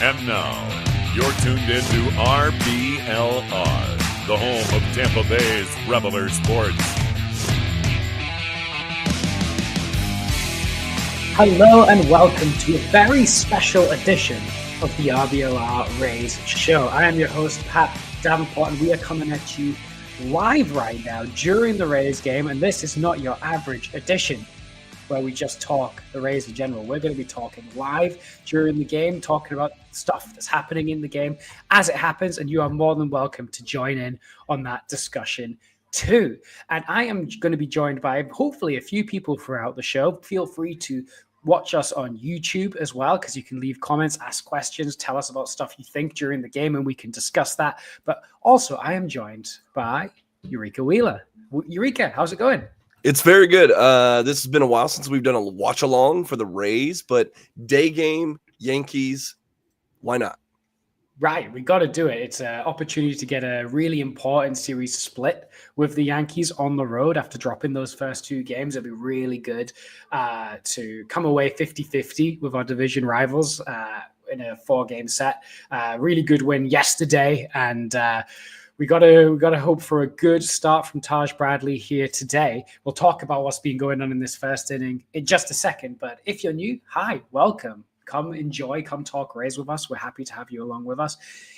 And now, you're tuned into RBLR, the home of Tampa Bay's Reveler Sports. Hello and welcome to a very special edition of the RBLR Rays show. I am your host, Pat Davenport, and we are coming at you live right now during the Rays game. And this is not your average edition where we just talk the Rays in general. We're going to be talking live during the game, talking about stuff that's happening in the game as it happens, and you are more than welcome to join in on that discussion too. And I am going to be joined by hopefully a few people throughout the show. Feel free to watch us on YouTube as well, because you can leave comments, ask questions, tell us about stuff you think during the game, and we can discuss that. But also, I am joined by Eureka Wheeler. Eureka, how's it going? It's very good. This has been a while since we've done a watch along for the Rays, but day game, Yankees, why not? Right, we got to do it. It's an opportunity to get a really important series split with the Yankees on the road after dropping those first two games. It'd be really good to come away 50-50 with our division rivals in a 4-game set. Really good win yesterday, and we got to hope for a good start from Taj Bradley here today. We'll talk about what's been going on in this first inning in just a second. But if you're new, hi, welcome. Come enjoy, come talk Rays with us. We're happy to have you along with us.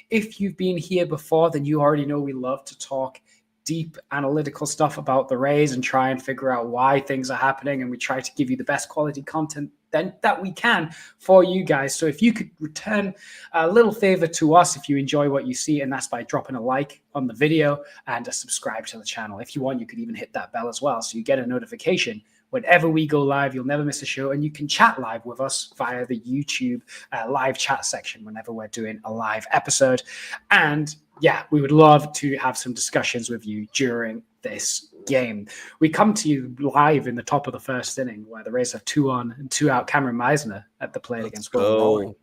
If you've been here before, then you already know we love to talk deep analytical stuff about the Rays and try and figure out why things are happening. And we try to give you the best quality content then that we can for you guys. So if you could return a little favor to us if you enjoy what you see, and that's by dropping a like on the video and a subscribe to the channel. If you want, you could even hit that bell as well, so you get a notification whenever we go live. You'll never miss a show, and you can chat live with us via the YouTube live chat section whenever we're doing a live episode. And yeah, we would love to have some discussions with you during this game. We come to you live in the top of the first inning where the Rays have 2 on and 2 out. Cameron Meisner at the plate against Will Warren.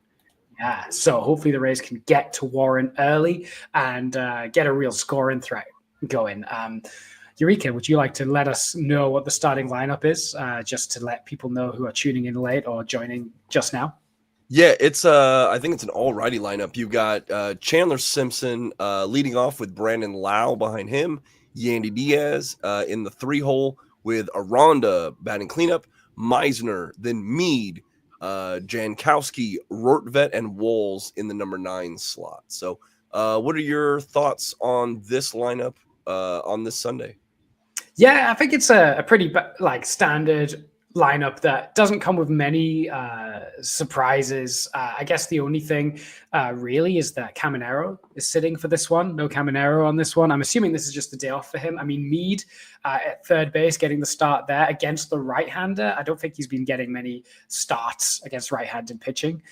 Yeah, so hopefully the Rays can get to Warren early and get a real scoring threat going. Eureka, would you like to let us know what the starting lineup is, just to let people know who are tuning in late or joining just now? Yeah, it's I think it's an all-righty lineup. You've got Chandler Simpson leading off with Brandon Lau behind him, Yandy Diaz in the 3-hole with Aranda batting cleanup, Meisner, then Mead, Jankowski, Rortvet, and Wolves in the number 9 slot. So what are your thoughts on this lineup on this Sunday? Yeah, I think it's a pretty standard lineup that doesn't come with many surprises. I guess the only thing really is that Caminero is sitting for this one. No Caminero on this one. I'm assuming this is just a day off for him. I mean, Mead at third base getting the start there against the right-hander. I don't think he's been getting many starts against right-handed pitching.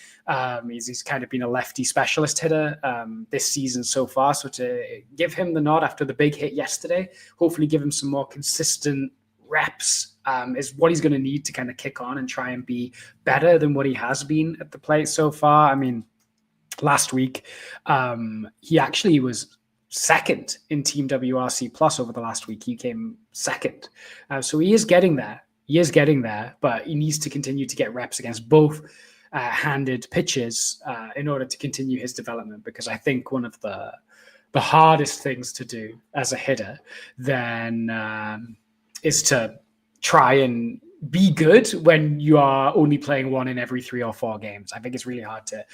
He's kind of been a lefty specialist hitter this season so far. So to give him the nod after the big hit yesterday, hopefully give him some more consistent reps is what he's going to need to kind of kick on and try and be better than what he has been at the plate so far. I mean, last week, he actually was second in Team WRC Plus over the last week. He came second. So he is getting there. But he needs to continue to get reps against both handed pitches in order to continue his development, because I think one of the hardest things to do as a hitter then is to try and be good when you are only playing one in every 3 or 4 games. I think it's really hard to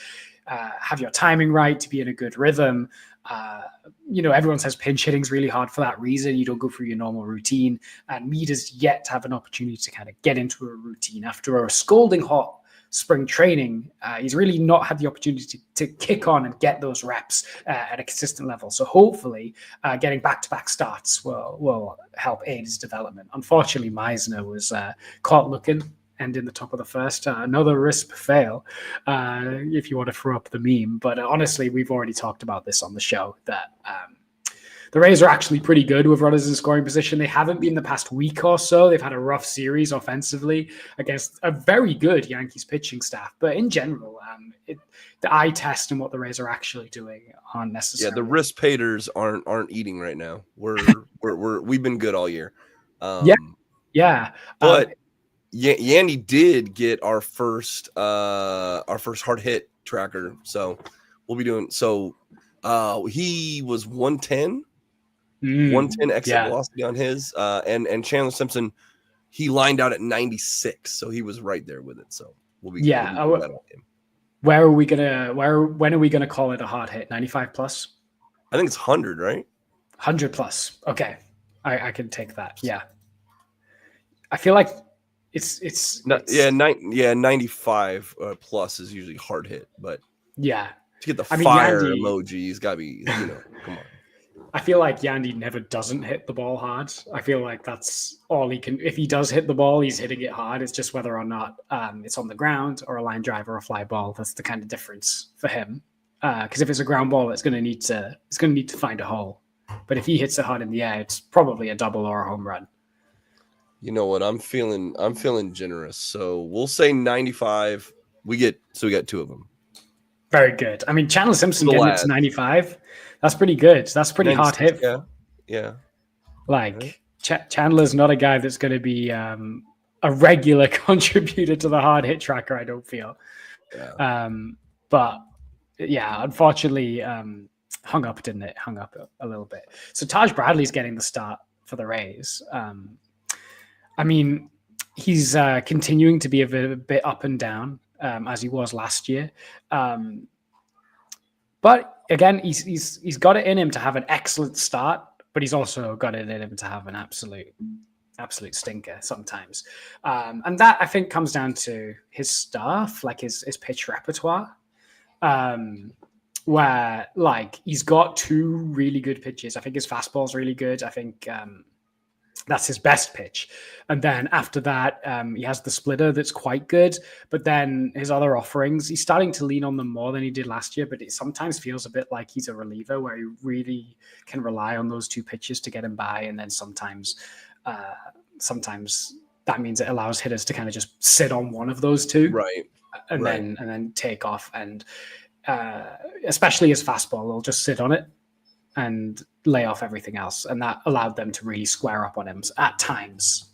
have your timing right, to be in a good rhythm. Everyone says pinch hitting is really hard for that reason. You don't go through your normal routine. And Mead has yet to have an opportunity to kind of get into a routine. After a scalding hot spring training, he's really not had the opportunity to kick on and get those reps at a consistent level. So hopefully getting back-to-back starts will help aid his development. Unfortunately, Meisner was caught looking and in the top of the first. Another RISP fail, if you want to throw up the meme. But honestly, we've already talked about this on the show, that the Rays are actually pretty good with runners in scoring position. They haven't been the past week or so. They've had a rough series offensively against a very good Yankees pitching staff. But in general, the eye test and what the Rays are actually doing aren't necessary. Yeah, the risk haters aren't eating right now. We've been good all year. Yeah. But Yandy did get our first hard hit tracker, so we'll be doing so. He was 110 exit velocity on his, and Chandler Simpson, he lined out at 96, so he was right there with it. So we'll be doing that on him. When are we gonna call it a hard hit? 95 plus? I think it's 100, right? 100 plus. Okay, I can take that. Yeah, I feel like it's 95 plus is usually hard hit, but yeah, to get the fire emoji, he's got to be, come on. I feel like Yandy never doesn't hit the ball hard. I feel like that's all he can. If he does hit the ball, he's hitting it hard. It's just whether or not it's on the ground or a line drive or a fly ball. That's the kind of difference for him. Because if it's a ground ball, it's going to need to find a hole. But if he hits it hard in the air, it's probably a double or a home run. You know what? I'm feeling generous. So we'll say 95. We got two of them. Very good. I mean, Chandler Simpson getting it to 95. That's pretty good. That's pretty hard hit. Yeah. Like Chandler's not a guy that's going to be a regular contributor to the hard hit tracker, I don't feel. Yeah. But yeah, unfortunately, hung up, didn't it? Hung up a little bit. So Taj Bradley's getting the start for the Rays. I mean, he's continuing to be a bit up and down as he was last year. But again, he's got it in him to have an excellent start, but he's also got it in him to have an absolute stinker sometimes. And that, I think, comes down to his stuff, like his pitch repertoire, where like he's got two really good pitches. I think his fastball's really good. I think that's his best pitch. And then after that, he has the splitter that's quite good. But then his other offerings, he's starting to lean on them more than he did last year. But it sometimes feels a bit like he's a reliever where he really can rely on those two pitches to get him by. And then sometimes that means it allows hitters to kind of just sit on one of those two. Right. And then take off. And especially his fastball, they'll just sit on it and lay off everything else. And that allowed them to really square up on him at times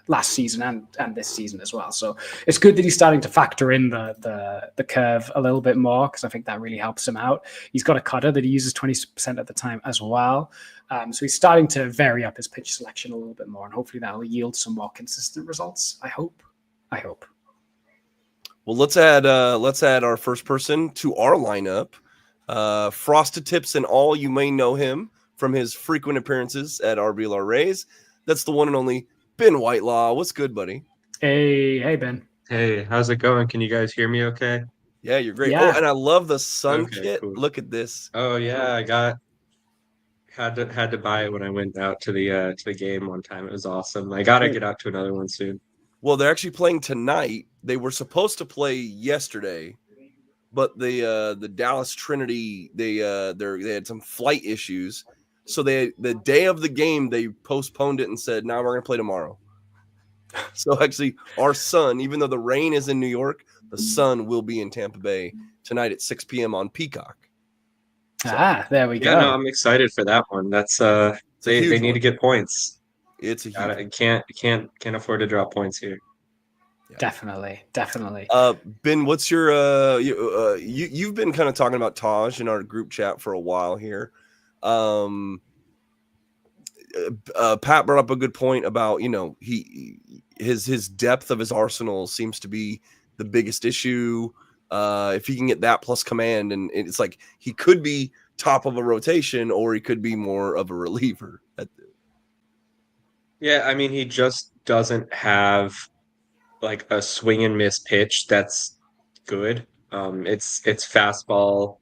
last season and this season as well. So it's good that he's starting to factor in the curve a little bit more, because I think that really helps him out. He's got a cutter that he uses 20% of the time as well. So he's starting to vary up his pitch selection a little bit more, and hopefully that will yield some more consistent results. I hope. Well, let's add our first person to our lineup. Frosted Tips and all, you may know him from his frequent appearances at RBLR Rays. That's the one and only Ben Whitelaw. What's good, buddy? Hey, Ben. Hey, how's it going? Can you guys hear me okay? Yeah, you're great. Yeah. Oh, and I love the sun kit. Cool. Look at this. Oh yeah, I had to buy it when I went out to the game one time. It was awesome. I gotta get out to another one soon. Well, they're actually playing tonight. They were supposed to play yesterday, but the Dallas Trinity they had some flight issues, so the day of the game they postponed it and said, "Now we're gonna play tomorrow." So actually, our Sun, even though the rain is in New York, the Sun will be in Tampa Bay tonight at 6 p.m. on Peacock. So, there we go. Yeah, no, I'm excited for that one. That's they need to get points. It's a huge. Can't afford to drop points here. Yeah. Definitely. Ben, what's your you've been kind of talking about Taj in our group chat for a while here. Pat brought up a good point about, his depth of his arsenal seems to be the biggest issue. If he can get that plus command, and it's like he could be top of a rotation or he could be more of a reliever. Yeah, I mean, he just doesn't have like a swing and miss pitch that's good. It's fastball.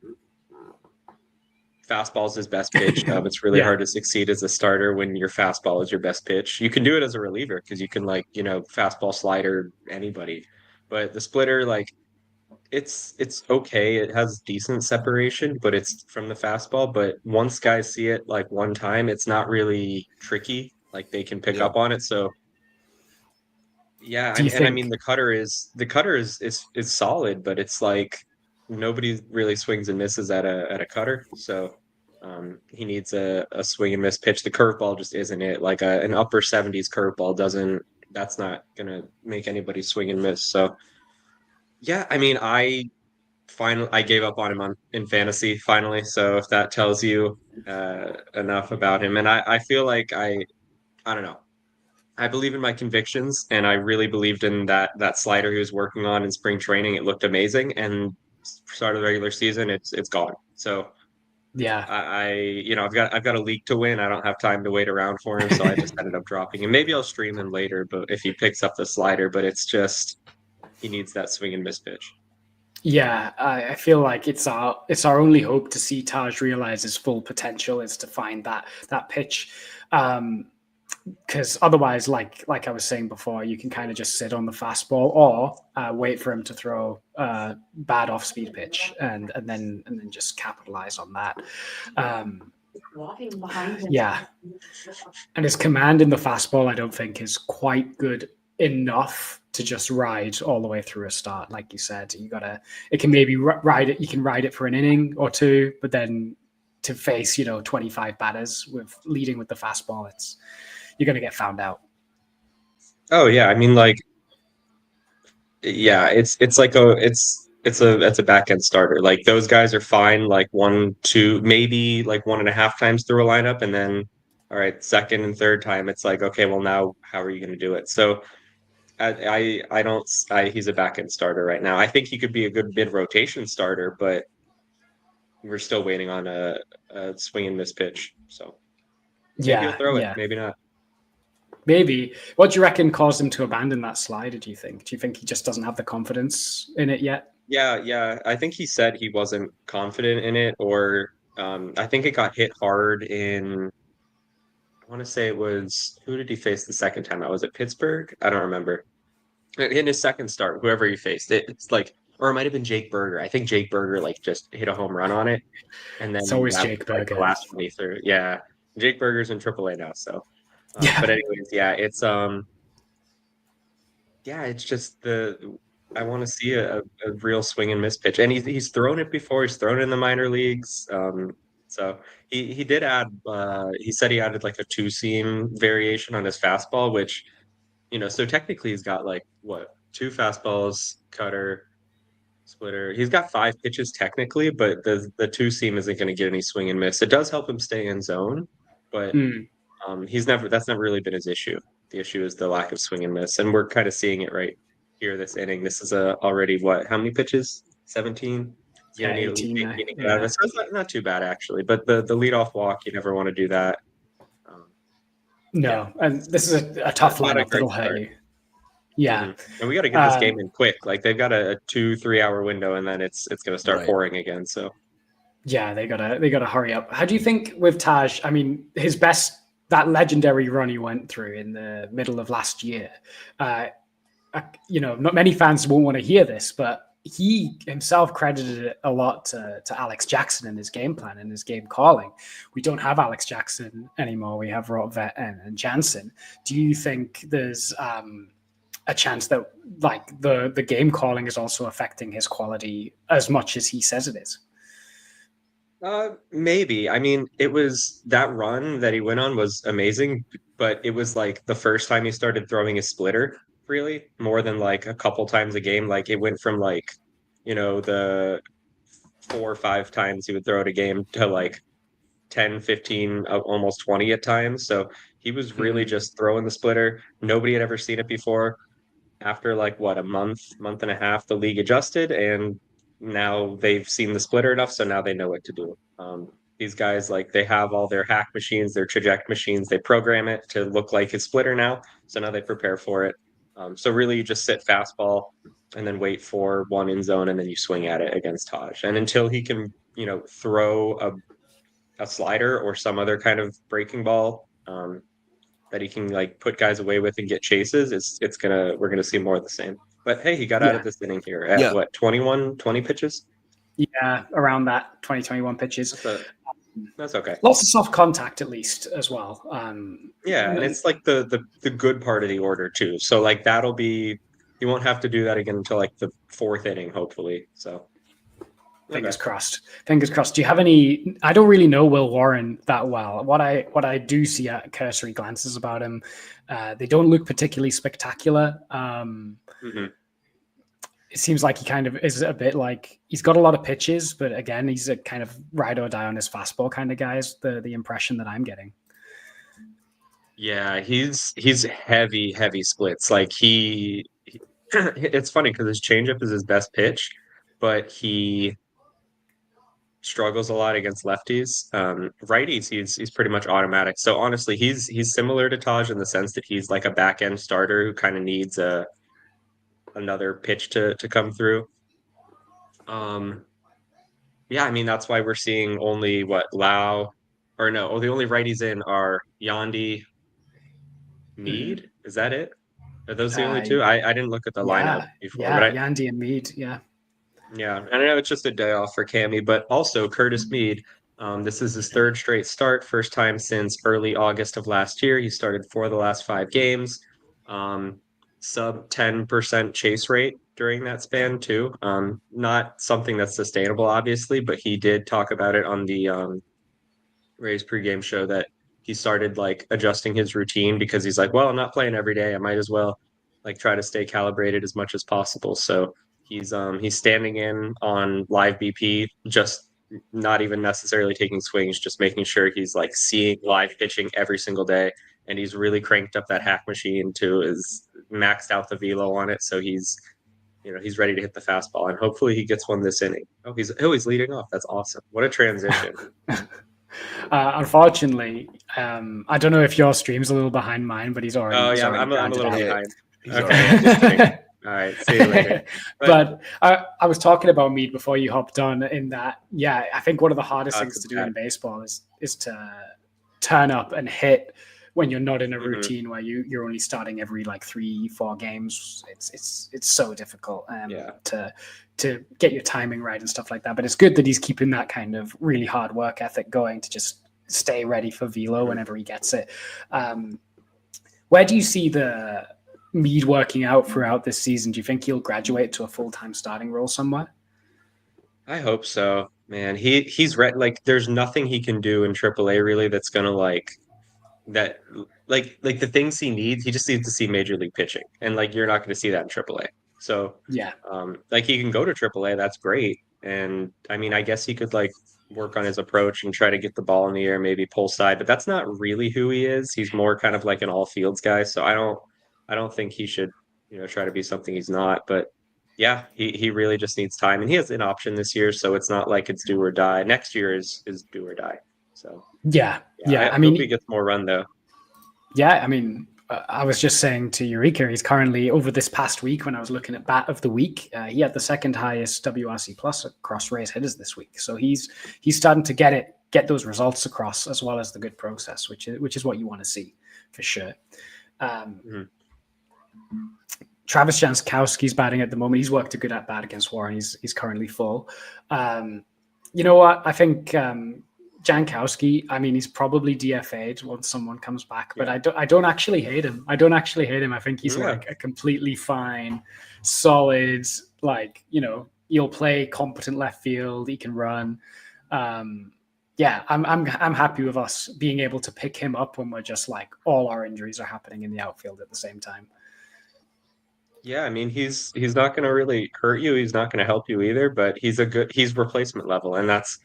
Fastball is his best pitch. It's really hard to succeed as a starter when your fastball is your best pitch. You can do it as a reliever because you can fastball, slider, anybody. But the splitter, it's okay. It has decent separation, but it's from the fastball. But once guys see it one time, it's not really tricky. Like they can pick up on it. So yeah, I mean the cutter is solid, but it's like nobody really swings and misses at a cutter. So he needs a swing and miss pitch. The curveball just isn't it. Like an upper 70s curveball doesn't that's not gonna make anybody swing and miss. So yeah, I mean, I gave up on him in fantasy finally. So if that tells you enough about him, and I feel like I don't know. I believe in my convictions, and I really believed in that slider he was working on in spring training. It looked amazing, and start of the regular season, it's gone. So Yeah. I've got a league to win. I don't have time to wait around for him, so I just ended up dropping him. Maybe I'll stream him later, but if he picks up the slider, but it's just he needs that swing and miss pitch. Yeah, I feel like it's our only hope to see Taj realize his full potential is to find that pitch. Because otherwise, like I was saying before, you can kind of just sit on the fastball or wait for him to throw a bad off-speed pitch and then just capitalize on that. Yeah, and his command in the fastball, I don't think, is quite good enough to just ride all the way through a start. Like you said, it can maybe ride it. You can ride it for an inning or two, but then to face 25 batters leading with the fastball, you're going to get found out. Oh yeah, I mean, like, yeah, it's a back end starter. Like those guys are fine, like 1, 2, maybe like 1.5 times through a lineup, and then all right, second and third time, it's like, okay, well now how are you going to do it? So I don't he's a back end starter right now. I think he could be a good mid rotation starter, but we're still waiting on a swing and miss pitch. So maybe he'll throw it, maybe not. Maybe. What do you reckon caused him to abandon that slider, do you think? Do you think he just doesn't have the confidence in it yet? Yeah. I think he said he wasn't confident in it, or I think it got hit hard in, I want to say it was, who did he face the second time out? Was it Pittsburgh? I don't remember. In his second start, whoever he faced, it's like, or it might have been Jake Berger. I think Jake Berger like just hit a home run on it. And then it's always Jake Berger. The last one he threw. Yeah. Jake Berger's in AAA now, so. But anyways, it's just I want to see a real swing and miss pitch, and he's thrown it before. He's thrown it in the minor leagues. So he did add. He said he added like a 2-seam variation on his fastball, which so technically he's got like what, 2 fastballs, cutter, splitter. He's got 5 pitches technically, but the 2-seam isn't going to get any swing and miss. It does help him stay in zone, but. That's never really been his issue. The issue is the lack of swing and miss, and we're kind of seeing it right here this inning. This is already how many pitches? 17. Yeah, 18. So it's not too bad actually. But the leadoff walk, you never want to do that. No, and this is a tough lineup that'll hurt you. Yeah, and we got to get this game in quick. Like they've got a 2-3 hour window, and then it's going to start pouring again. So yeah, they gotta hurry up. How do you think with Taj? I mean, his best. That legendary run he went through in the middle of last year, not many fans won't want to hear this, but he himself credited it a lot to Alex Jackson and his game plan and his game calling. We don't have Alex Jackson anymore. We have Rotvet and Jansen. Do you think there's a chance that like the game calling is also affecting his quality as much as he says it is? Maybe. I mean, it was that run that he went on was amazing, but it was like the first time he started throwing his splitter, really, more than like a couple times a game. Like it went from like, the 4 or 5 times he would throw it a game to like 10, 15, almost 20 at times. So he was really just throwing the splitter. Nobody had ever seen it before. After like what, a month and a half, the league adjusted, and now they've seen the splitter enough, so now they know what to do. These guys, like, they have all their hack machines, their traject machines, they program it to look like his splitter now, so now they prepare for it. So really you just sit fastball and then wait for one in zone, and then you swing at it against Taj. And until he can, throw a slider or some other kind of breaking ball that he can like put guys away with and get chases, we're gonna see more of the same. But hey, he got out of this inning here at what, 20 pitches? Yeah, around that 20-21 pitches. That's okay. Lots of soft contact at least as well. And it's like the good part of the order too. So like you won't have to do that again until like the 4th inning, hopefully. So Fingers crossed. Fingers crossed. Do you have any? I don't really know Will Warren that well. What I do see at cursory glances about him, they don't look particularly spectacular. It seems like he kind of is a bit like he's got a lot of pitches, but again, he's a kind of ride or die on his fastball kind of guy. Is the impression that I'm getting. Yeah, he's heavy splits. Like it's funny because his changeup is his best pitch, but he struggles a lot against lefties. Righties, he's pretty much automatic. So honestly, he's similar to Taj in the sense that he's like a back end starter who kind of needs another pitch to come through. Yeah, I mean that's why we're seeing only Lau, or no, the only righties in are Yandy, Mead. Is that it? Are those the only two? I didn't look at the lineup before, but Yandy and Mead, yeah. Yeah, and I know it's just a day off for Cammy, but also Curtis Mead. This is his third straight start, first time since early August of last year. He started 4 of the last 5 games. Sub 10% chase rate during that span too. Not something that's sustainable, obviously, but he did talk about it on the Rays pregame show that he started like adjusting his routine because he's like, well, I'm not playing every day. I might as well like try to stay calibrated as much as possible. So he's standing in on live BP, just not even necessarily taking swings, just making sure he's like seeing live pitching every single day. And he's really cranked up that hack machine to is maxed out the velo on it. So he's ready to hit the fastball, and hopefully he gets one this inning. He's leading off. That's awesome. What a transition. Unfortunately, I don't know if your stream's a little behind mine, but he's already. Oh yeah, I'm a little behind. Okay. All right, see you later. But I was talking about Mead before you hopped on. In that, yeah, I think one of the hardest things to do in baseball is to turn up and hit when you're not in a routine where you're only starting every like 3-4 games. It's so difficult to get your timing right and stuff like that. But it's good that he's keeping that kind of really hard work ethic going to just stay ready for velo whenever he gets it. Where do you see the Mead working out throughout this season? Do you think he'll graduate to a full-time starting role somewhere? I hope so, man. He's like there's nothing he can do in AAA really that's gonna like the things he needs. He just needs to see major league pitching, and like you're not going to see that in AAA. So yeah, like he can go to AAA. That's great. And I mean, I guess he could like work on his approach and try to get the ball in the air, maybe pull side, but that's not really who he is. He's more kind of like an all fields guy. So I don't think he should, try to be something he's not. But yeah, he really just needs time, and he has an option this year, so it's not like it's do or die. Next year is do or die. So yeah. I mean, hope he gets more run though. Yeah, I mean, I was just saying to Eureka, he's currently over this past week when I was looking at Bat of the Week, he had the second highest WRC plus across Rays hitters this week. So he's starting to get those results across as well as the good process, which is what you want to see for sure. Travis Jankowski's batting at the moment. He's worked a good at bat against Warren. He's currently full. You know what? I think Jankowski, I mean, he's probably DFA'd once someone comes back, but I don't actually hate him. I think he's like a completely fine, solid, like, he'll play competent left field. He can run. I'm happy with us being able to pick him up when we're just like all our injuries are happening in the outfield at the same time. Yeah, I mean, he's not going to really hurt you. He's not going to help you either, but he's replacement level. And that's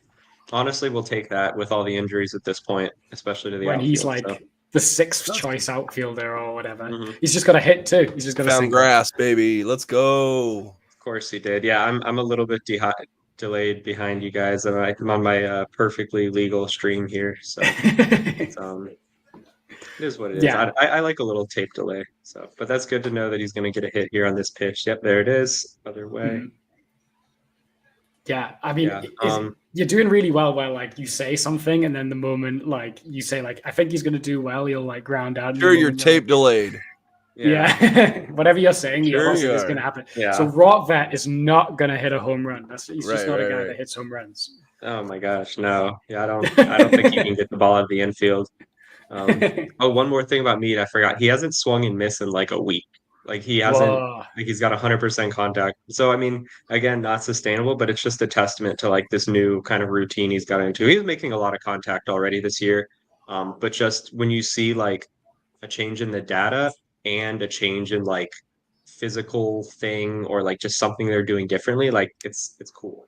honestly, we'll take that with all the injuries at this point, especially to the when outfield. He's like the 6th choice outfielder or whatever. He's just got to hit too. He's just got to found grass, baby. Let's go. Of course he did. Yeah, I'm a little bit delayed behind you guys, and I'm on my perfectly legal stream here, so it's, it is what it is. Yeah. I like a little tape delay. So, but that's good to know that he's going to get a hit here on this pitch. Yep, there it is. Other way. Yeah, I mean, you're doing really well where like you say something and then the moment like you say like I think he's going to do well, he'll like ground out. Sure, you're tape delayed. Yeah. Whatever you're saying, is going to happen. Yeah. So Rotvet is not going to hit a home run. He's just not a guy that hits home runs. Oh my gosh, no. Yeah, I don't think he can get the ball out of the infield. One more thing about Mead, I forgot. He hasn't swung and missed in like a week. Like he hasn't, Whoa. like he's got 100% contact. So I mean, again, not sustainable, but it's just a testament to like this new kind of routine he's got into. He's making a lot of contact already this year. But just when you see like a change in the data and a change in like physical thing or like just something they're doing differently, like it's cool.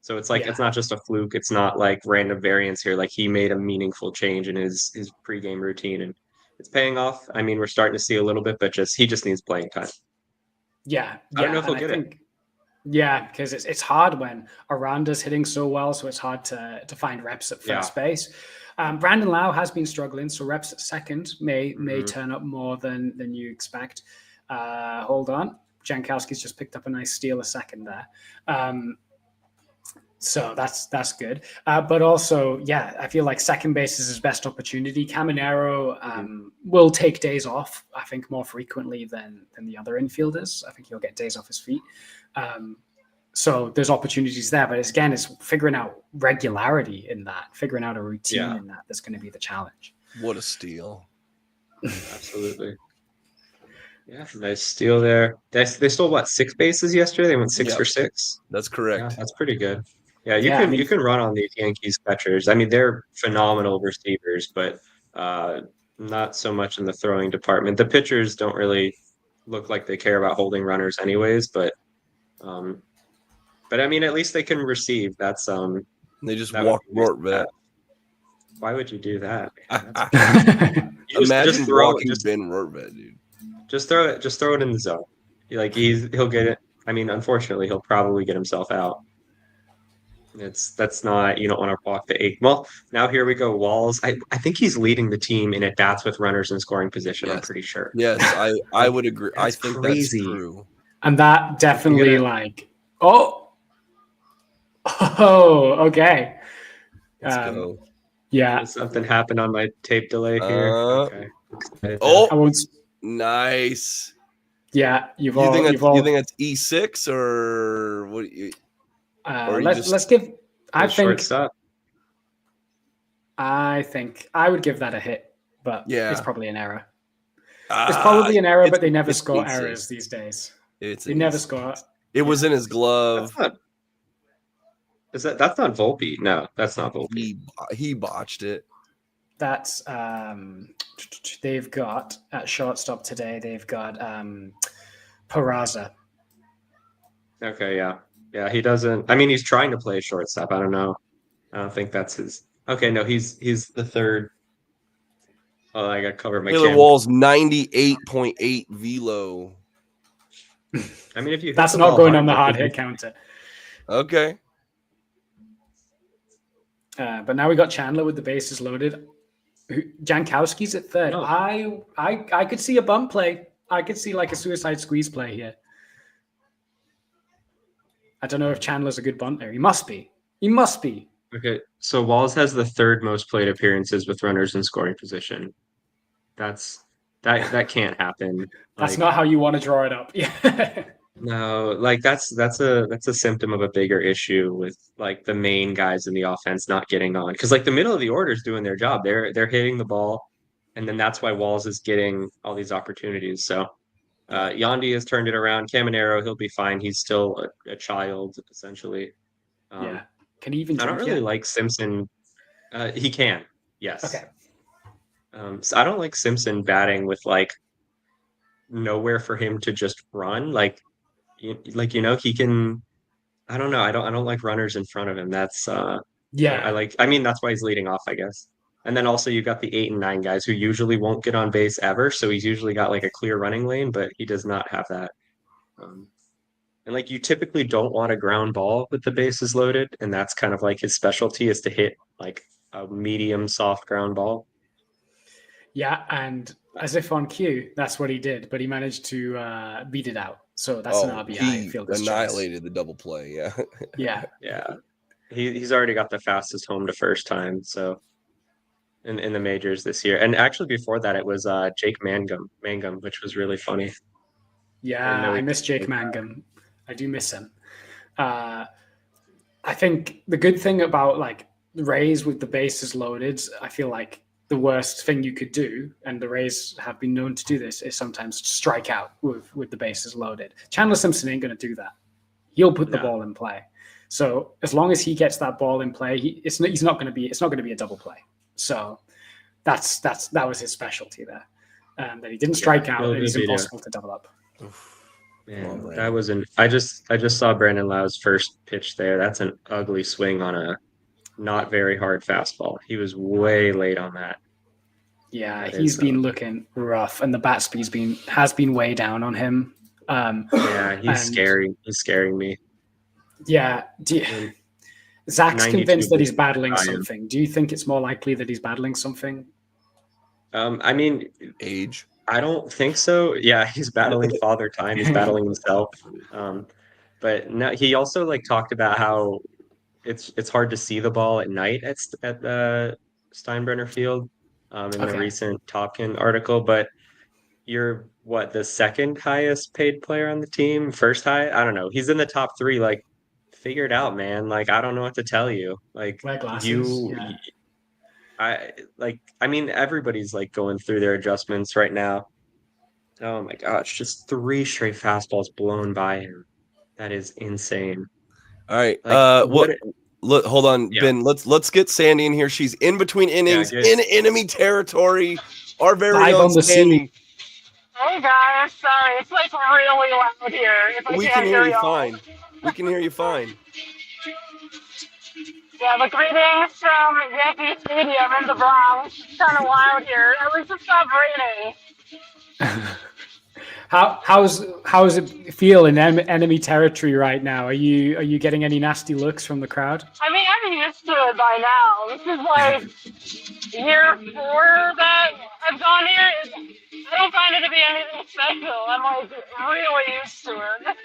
So it's like Yeah. it's not just a fluke. It's not like random variance here. Like he made a meaningful change in his pregame routine, and it's paying off. I mean, we're starting to see a little bit, but he just needs playing time. Yeah. I don't know Yeah. if And he'll I get it. think, yeah, because it's hard when Aranda's hitting so well, so it's hard to find reps at first base. Brandon Lau has been struggling, so reps at second may turn up more than you expect. Hold on. Jankowski's just picked up a nice steal a second there. So that's good. But also, yeah, I feel like second base is his best opportunity. Caminero will take days off, I think, more frequently than the other infielders. I think he'll get days off his feet. So there's opportunities there. But it's figuring out regularity in that, figuring out a routine in that that's going to be the challenge. What a steal. Absolutely. Yeah, nice steal there. They stole what, 6 bases yesterday? They went 6 for 6. That's correct. Yeah, that's pretty good. Yeah, you can run on these Yankees catchers. I mean, they're phenomenal receivers, but not so much in the throwing department. The pitchers don't really look like they care about holding runners anyways, but I mean, at least they can receive. That's they just walk Rortvet. Why would you do that? Imagine walking Ben Rortvet, dude. Just throw it in the zone. Like he'll get it. I mean, unfortunately, he'll probably get himself out. That's not, you don't want to walk the 8. Well, now here we go. Walls. I think he's leading the team in at-bats with runners in scoring position. Yes. I'm pretty sure. Yes, I would agree. I think crazy. That's true. And that definitely okay. Let's go. Yeah. Something happened on my tape delay here. Okay. I won't. Nice. Yeah, you think that's E6 or what? Let's give. I think I would give that a hit, but it's probably an error. It's probably an error, but they never score errors these days. They never score. It was in his glove. That's not Volpe? No, that's not Volpe. He botched it. That's they've got at shortstop today. They've got Peraza. Okay, yeah. He doesn't. I mean, he's trying to play shortstop. I don't know. I don't think that's his. Okay, no, he's the third. Oh, I got to cover my. Taylor Wall's 98.8 velo. I mean, if you that's not going on the hard hit counter. Okay. But now we got Chandler with the bases loaded. Jankowski's at third. No. I could see a bump play. I could see like a suicide squeeze play here. I don't know if Chandler's a good bunter. He must be. Okay, so Walls has the third most plate appearances with runners in scoring position. That can't happen. That's not how you want to draw it up. Yeah. No, like that's a symptom of a bigger issue with like the main guys in the offense not getting on, because like the middle of the order is doing their job. They're hitting the ball, and then that's why Walls is getting all these opportunities. So Yandy has turned it around. Caminero, he'll be fine. He's still a child essentially. Yeah. Can he even? I don't really like Simpson. He can. Yes. Okay. So I don't like Simpson batting with like nowhere for him to just run. Like he can. I don't know. I don't like runners in front of him. That's I mean, that's why he's leading off, I guess. And then also you got the 8 and 9 guys who usually won't get on base ever. So he's usually got like a clear running lane, but he does not have that. And like you typically don't want a ground ball with the bases loaded, and that's kind of like his specialty is to hit like a medium soft ground ball. Yeah, and as if on cue, that's what he did, but he managed to beat it out. So that's an RBI. He annihilated the double play. Yeah. Yeah. He's already got the fastest home to first time. So in the majors this year, and actually before that, it was Jake Mangum, which was really funny. Yeah, I miss Jake Mangum. I do miss him. I think the good thing about like the Rays with the bases loaded, I feel like the worst thing you could do, and the Rays have been known to do this, is sometimes strike out with the bases loaded. Chandler Simpson ain't going to do that. He'll put the ball in play. So as long as he gets that ball in play, it's not going to be a double play. So that was his specialty there. That he didn't strike out, and he's impossible to double up. Man, that was I just saw Brandon Lau's first pitch there. That's an ugly swing on a not very hard fastball. He was way late on that. Yeah, he's been looking rough, and the bat speed's has been way down on him. Yeah, he's scary. He's scaring me. Yeah. Zach's convinced that he's battling something. Do you think it's more likely that he's battling something? I mean, age. I don't think so. Yeah, he's battling father time. He's battling himself. But now he also like talked about how it's hard to see the ball at night at the Steinbrenner Field in the recent Topkin article. But you're the second highest paid player on the team? First high? I don't know. He's in the top 3. Like, figure it out, man. Like, I don't know what to tell you. Like, wear glasses. I mean, everybody's like going through their adjustments right now. Oh my gosh, just 3 straight fastballs blown by him. That is insane. All right. Look, hold on, Ben. Let's get Sandy in here. She's in between innings in enemy territory. Our very own Sandy. Hey guys, sorry, it's like really loud here. We can hear you fine. We can hear you fine. Yeah, but greetings from Yankee Stadium in the Bronx. It's kind of loud here. At least it stopped raining. How's it feel in enemy territory right now? Are you getting any nasty looks from the crowd? I mean, I'm used to it by now. This is like year 4 that I've gone here. I don't find it to be anything special. I'm like really used to it.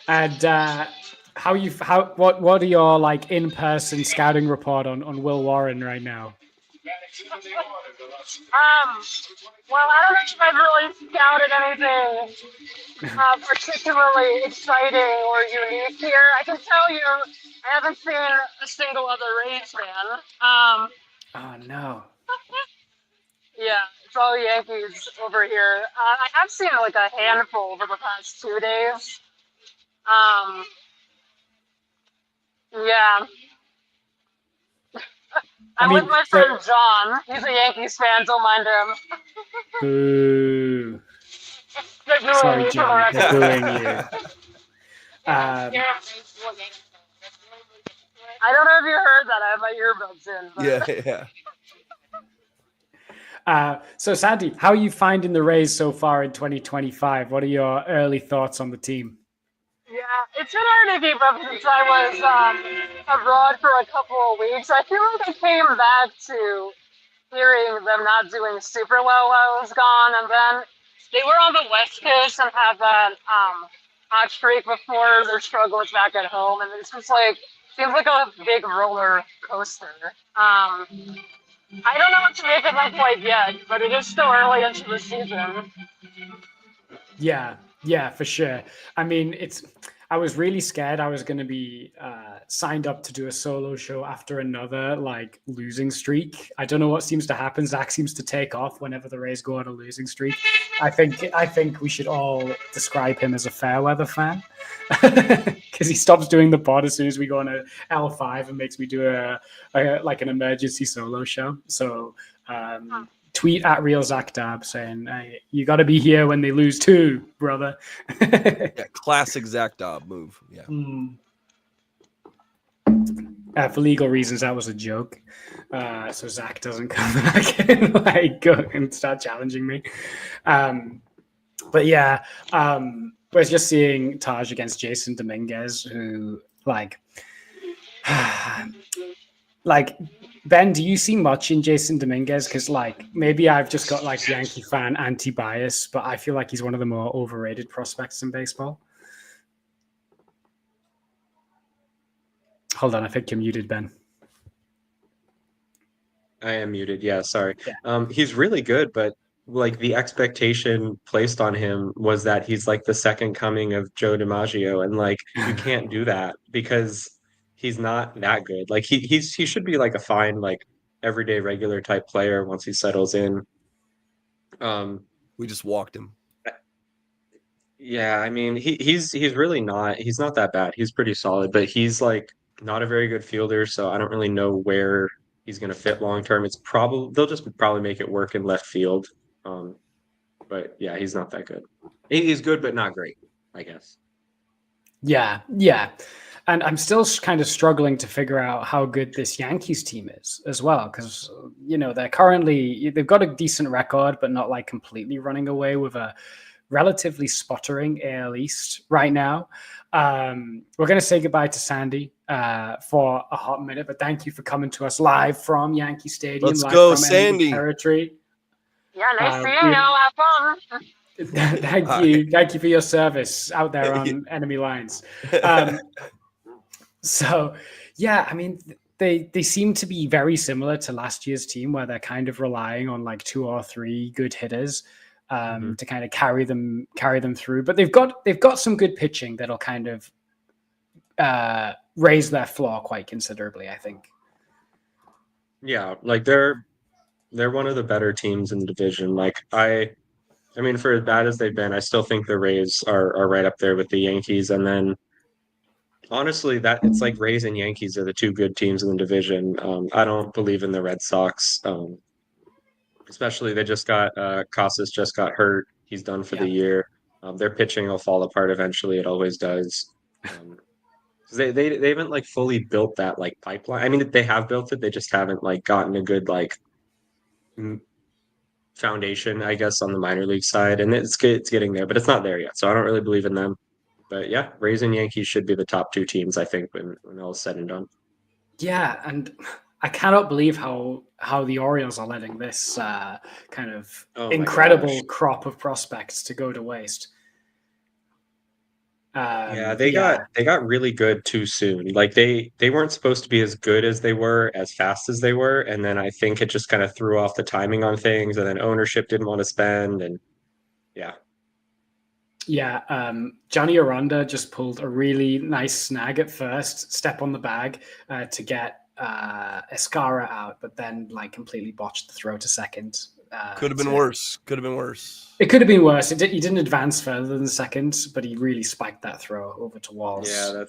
And what are your like in-person scouting report on Will Warren right now? Well, I don't know if I've really scouted anything particularly exciting or unique here. I can tell you, I haven't seen a single other Rays fan. Oh no. Yeah, it's all Yankees over here. I have seen like a handful over the past 2 days. Yeah. I'm with my friend John. He's a Yankees fan, don't mind him. Boo. Sorry, John, for booing you. I don't know if you heard that. I have my earbuds in. But... Yeah. So, Sandy, how are you finding the Rays so far in 2025? What are your early thoughts on the team? Yeah, it's been hard to keep up since I was abroad for a couple of weeks. I feel like I came back to hearing them not doing super well while I was gone, and then they were on the West Coast and had that hot streak before their struggles back at home, and it's just like seems like a big roller coaster. I don't know what to make of them quite yet, but it is still early into the season. Yeah, for sure. I mean, I was really scared I was going to be signed up to do a solo show after another like losing streak. I don't know what seems to happen. Zach seems to take off whenever the Rays go on a losing streak. I think we should all describe him as a fair weather fan because he stops doing the pod as soon as we go on a L5 and makes me do a like an emergency solo show. So tweet at Real Zach Dab saying, hey, you got to be here when they lose too, brother. Classic Zach Dab move. Yeah. For legal reasons, that was a joke. So Zach doesn't come back and go and start challenging me. But yeah, we're just seeing Taj against Jason Dominguez, who like Ben, do you see much in Jason Dominguez? Because like maybe I've just got like Yankee fan anti-bias, but I feel like he's one of the more overrated prospects in baseball. Hold on, I think you're muted, Ben. I am muted. Yeah, sorry. Yeah. He's really good, but like the expectation placed on him was that he's like the second coming of Joe DiMaggio, and like you can't do that because he's not that good. Like he should be like a fine like everyday regular type player once he settles in. We just walked him. Yeah, I mean he's really not he's not that bad. He's pretty solid, but he's like not a very good fielder, so I don't really know where he's gonna fit long term. It's probably they'll just probably make it work in left field. But yeah, he's not that good. He's good, but not great, I guess. Yeah. And I'm still kind of struggling to figure out how good this Yankees team is as well, because they've got a decent record, but not like completely running away with a relatively sputtering AL East right now. We're going to say goodbye to Sandy for a hot minute, but thank you for coming to us live from Yankee Stadium. Let's live go, from Sandy. Territory. Yeah, nice seeing y'all. Have fun. Thank you for your service out there on enemy lines. So, yeah, I mean, they seem to be very similar to last year's team, where they're kind of relying on like 2 or 3 good hitters to kind of carry them through. But they've got some good pitching that'll kind of raise their floor quite considerably, I think. Yeah, like they're one of the better teams in the division. Like I mean, for as bad as they've been, I still think the Rays are right up there with the Yankees, and then. Honestly, that it's like Rays and Yankees are the 2 good teams in the division. I don't believe in the Red Sox, especially they just got Casas just got hurt. He's done for the year. Their pitching will fall apart eventually. It always does. They haven't like fully built that like pipeline. I mean, they have built it. They just haven't like gotten a good like foundation, I guess, on the minor league side, and it's getting there, but it's not there yet. So I don't really believe in them. But yeah, Rays and Yankees should be the top 2 teams, I think, when all is said and done. Yeah, and I cannot believe how the Orioles are letting this kind of incredible crop of prospects to go to waste. They got really good too soon. Like they weren't supposed to be as good as they were, as fast as they were, and then I think it just kind of threw off the timing on things, and then ownership didn't want to spend, and yeah. Yeah, Johnny Aranda just pulled a really nice snag at first, step on the bag to get Escara out, but then like completely botched the throw to second. Could have been worse. It could have been worse. He didn't advance further than second, but he really spiked that throw over to Walls. Yeah,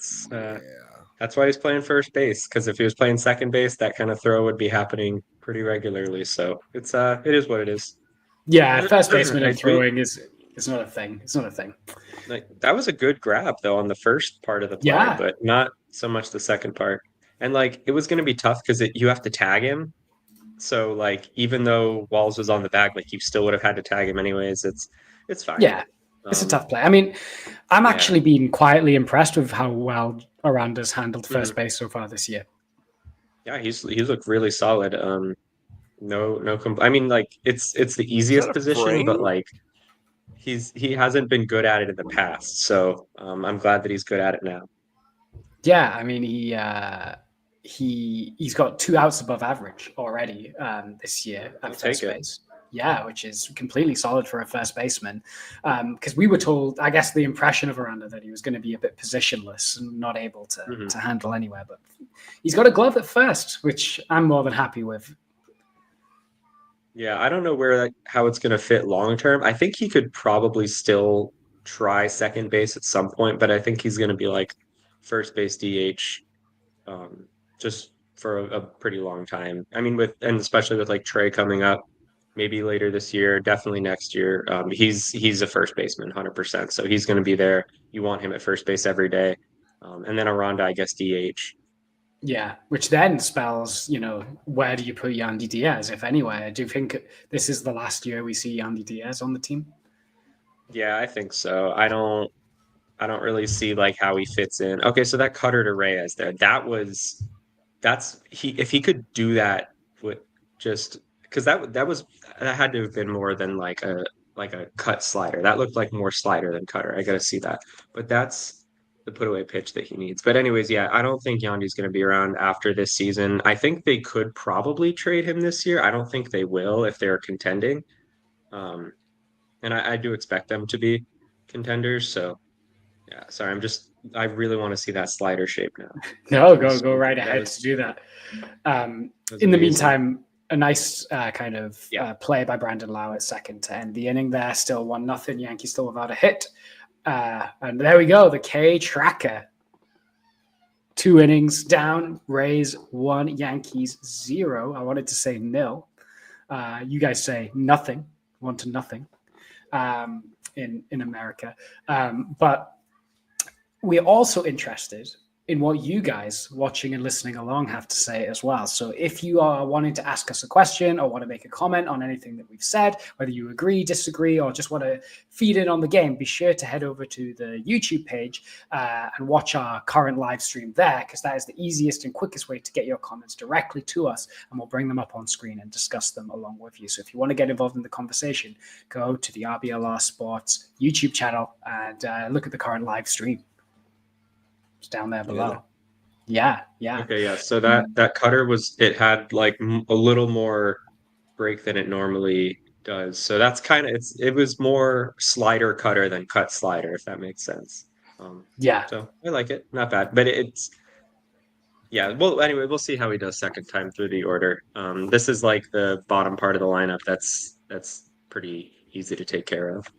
that's why he's playing first base, because if he was playing second base, that kind of throw would be happening pretty regularly. So it is what it is. Yeah, first baseman and throwing is not a thing. It's not a thing. Like that was a good grab though on the first part of the play, but not so much the second part. And like it was going to be tough because you have to tag him. So like even though Walls was on the back, like you still would have had to tag him anyways. It's fine. Yeah, it's a tough play. I mean, I'm actually being quietly impressed with how well Aranda's handled first base so far this year. Yeah, he's looked really solid. I mean, like it's the easiest position, but like he hasn't been good at it in the past. So I'm glad that he's good at it now. Yeah, I mean he's got 2 outs above average already this year at first base. Yeah, which is completely solid for a first baseman. Because we were told, I guess, the impression of Aranda that he was going to be a bit positionless and not able to handle anywhere. But he's got a glove at first, which I'm more than happy with. Yeah, I don't know how it's going to fit long term. I think he could probably still try second base at some point, but I think he's going to be like first base DH just for a pretty long time. I mean, and especially with like Trey coming up, maybe later this year, definitely next year. He's a first baseman, 100%. So he's going to be there. You want him at first base every day, and then Aranda, I guess, DH. Yeah, which then spells, where do you put Yandy Diaz, if anywhere? Do you think this is the last year we see Yandy Diaz on the team? Yeah, I think so. I don't really see like how he fits in. Okay, so that cutter to Reyes there, if he could do that with just because that had to have been more than like a cut slider. That looked like more slider than cutter. I got to see that, but that's the put away pitch that he needs. But anyways, yeah, I don't think Yandy's going to be around after this season. I think they could probably trade him this year. I don't think they will if they're contending. And I do expect them to be contenders. So yeah, sorry, I really want to see that slider shape now. No, go right ahead to do that. In the meantime, a nice kind of play by Brandon Lau at second to end the inning there. Still 1-0. Yankees still without a hit. And there we go. The K tracker. 2 innings down. Rays 1, Yankees 0. I wanted to say 0. You guys say nothing. 1-0 in America. But we're also interested in what you guys watching and listening along have to say as well. So if you are wanting to ask us a question or want to make a comment on anything that we've said, whether you agree, disagree, or just want to feed in on the game, be sure to head over to the YouTube page and watch our current live stream there, because that is the easiest and quickest way to get your comments directly to us, and we'll bring them up on screen and discuss them along with you. So if you want to get involved in the conversation, go to the RBLR Sports YouTube channel and look at the current live stream. Down there below. Yeah. Okay, yeah. So that cutter had like a little more break than it normally does. So that's kind of it was more slider cutter than cut slider, if that makes sense. So I like it. Not bad. But well, anyway, we'll see how he does second time through the order. This is like the bottom part of the lineup. That's pretty easy to take care of.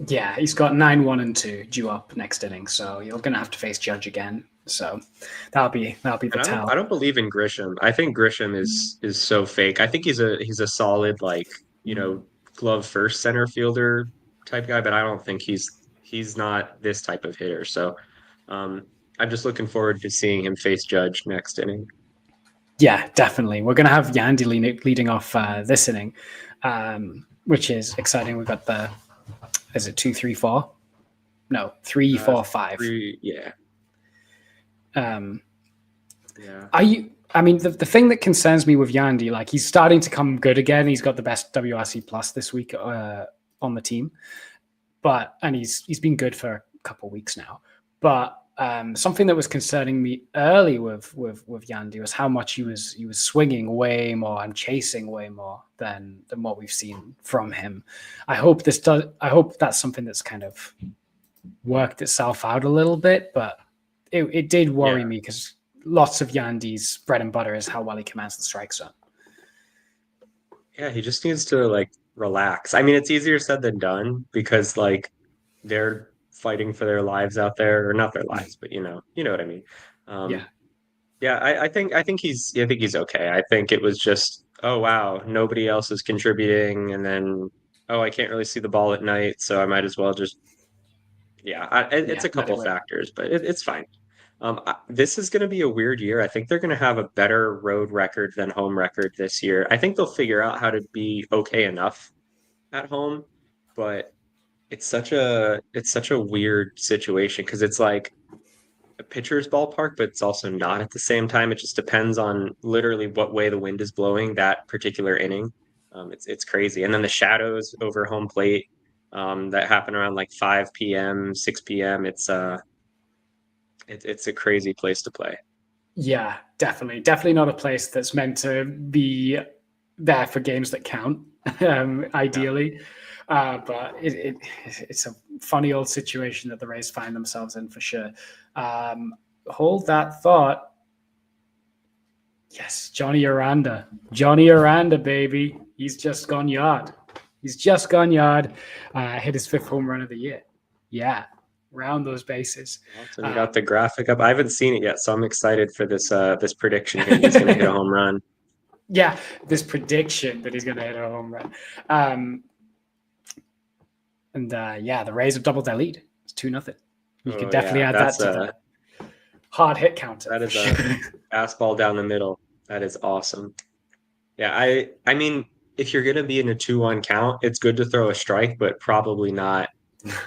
Yeah, he's got 9-1 and 2 due up next inning, so you're gonna have to face Judge again. So that'll be the tell. I don't believe in Grisham. I think Grisham is so fake. I think he's a solid, like, glove first center fielder type guy, but I don't think he's not this type of hitter. So I'm just looking forward to seeing him face Judge next inning. Yeah, definitely. We're gonna have Yandy leading off this inning, which is exciting. We've got is it 2, 3, 4? No, 3, 4, 5. 3, yeah. I mean, the thing that concerns me with Yandy, like, he's starting to come good again. He's got the best WRC plus this week on the team, and he's been good for a couple weeks now. But something that was concerning me early with Yandy was how much he was swinging way more and chasing way more than what we've seen from him. I hope that's something that's kind of worked itself out a little bit, but it did worry me, because lots of Yandy's bread and butter is how well he commands the strike zone. Yeah, he just needs to, like, relax. I mean, it's easier said than done, because, like, they're fighting for their lives out there, or not their lives, but you know what I mean. I think he's okay. I think it was just, oh wow, nobody else is contributing, and then I can't really see the ball at night, so I might as well just it's a couple factors, but it's fine. This is going to be a weird year. I think they're going to have a better road record than home record this year. I think they'll figure out how to be okay enough at home, but it's such a weird situation, because it's like a pitcher's ballpark, but it's also not at the same time. It just depends on literally what way the wind is blowing that particular inning. It's crazy. And then the shadows over home plate that happen around like 5 p.m., 6 p.m. It's a crazy place to play. Yeah, definitely not a place that's meant to be there for games that count. Ideally. Yeah. But it's a funny old situation that the Rays find themselves in, for sure. Hold that thought. Yes, Johnny Aranda, baby. He's just gone yard. Hit his 5th home run of the year. Yeah, round those bases. Awesome. You got the graphic up. I haven't seen it yet, so I'm excited for this prediction here. He's going to hit a home run. Yeah, this prediction that he's going to hit a home run. The Rays have doubled their lead. It's 2-0. You can definitely add that to the hard hit counter. That is a fastball down the middle. That is awesome. Yeah, I mean, if you're going to be in a 2-1 count, it's good to throw a strike, but probably not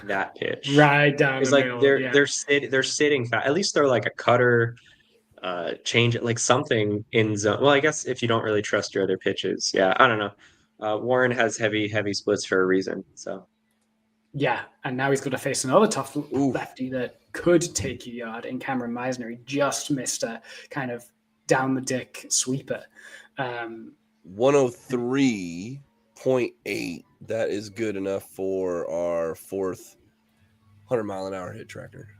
that pitch. Right down the middle. They're sitting fast. At least they're like a cutter, change it, like something in zone. Well, I guess if you don't really trust your other pitches. Yeah, I don't know. Warren has heavy splits for a reason, so. Yeah, and now he's got to face another tough lefty that could take you yard in Cameron Meisner. He just missed a kind of down the dick sweeper. 103.8. That is good enough for our 4th 100-mile-an-hour hit tracker.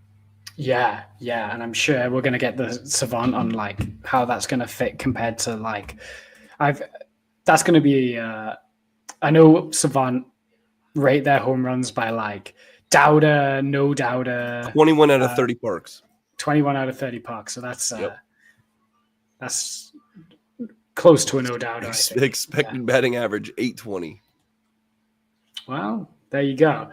Yeah, and I'm sure we're going to get the savant on like how that's going to fit compared to like that's going to be. I know Savant rate their home runs by like doubter, no doubter. 21 out of 30 parks. 21 out of 30 parks. So that's close to a no doubter. Expected batting average 820. Well, there you go.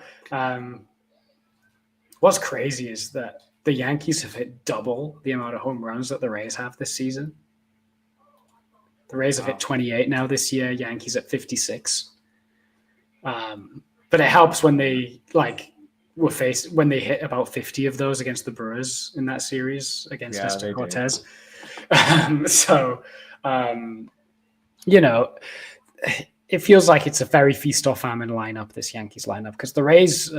What's crazy is that the Yankees have hit double the amount of home runs that the Rays have this season. The Rays have hit 28 now this year. Yankees at 56. But it helps when they when they hit about 50 of those against the Brewers in that series against Nestor Cortez. It feels like it's a very feast or famine lineup, this Yankees lineup, because the Rays,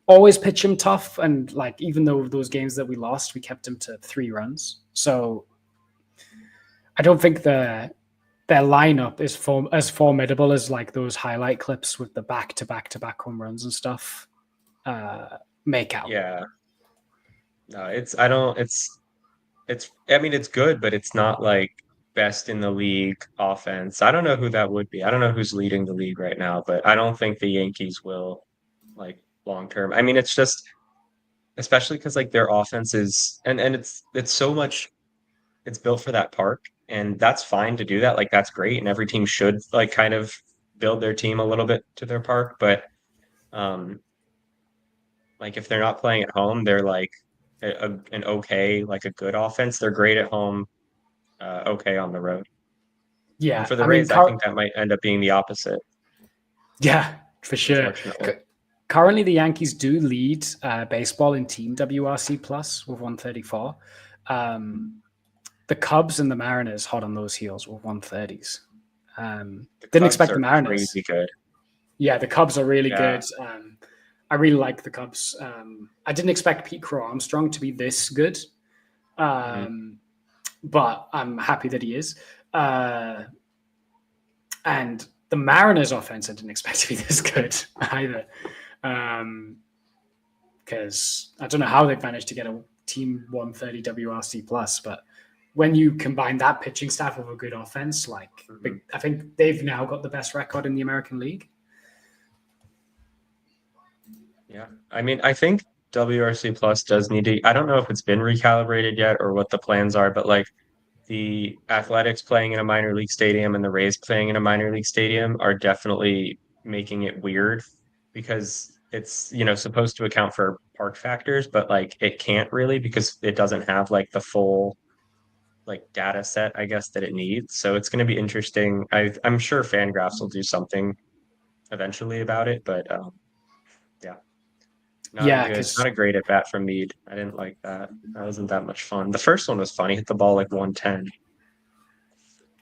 always pitch them tough. And like, even though those games that we lost, we kept them to 3 runs. So I don't think their lineup is as formidable as like those highlight clips with the back-to-back home runs and stuff make out. Yeah. No, it's good, but it's not like best in the league offense. I don't know who that would be. I don't know who's leading the league right now, but I don't think the Yankees will, like, long term. I mean, it's just, especially because like their offense is and it's so much, it's built for that park, and that's fine to do that. Like, that's great, and every team should like kind of build their team a little bit to their park. But like, if they're not playing at home, they're like a good offense. They're great at home, okay on the road. Yeah. And for the Rays, I think that might end up being the opposite. Yeah, for sure. Currently, the Yankees do lead baseball in team WRC plus with 134. The Cubs and the Mariners hot on those heels with 130s. Didn't expect the Mariners. Crazy good. Yeah, the Cubs are really good. I really like the Cubs. I didn't expect Pete Crow Armstrong to be this good, but I'm happy that he is. And the Mariners offense, I didn't expect to be this good either. Because I don't know how they've managed to get a team 130 WRC plus, but when you combine that pitching staff with a good offense, I think they've now got the best record in the American League. Yeah, I mean, I think WRC Plus does need to. I don't know if it's been recalibrated yet or what the plans are, but like the Athletics playing in a minor league stadium and the Rays playing in a minor league stadium are definitely making it weird, because it's, supposed to account for park factors, but like it can't really, because it doesn't have like the full like data set, I guess, that it needs. So it's going to be interesting. I'm sure Fangraphs will do something eventually about it, but not a great at bat from Mead. I didn't like that. That wasn't that much fun. The first one was fun. He hit the ball like 110.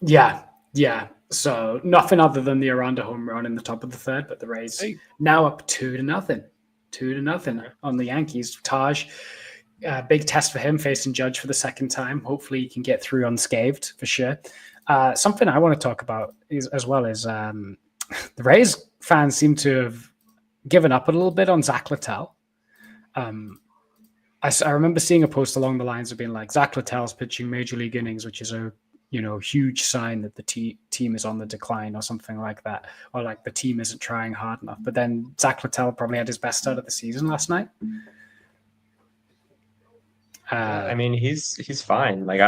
Yeah. So nothing other than the Aranda home run in the top of the third, but the Rays now up 2-0. 2-0 on the Yankees. Taj, big test for him, facing Judge for the second time. Hopefully he can get through unscathed for sure. Something I want to talk about is the Rays fans seem to have given up a little bit on Zach Littell. I remember seeing a post along the lines of being like, Zach Littell's pitching major league innings, which is a huge sign that the team is on the decline or something like that, or like the team isn't trying hard enough. But then Zach Littell probably had his best start of the season last night. I mean, he's fine. Like,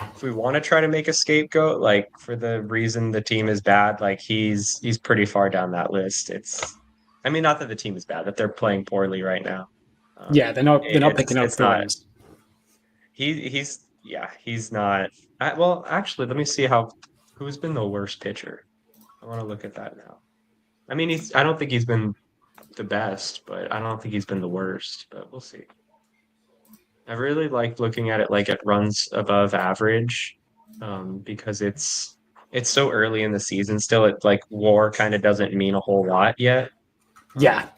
if we want to try to make a scapegoat, like for the reason the team is bad, like he's pretty far down that list. Not that the team is bad, that they're playing poorly right now. They're not picking up the wins. He's not. Well, actually, let me see who's been the worst pitcher. I want to look at that now. I mean, I don't think he's been the best, but I don't think he's been the worst. But we'll see. I really like looking at it like it runs above average, because it's so early in the season still. It like WAR kind of doesn't mean a whole lot yet. Yeah.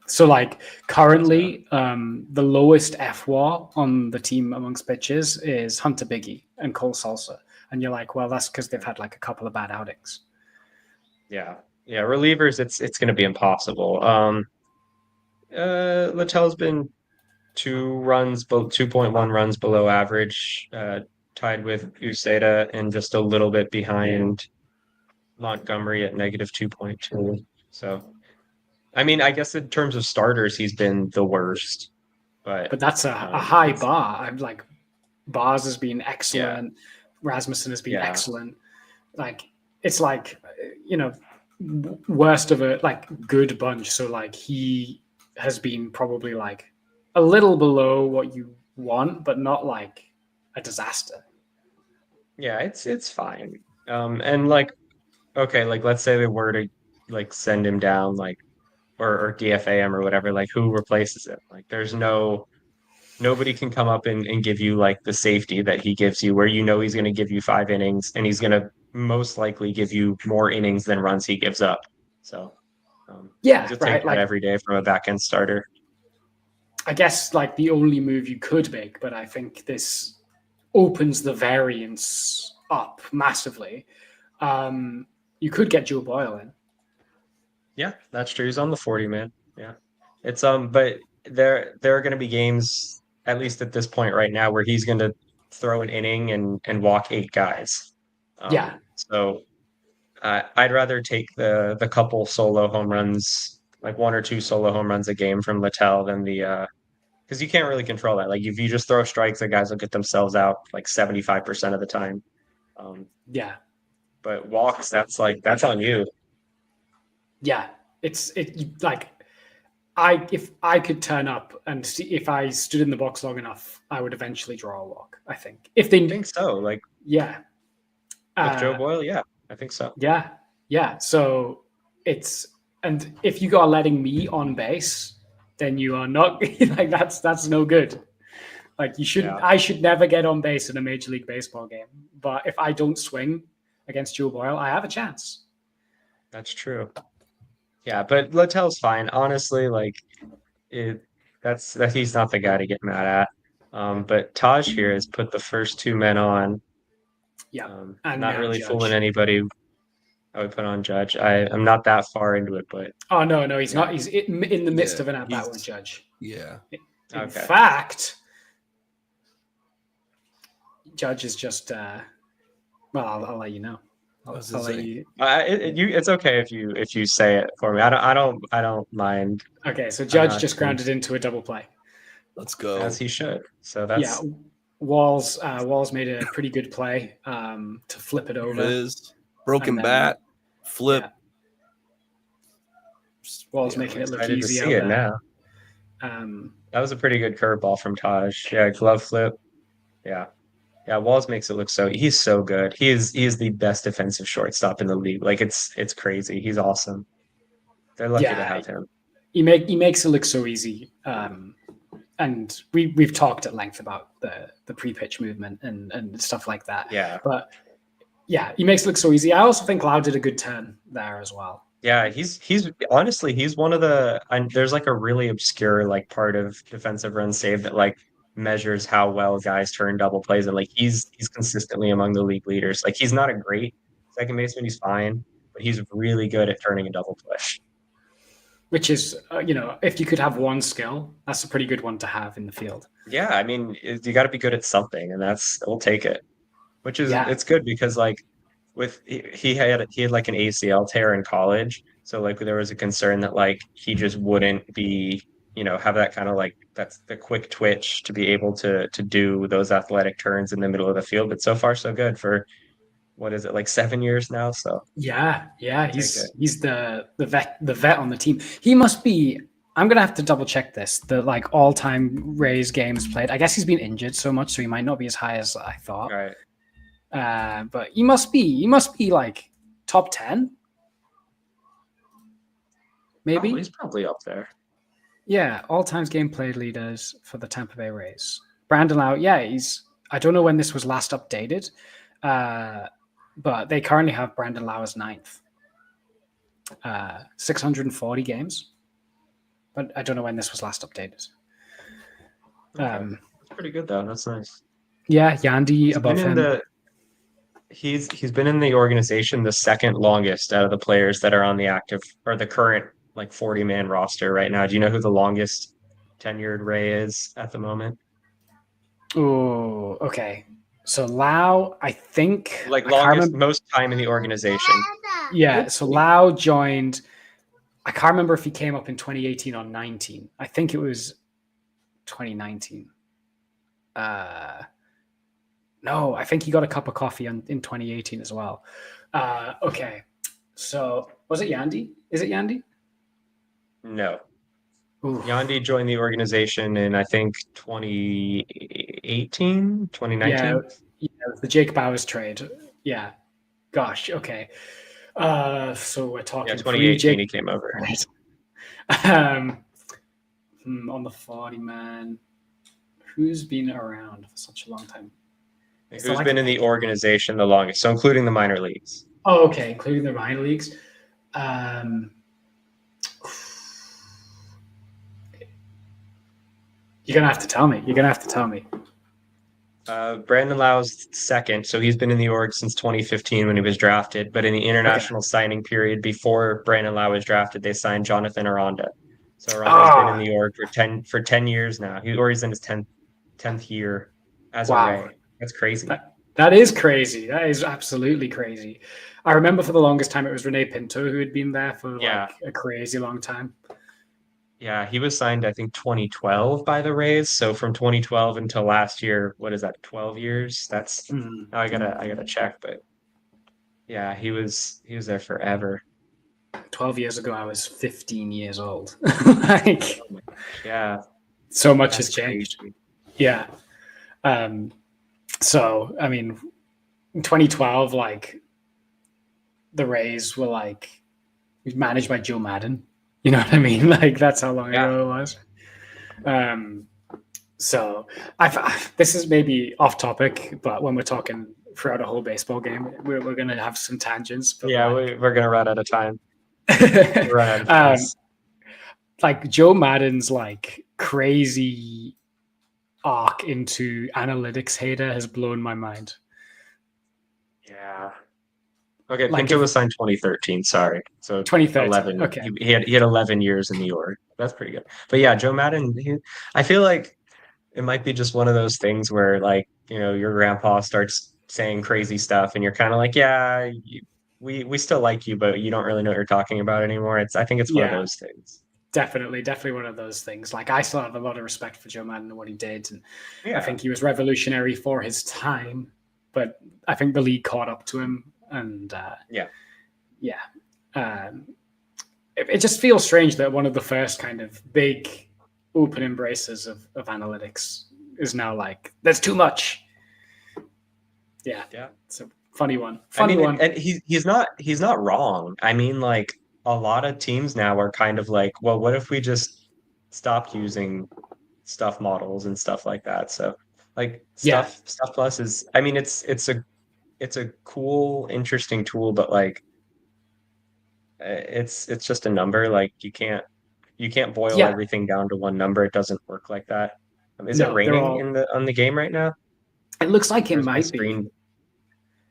So like currently, the lowest FWAR on the team amongst pitchers is Hunter Biggie and Cole Salsa, and you're like, well, that's because they've had like a couple of bad outings. Yeah. Relievers, it's going to be impossible. Littell's been 2.1 runs below average tied with Uceda and just a little bit behind Montgomery at -2.2. So, I mean, I guess in terms of starters, he's been the worst. But that's a high bar. I'm like, Bars has been excellent. Rasmussen has been excellent. Like, it's like, worst of a like good bunch. So like he has been probably like a little below what you want, but not like a disaster. Yeah, it's fine. And like, okay, like let's say they were to like send him down, like or DFA him or whatever, like who replaces him? Like there's nobody can come up and give you like the safety that he gives you, where he's going to give you 5 innings and he's going to most likely give you more innings than runs he gives up. So yeah, you'll right. take that every day from a back end starter. I guess like the only move you could make, but I think this opens the variance up massively. You could get Joe Boyle in. Yeah, that's true. He's on the 40 man. Yeah, it's but there are going to be games, at least at this point right now, where he's going to throw an inning and walk 8 guys. So I'd rather take the couple solo home runs, like 1 or 2 solo home runs a game from Littell than the because you can't really control that. Like if you just throw strikes, the guys will get themselves out like 75% of the time. But walks, that's on you. Yeah, it's like if I could turn up and see if I stood in the box long enough, I would eventually draw a walk. I think I think so. Like with Joe Boyle, yeah, I think so. Yeah. So and if you are letting me on base, then you are not like that's no good. Like you shouldn't. I should never get on base in a Major League Baseball game. But if I don't swing against Joe Boyle, I have a chance. That's true. Yeah, but Littell's fine. Honestly, like that he's not the guy to get mad at. But Taj here has put the first 2 men on. Yeah, and not really Judge. Fooling anybody. I would put on Judge. I'm not that far into it, but no, he's not. He's in the midst of an at bat with Judge. Yeah. In fact, Judge is just. I'll let you know. I'll let you. It's okay if you say it for me. I don't mind. Okay, so Judge just grounded into a double play. Let's go, as he should. So that's Walls made a pretty good play to flip it over. It is broken bat, flip. Yeah. Walls making it look easy. To see it now. That was a pretty good curveball from Taj. Yeah, glove flip. Yeah. Yeah, Walls makes it look he's so good. He is the best defensive shortstop in the league. Like it's crazy. He's awesome. They're lucky to have him. He makes it look so easy. And we've talked at length about the pre-pitch movement and stuff like that. Yeah. But yeah, he makes it look so easy. I also think Lau did a good turn there as well. Yeah, he's honestly one of the there's like a really obscure like part of defensive run save that like measures how well guys turn double plays, and like he's consistently among the league leaders. Like he's not a great second baseman, he's fine, but he's really good at turning a double play. Which is, if you could have one skill, that's a pretty good one to have in the field. Yeah, I mean, you got to be good at something, and we'll take it. Which is it's good because like he had like an ACL tear in college, so like there was a concern that like he just wouldn't be, have that kind of like that's the quick twitch to be able to do those athletic turns in the middle of the field. But so far so good for what is it, like 7 years now? So yeah, he's the vet on the team. He must be. I'm gonna have to double check this. The like all-time Rays games played. I guess he's been injured so much, so he might not be as high as I thought. Right. But he must be like top 10, maybe. He's probably up there. Yeah, all-time game played leaders for the Tampa Bay Rays. Brandon Lau. Yeah, I don't know when this was last updated. But they currently have Brandon Lau as 9th. 640 games. But I don't know when this was last updated. That's pretty good, though. That's nice. Yeah, Yandy above him. He's been in the organization the second longest out of the players that are on the active or the current like 40-man roster right now. Do you know who the longest tenured Ray is at the moment? Oh, okay. So Lau, I think, Like I can't longest, remember. most time in the organization. Yeah, so Lau joined. I can't remember if he came up in 2018 or 19. I think it was 2019. No, I think he got a cup of coffee in 2018 as well. Okay, so was it Yandy? Is it Yandy? No. Ooh. Yandy joined the organization in, I think, 2018, 2019. Yeah, the Jake Bowers trade. Yeah. Gosh. Okay. So we're talking 2018 pre-Jake. he came over. Right. On the 40 man, who's been around for such a long time? Who's been in the organization the longest? So including the minor leagues. Oh, okay, including the minor leagues. You're gonna have to tell me. Brandon Lau's second, so he's been in the org since 2015 when he was drafted. But in the international signing period before Brandon Lau was drafted, they signed Jonathan Aranda. So Aranda's been in the org for 10 years now. He's in his 10th year as a Ray. That's crazy. That is crazy. That is absolutely crazy. I remember for the longest time it was Rene Pinto who had been there for like a crazy long time. Yeah, he was signed, I think, 2012 by the Rays. So from 2012 until last year, what is that, 12 years? That's now I gotta check, but yeah, he was there forever. 12 years ago, I was 15 years old. Like, yeah, so much has changed. Crazy. Yeah. So I mean, in 2012, like the Rays were like managed by Joe Madden. You know what I mean? Like that's how long ago it was. So this is maybe off topic, but when we're talking throughout a whole baseball game, we're going to have some tangents. But yeah, we're going to run out of time. Like Joe Madden's like crazy arc into analytics hater has blown my mind. Yeah. Okay, like Pinto was signed 2013. Sorry, so 2013. 11. Okay, he had 11 years in the org. That's pretty good. But yeah, Joe Madden. I feel like it might be just one of those things where, like, you know, your grandpa starts saying crazy stuff, and you're kind of like, yeah, we still like you, but you don't really know what you're talking about anymore. I think it's one of those things. Definitely one of those things. Like I still have a lot of respect for Joe Madden and what he did, and I think he was revolutionary for his time. But I think the league caught up to him. And it just feels strange that one of the first kind of big open embraces of analytics is now like there's too much. Yeah, it's a funny one. And he's not wrong. I mean, like a lot of teams now are kind of like, well, what if we just stopped using stuff models and stuff like that? So like stuff plus is, I mean, it's a cool, interesting tool, but like it's just a number. Like you can't boil everything down to one number. It doesn't work like that. Is it raining on the game right now? It looks like it might be.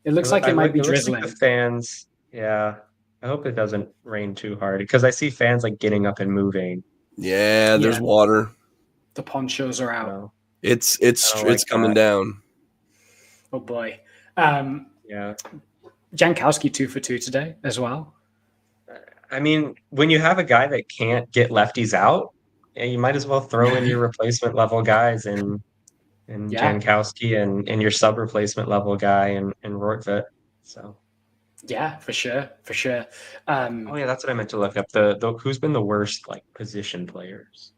It looks like it might be drizzling. Like the fans, I hope it doesn't rain too hard because I see fans like getting up and moving. Yeah, there's water. The ponchos are out. It's coming down. Oh boy. Jankowski 2 for 2 today as well. I mean, when you have a guy that can't get lefties out, you might as well throw in your replacement level guys and Jankowski and your sub replacement level guy and Rortvedt. So yeah, for sure. Oh yeah, that's what I meant to look up. The who's been the worst like position players.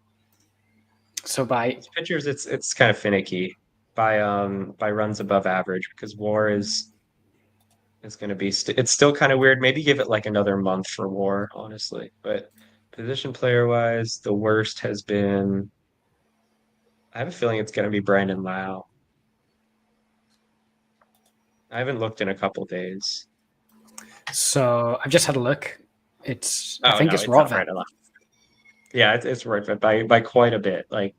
So by pitchers, it's kind of finicky. By runs above average because WAR is going to be it's still kind of weird. Maybe give it like another month for WAR, honestly. But position player wise, the worst has been. I have a feeling it's going to be Brandon Lau. I haven't looked in a couple days. So I've just had a look. It's Rortvedt. Yeah, it's Rortvedt by quite a bit. Like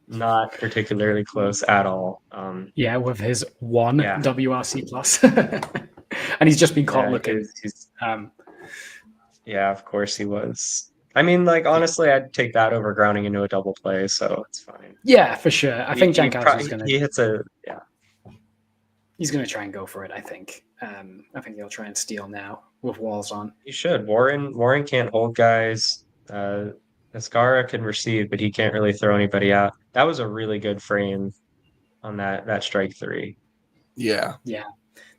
not particularly close at all. With his one WRC plus, and he's just been caught looking. Of course he was. I mean, like honestly, I'd take that over grounding into a double play, so it's fine. Yeah, for sure. I think Jankowski's going to. He hits a He's going to try and go for it, I think. I think he'll try and steal now with walls on. He should. Warren can't hold guys. Escara can receive, but he can't really throw anybody out. That was a really good frame on that strike three. Yeah. Yeah.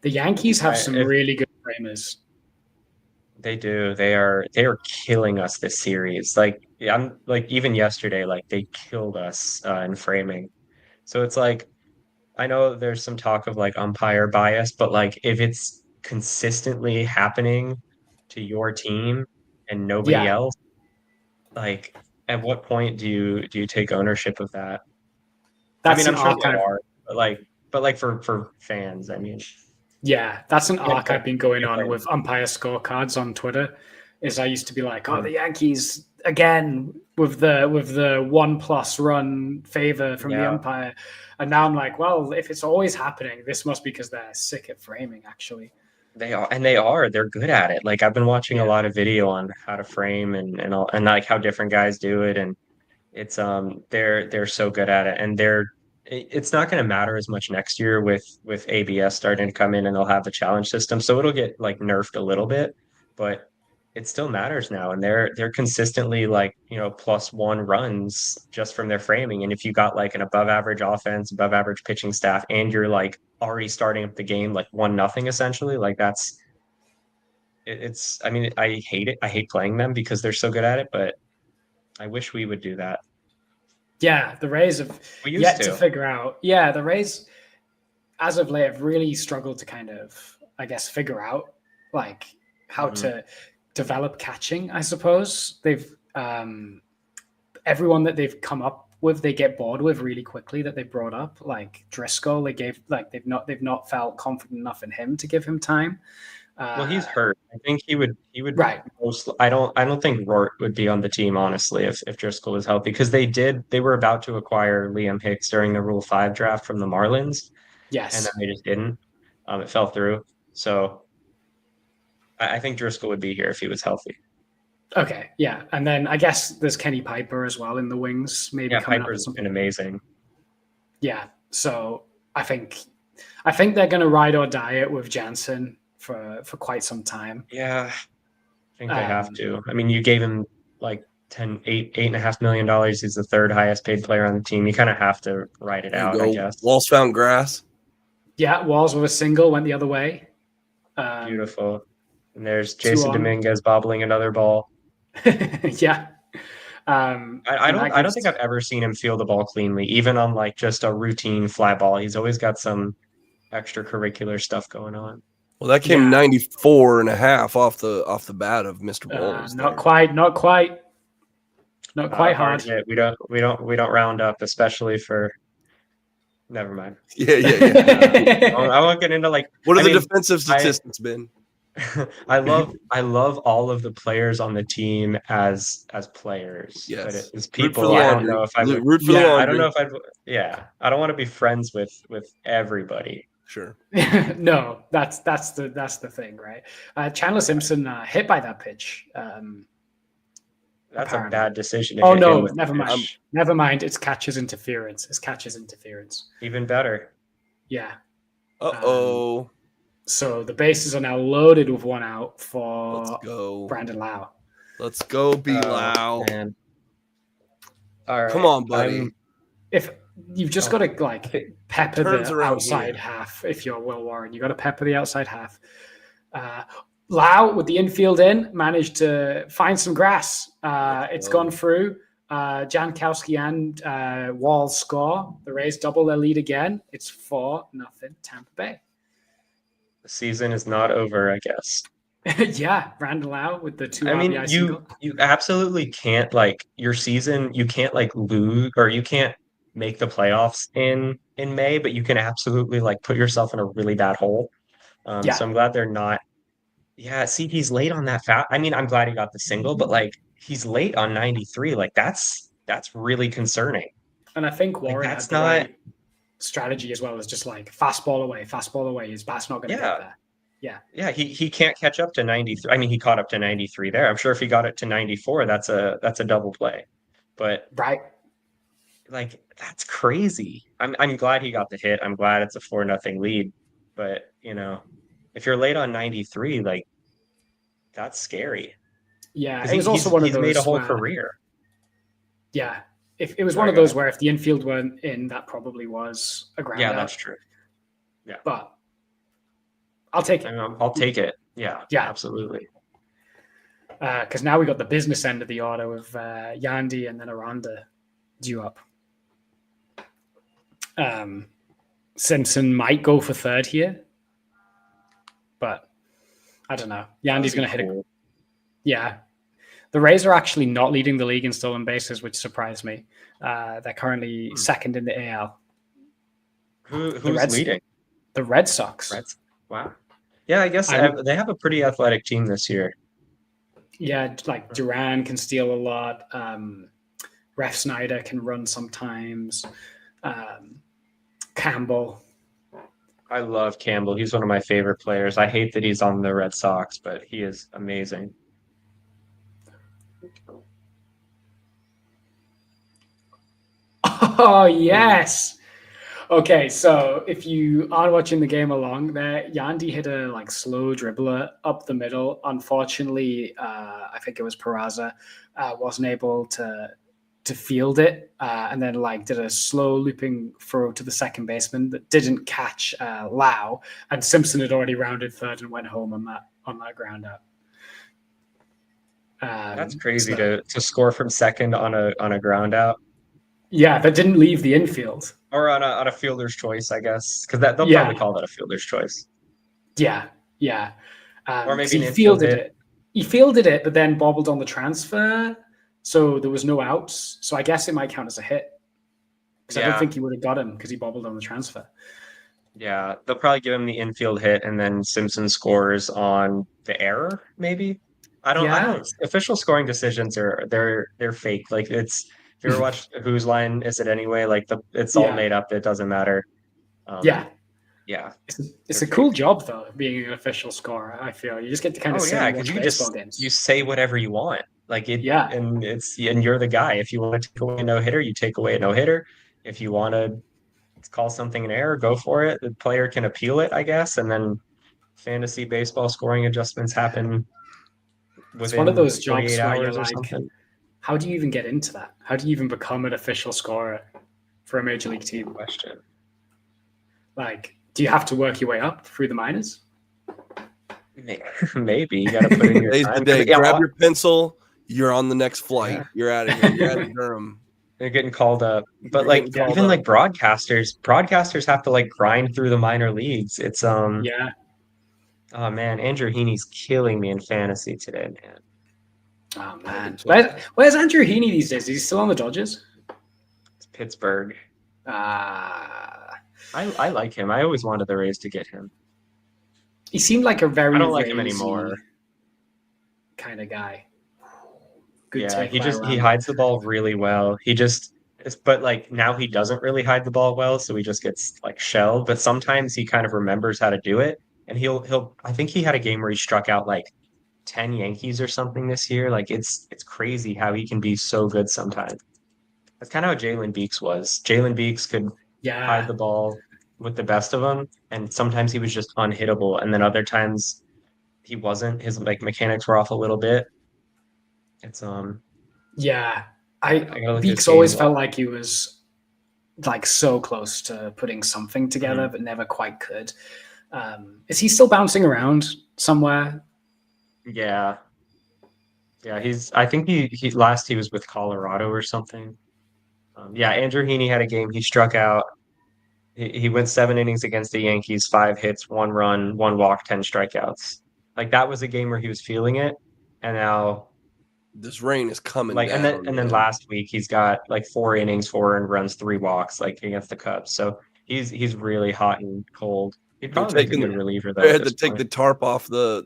The Yankees have some really good framers. They do. They are killing us this series. Like I'm like even yesterday, like they killed us in framing. So it's like I know there's some talk of like umpire bias, but like if it's consistently happening to your team and nobody Yeah. else, like at what point do you take ownership of that? I That's mean, an I'm sure they archive. are, but like for fans, I mean, Yeah, that's an arc I've been going on like- with umpire scorecards on Twitter. Is I used to be like, oh, the Yankees again with the 1+ run favor from the umpire, and now I'm like, well, if it's always happening, this must be because they're sick at framing. Actually, they are, and they're good at it. Like I've been watching a lot of video on how to frame and all, and like how different guys do it, and it's they're so good at it, and it's not going to matter as much next year with ABS starting to come in, and they'll have the challenge system, so it'll get like nerfed a little bit, but it still matters now, and they're consistently like +1 runs just from their framing, and if you got like an above average offense, above average pitching staff, and you're like already starting up the game like 1-0 essentially, like it's I mean I hate it. I hate playing them because they're so good at it, but I wish we would do that. Yeah, the Rays have yet to figure out. Yeah, the Rays, as of late, have really struggled to kind of, I guess, figure out like how to develop catching. I suppose they've everyone that they've come up with, they get bored with really quickly. That they brought up, like Driscoll, they've not felt confident enough in him to give him time. Well, he's hurt. I think he would right. I don't think Rourke would be on the team, honestly, if Driscoll was healthy, because they were about to acquire Liam Hicks during the Rule 5 draft from the Marlins. Yes. And then they just didn't. It fell through. So I think Driscoll would be here if he was healthy. Okay, yeah. And then I guess there's Kenny Piper as well in the wings. Maybe Piper's been amazing. Yeah. So I think they're going to ride or die it with Jansen for quite some time. Yeah, I think they have to. I mean, you gave him like $8.5 million. He's the third highest paid player on the team. You kind of have to ride it out, I guess. Walls found grass. Yeah, Walls with a single went the other way. Beautiful. And there's Jason Dominguez bobbling another ball. Yeah. I don't think I've ever seen him field the ball cleanly, even on like just a routine fly ball. He's always got some extracurricular stuff going on. Well, that came 94.5 off the bat of Mr. Bowles. Not quite hard. We don't round up, especially for. Never mind. Yeah. I won't get into like. What are the defensive statistics been? I love all of the players on the team as players. Yes. But as people, I don't know if I would. I don't know if I'd. Yeah, I don't want to be friends with everybody. Sure. No, that's the thing, right? Chandler Simpson hit by that pitch. That's apparently a bad decision. Oh no, never mind. Never mind. It's catcher's interference. Even better. Yeah. Uh-oh. So the bases are now loaded with one out for Brandon Lau. Let's go, B. Lau. Man. All right. Come on, buddy. If you've just got to like pepper the outside half, if you're Will Warren, you got to pepper the outside half. Lau with the infield in managed to find some grass. It's gone through. Jankowski and Walls score. The Rays double their lead again. It's 4-0 Tampa Bay. The season is not over, I guess. Yeah, Brandon Lau with the 2 I mean, RBI single. You absolutely can't like your season. You can't like lose, or you can't make the playoffs in May, but you can absolutely like put yourself in a really bad hole. So I'm glad they're not. Yeah, see, he's late on that I mean, I'm glad he got the single, but like he's late on 93. Like that's really concerning. And I think Warren that's had the right strategy as well as just like fastball away. His bat's not going to get there. Yeah, he can't catch up to 93. I mean, he caught up to 93 there. I'm sure if he got it to 94, that's a double play. But right, like that's crazy. I'm glad he got the hit. I'm glad it's a 4-0 lead. but if you're late on 93, like that's scary. Yeah, Because it was also one of he's made a those whole where, career. yeah, if it was one Sorry, of go those ahead. where if the infield weren't in, that probably was a ground Yeah, out. that's true. Yeah, But I'll take it. I'll take it. Yeah, Yeah. absolutely. Because now we got the business end of the order with Yandy and then Aranda due up. Simpson might go for third here, but I don't know. Yandy's going to hit it. Yeah. The Rays are actually not leading the league in stolen bases, which surprised me. They're currently second in the AL. Who's leading? The Red Sox. Wow. Yeah, I guess they have a pretty athletic team this year. Yeah, like Duran can steal a lot. Ref Snyder can run sometimes. Campbell. I love Campbell. He's one of my favorite players. I hate that he's on the Red Sox, but he is amazing. Oh, yes. Okay, so if you are watching the game along there, Yandy hit a slow dribbler up the middle. Unfortunately, I think it was Peraza wasn't able to field it, and then did a slow looping throw to the second baseman that didn't catch Lau, and Simpson had already rounded third and went home on that ground out. That's crazy to score from second on a ground out. Yeah, that didn't leave the infield. Or on a fielder's choice, I guess, because they'll probably call that a fielder's choice. Yeah. Or maybe he fielded it. He fielded it, but then bobbled on the transfer, so there was no outs. So I guess it might count as a hit. Because I don't think he would have got him because he bobbled on the transfer. Yeah, they'll probably give him the infield hit, and then Simpson scores on the error. Maybe I don't. Official scoring decisions they're fake. Like it's. If you ever watched Whose Line Is It Anyway? It's all made up. It doesn't matter. Yeah. It's a cool fake. job though, being an official scorer. I feel you just get to kind of say because you baseball games. You say whatever you want. And you're the guy. If you want to take away a no hitter, you take away a no hitter. If you want to call something an error, go for it. The player can appeal it, I guess, and then fantasy baseball scoring adjustments happen within it's one of those jobs 48 where you're hours or something. How do you even get into that? How do you even become an official scorer for a major league team? Question. Do you have to work your way up through the minors? Maybe you got to put in your time. Grab your pencil. You're on the next flight. Yeah. You're out of here. You're out of Durham. They're getting called up. But broadcasters have to grind through the minor leagues. It's Oh man, Andrew Heaney's killing me in fantasy today, man. Oh man, where's Andrew Heaney these days? Is he still on the Dodgers? It's Pittsburgh. I like him. I always wanted the Rays to get him. He seemed like a very. I don't like him anymore. Kind of guy. He hides the ball really well. But now he doesn't really hide the ball well, so he just gets shelled. But sometimes he kind of remembers how to do it, and he'll. I think he had a game where he struck out 10 Yankees or something this year. It's crazy how he can be so good sometimes. That's kind of how Jalen Beeks was. Jalen Beeks could hide the ball with the best of them, and sometimes he was just unhittable, and then other times he wasn't. His mechanics were off a little bit. It's Beeks always felt like he was so close to putting something together, but never quite could. Is he still bouncing around somewhere? Yeah. I think he last he was with Colorado or something. Andrew Heaney had a game. He struck out. He went 7 innings against the Yankees, 5 hits, 1 run, 1 walk, 10 strikeouts. That was a game where he was feeling it, and now this rain is coming down. And then last week he's got 4 innings, 4 earned runs, 3 walks against the Cubs. So he's really hot and cold. He'd probably make a good reliever though. They had to take the tarp off the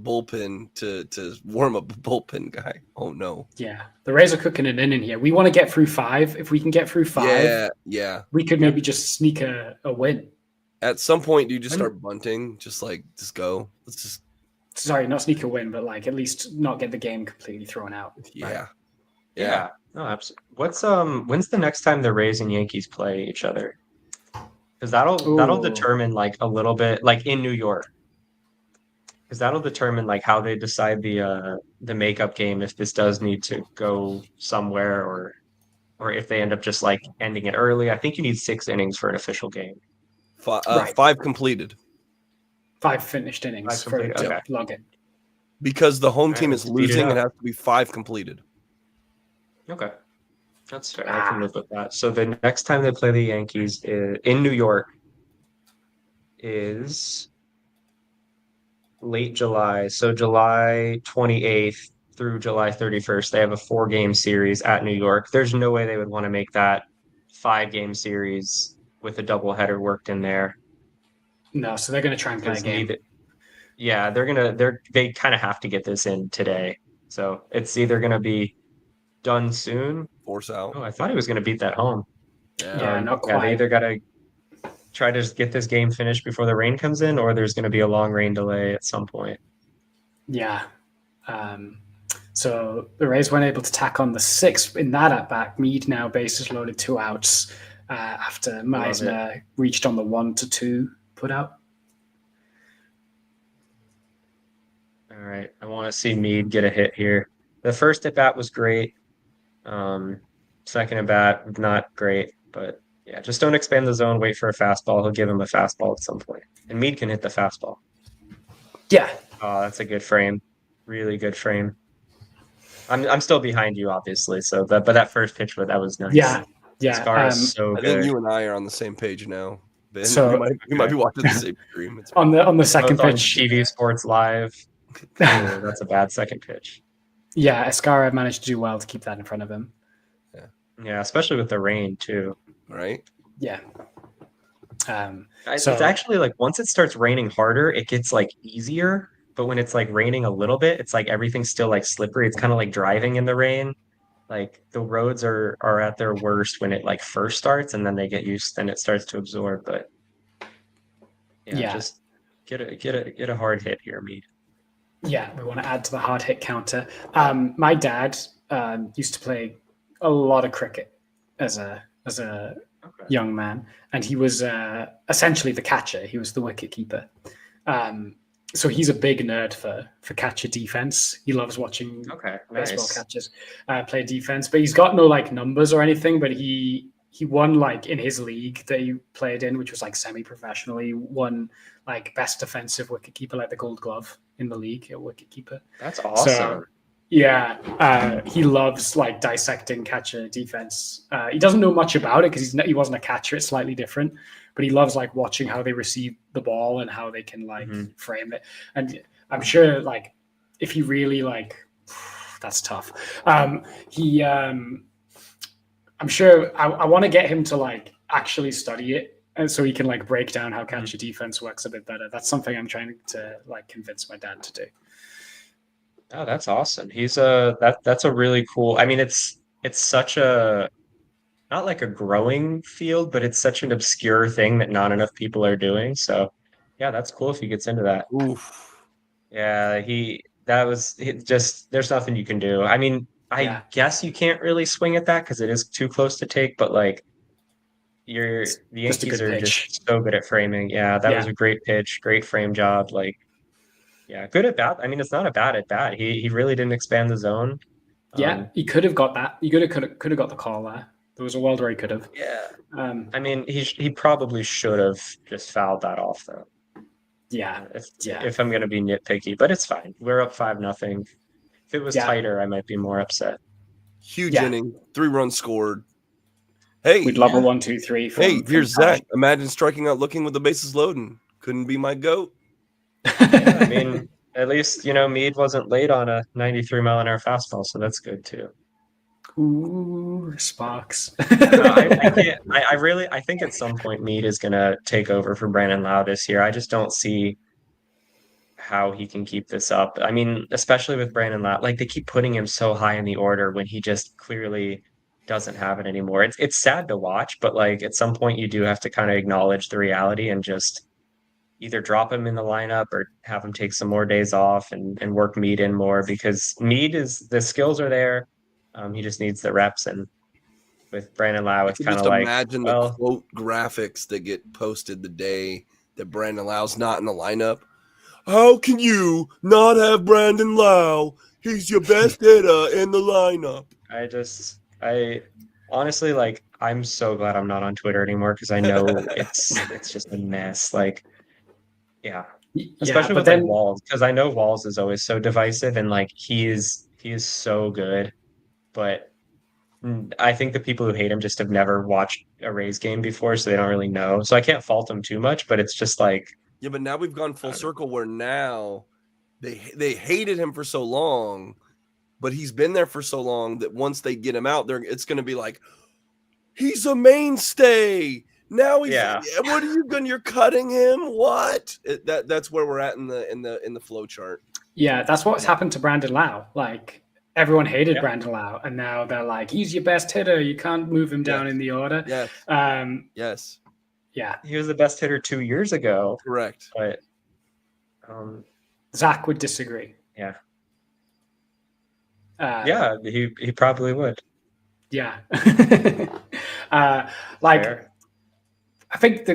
bullpen to warm up the bullpen guy. Oh no. Yeah. The Rays are cooking it in here. We want to get through 5. If we can get through 5, we could maybe just sneak a win. At some point, do you just start bunting? Just go. Let's just Sorry, not sneak a win, but at least not get the game completely thrown out. Yeah. Right? Yeah. No, absolutely. When's the next time the Rays and Yankees play each other? because that'll Ooh. determine like a little bit like in New York, because that'll determine like how they decide the makeup game if this does need to go somewhere or if they end up just like ending it early. I think you need 6 innings for an official game. Right. 5 completed 5 finished innings 5 for completed? to Okay. log in. because the home All team right, is let's speed it losing. It up. has to be 5 completed. Okay. That's fair. I can live with that. So the next time they play the Yankees in New York is late July. So July 28th through July 31st, they have a 4-game series at New York. There's no way they would want to make that 5-game series with a doubleheader worked in there. No, so they're going to try and play a Because game. yeah, they kind of have to get this in today. So it's either gonna be done soon. Force out. Oh, I thought he was gonna beat that home. Yeah, not Yeah, they quite. either gotta try to just get this game finished before the rain comes in, or there's gonna be a long rain delay at some point. Yeah. So the Rays weren't able to tack on the 6th in that at bat. Mead now bases loaded, 2 outs after Meisner reached on the 1-2 put out. All right, I want to see Mead get a hit here. The first at bat was great. Second at bat, not great, but yeah, just don't expand the zone. Wait for a fastball. He'll give him a fastball at some point, and Mead can hit the fastball. Yeah. Oh, that's a good frame. Really good frame. I'm still behind you, obviously. So but that first pitch, that was nice. Yeah. Scar is so I good. think you and I are on the same page now, Ben. So- we might be watching the same stream. It's On the second Both on pitch, TV Sports Live. Ooh, that's a bad second pitch. yeah, Escara managed to do well to keep that in front of him. Yeah, especially with the rain too. right. Yeah. It's So- actually like once it starts raining harder, it gets like easier. But when it's like raining a little bit, it's like everything's still like slippery. It's kind of like driving in the rain. Like the roads are at their worst when it like first starts, and then they get used, then it starts to absorb. But Yeah. just get a hard hit here, Mead. Yeah, we want to add to the hard hit counter. My dad used to play a lot of cricket as a Okay. young man, and he was essentially the catcher. He was the wicket keeper. So he's a big nerd for catcher defense. He loves watching Okay, baseball nice. catchers play defense, but he's got no like numbers or anything. But he won like in his league that he played in, which was like semi-professional. He won like best defensive wicketkeeper, like the Gold Glove in the league at wicketkeeper. That's awesome. Yeah, he loves like dissecting catcher defense. He doesn't know much about it because he wasn't a catcher. It's slightly different, but he loves like watching how they receive the ball and how they can like frame it. And I'm sure like if he really like, that's tough. I'm sure I want to get him to like actually study it, and so he can like break down how catcher defense works a bit better. That's something I'm trying to like convince my dad to do. Oh, that's awesome. He's that's a really cool. I mean, it's such a not like a growing field, but it's such an obscure thing that not enough people are doing. So, yeah, that's cool if he gets into that. Oof. Yeah, there's nothing you can do. I mean, I guess you can't really swing at that because it is too close to take, but like the Just a Yankees good are pitch. just so good at framing. Yeah, that was Yeah. a great pitch, great frame job. Like, yeah, good at bat. I mean, it's not a bad at bat. He really didn't expand the zone. Yeah, he could have got that. He could have got the call there. There was a world where he could have. Yeah. Um, I mean, he probably should have just fouled that off though. yeah, If I'm gonna be nitpicky, but it's fine. We're up 5-0. If it was Yeah. tighter, I might be more upset. Huge Yeah. inning, 3 runs scored. Hey, we'd love a 1-2-3. hey, here's Zach. Imagine striking out looking with the bases loading. Couldn't be my goat. Yeah, I mean, at least Mead wasn't late on a 93-mile-an-hour fastball, so that's good too. Ooh, sparks. No, I can't. I think at some point Mead is gonna take over for Brandon Lau this year. I just don't see how he can keep this up. I mean, especially with Brandon Lau, like they keep putting him so high in the order when he just clearly doesn't have it anymore. It's sad to watch, but like at some point you do have to kind of acknowledge the reality and just either drop him in the lineup or have him take some more days off and work Mead in more because Mead the skills are there. He just needs the reps and with Brandon Lau, I it's can kind just of like, imagine the well, quote graphics that get posted the day that Brandon Lau's not in the lineup. How can you not have Brandon Lau? He's your best hitter in the lineup. I honestly, like, I'm so glad I'm not on Twitter anymore because I know it's just a mess. Like, yeah, Yeah, especially but with like then Walls, because I know Walls is always so divisive and like he is so good, but I think the people who hate him just have never watched a Rays game before, so they don't really know. So I can't fault him too much, but it's just like, Yeah, but now we've gone I full don't know. circle where now they hated him for so long, but he's been there for so long that once they get him out there, it's going to be like he's a mainstay. Now he's Yeah. what are you going? You're cutting him? What? That's where we're at in the flow chart. yeah, that's what's happened to Brandon Lau. Like everyone hated Yeah. Brandon Lau, and now they're like, he's your best hitter. You can't move him down Yes. in the order. Yes. Yes. Yeah, He was the best hitter 2 years ago, Correct. but Zach would disagree. yeah. Yeah, He probably would. yeah. Like Fair. I think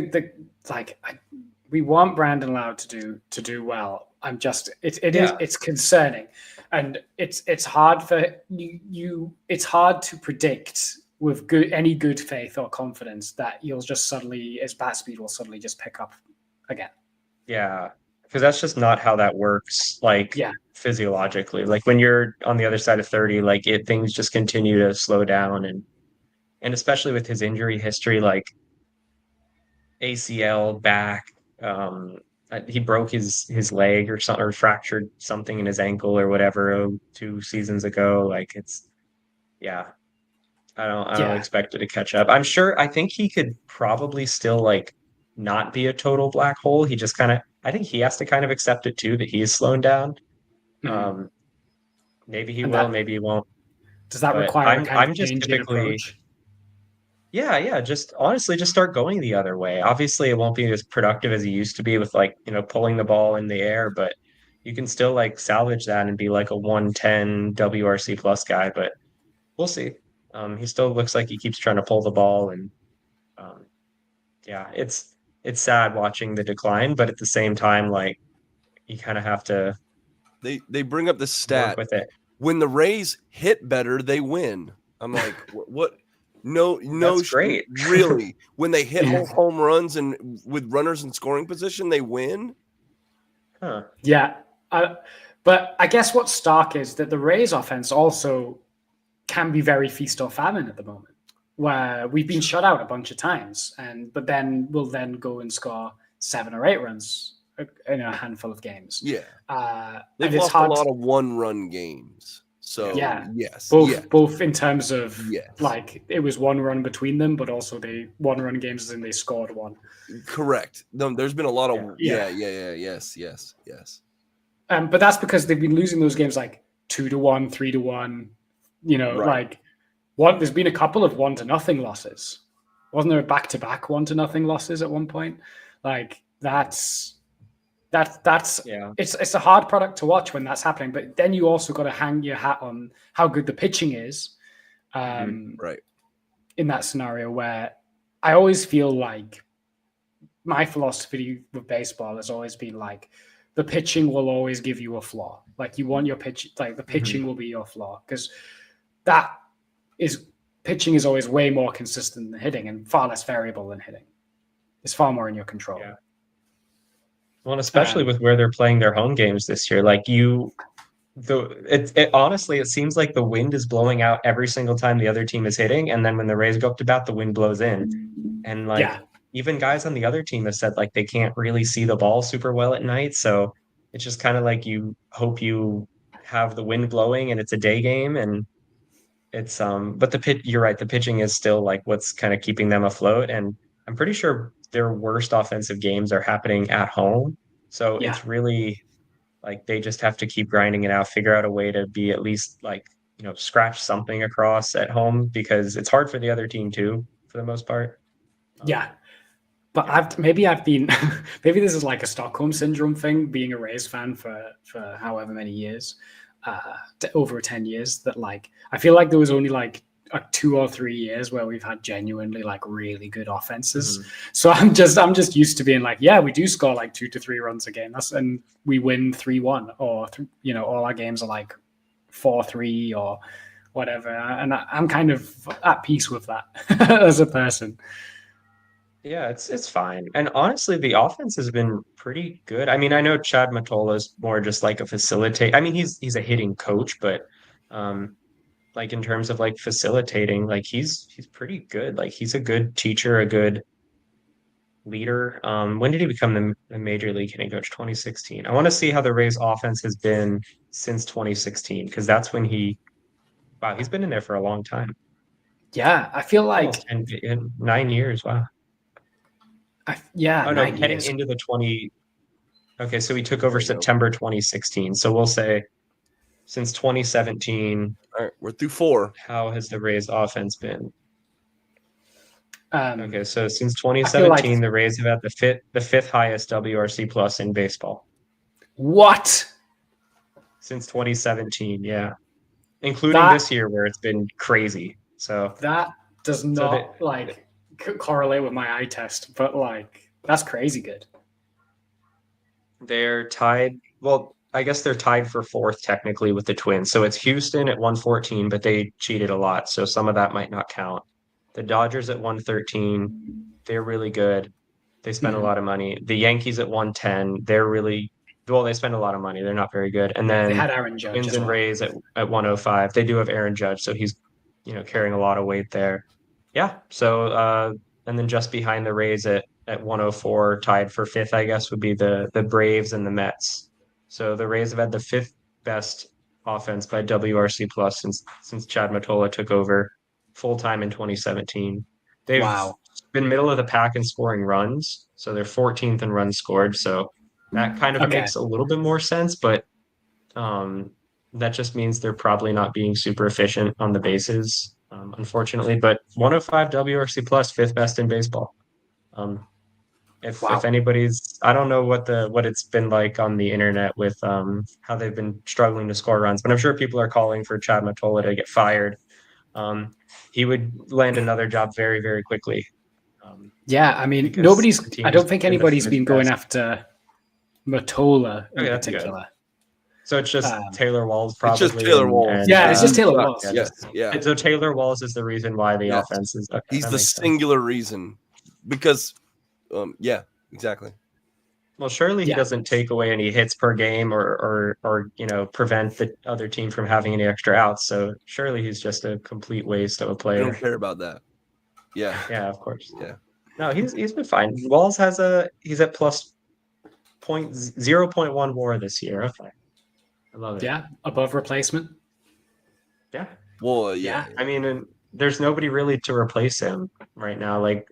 we want Brandon Lau to do well. I'm just it's concerning, and it's hard for you. It's hard to predict with any good faith or confidence that you'll just suddenly his bat speed will suddenly just pick up again. Yeah, because that's just not how that works, like Yeah. physiologically. Like when you're on the other side of 30, like things just continue to slow down and especially with his injury history, like ACL, back, he broke his leg or something or fractured something in his ankle or whatever 2 seasons ago. Like it's yeah. I don't Yeah. expect it to catch up. I think he could probably still like not be a total black hole. He just kind of I think he has to kind of accept it too that he is slowing down. Mhm. Maybe he And will, that maybe he won't. does that But require a kind I'm of just change in typically approach? yeah, just honestly just start going the other way. Obviously it won't be as productive as he used to be with like, pulling the ball in the air, but you can still like salvage that and be like a 110 WRC plus guy, but we'll see. He still looks like he keeps trying to pull the ball and um yeah, it's sad watching the decline, but at the same time, like you kind of have to They bring up the work stat with it. when the Rays hit better, they win. I'm like, what? No, That's great. really. When they hit home runs and with runners in scoring position, they win. Huh. Yeah. But I guess what's stark is that the Rays offense also can be very feast or famine at the moment, where we've been shut out a bunch of times, but then we'll then go and score 7 or 8 runs in a handful of games. Yeah. They've and it's lost a hard lot of one-run games. So Yeah. yes, both in terms of Yes. like it was 1 run between them, but also they 1-run games and they scored 1. correct. No, there's been a lot of Yeah. yes. But that's because they've been losing those games like 2-1, 3-1. Right. Like there's been a couple of 1-0 losses. Wasn't there a back-to-back 1-0 losses at one point? Like that's Yeah. it's a hard product to watch when that's happening. But then you also got to hang your hat on how good the pitching is. Right. In that scenario where I always feel like my philosophy with baseball has always been like the pitching will always give you a flaw. Like you want your pitch, like the pitching will be your flaw because pitching is always way more consistent than hitting and far less variable than hitting. It's far more in your control. Yeah. Well, and especially with where they're playing their home games this year, like honestly, it seems like the wind is blowing out every single time the other team is hitting, and then when the Rays go up to bat, the wind blows in, and like even guys on the other team have said like they can't really see the ball super well at night, so it's just kind of like you hope you have the wind blowing and it's a day game, and it's but you're right, the pitching is still like what's kind of keeping them afloat, and I'm pretty sure their worst offensive games are happening at home, so it's really like they just have to keep grinding it out, figure out a way to be at least like, scratch something across at home because it's hard for the other team too, for the most part. Yeah. But maybe I've been maybe this is like a Stockholm syndrome thing, being a Rays fan for however many years, over 10 years, that like I feel like there was only like 2 or 3 years where we've had genuinely like really good offenses. Mhm. So I'm just used to being like, yeah, we do score like 2 to 3 runs a game. And we win 3-1, or all our games are like 4-3 or whatever. And I'm kind of at peace with that as a person. Yeah, it's fine. And honestly, the offense has been pretty good. I mean, I know Chad Mottola is more just like a facilitate. I mean, he's a hitting coach, but like in terms of like facilitating, like he's pretty good. Like he's a good teacher, a good leader. When did he become the major league hitting coach? 2016. I want to see how the Rays offense has been since 2016, because that's when he's been in there for a long time. Yeah, I feel like Almost 9 years. Wow. yeah. Oh no, 9 heading years. into the 20. Okay, so he took over There you go. September 2016. So we'll say since 2017, All right, we're through 4. how has the Rays offense been? Um, Okay, so since I feel 2017, like the Rays have had the fifth highest WRC plus in baseball. what? Since 2017, yeah. Including That- this year where it's been crazy. So That does not correlate with my eye test, but like that's crazy good. they're tied. Well, I guess they're tied for fourth technically with the Twins. So it's Houston at 114, but they cheated a lot, so some of that might not count. The Dodgers at 113, they're really good. They spend a Mhm. lot of money. The Yankees at 110, they spend a lot of money. They're not very good. And They then had Aaron Judge Twins as and well. Rays at 105. They do have Aaron Judge, so he's carrying a lot of weight there. Yeah. So and then just behind the Rays at 104, tied for fifth, I guess, would be the Braves and the Mets. So the Rays have had the fifth best offense by WRC plus since Chad Mottola took over full time in 2017. They've Wow. been middle of the pack in scoring runs, so they're 14th in runs scored. So that kind of Okay. makes a little bit more sense, but that just means they're probably not being super efficient on the bases, unfortunately. But 105 WRC plus, fifth best in baseball. If anybody's, I don't know what it's been like on the internet with how they've been struggling to score runs, but I'm sure people are calling for Chad Mottola to get fired. He would land another job very, very quickly. Yeah, I mean, because the team I don't has think been the anybody's fifth been going best. after Mottola in Okay, that's good. particular. So it's just Taylor Walls, It's probably. just Taylor Walls. Yeah, it's just Taylor Sucks. Walls. Yes, yeah. So Taylor Walls is the reason why the Yes. offense is. Okay, He's that the makes sense. singular reason, because, yeah, exactly. Well, surely he Yeah. doesn't take away any hits per game or prevent the other team from having any extra outs. So surely he's just a complete waste of a I player. don't care about that. Yeah. Yeah, of course. Yeah. No, he's been fine. Walls he's at plus 0.1 WAR this year. Okay, I love it. Yeah, above replacement. Yeah. Well, yeah. I mean, and there's nobody really to replace him right now. Like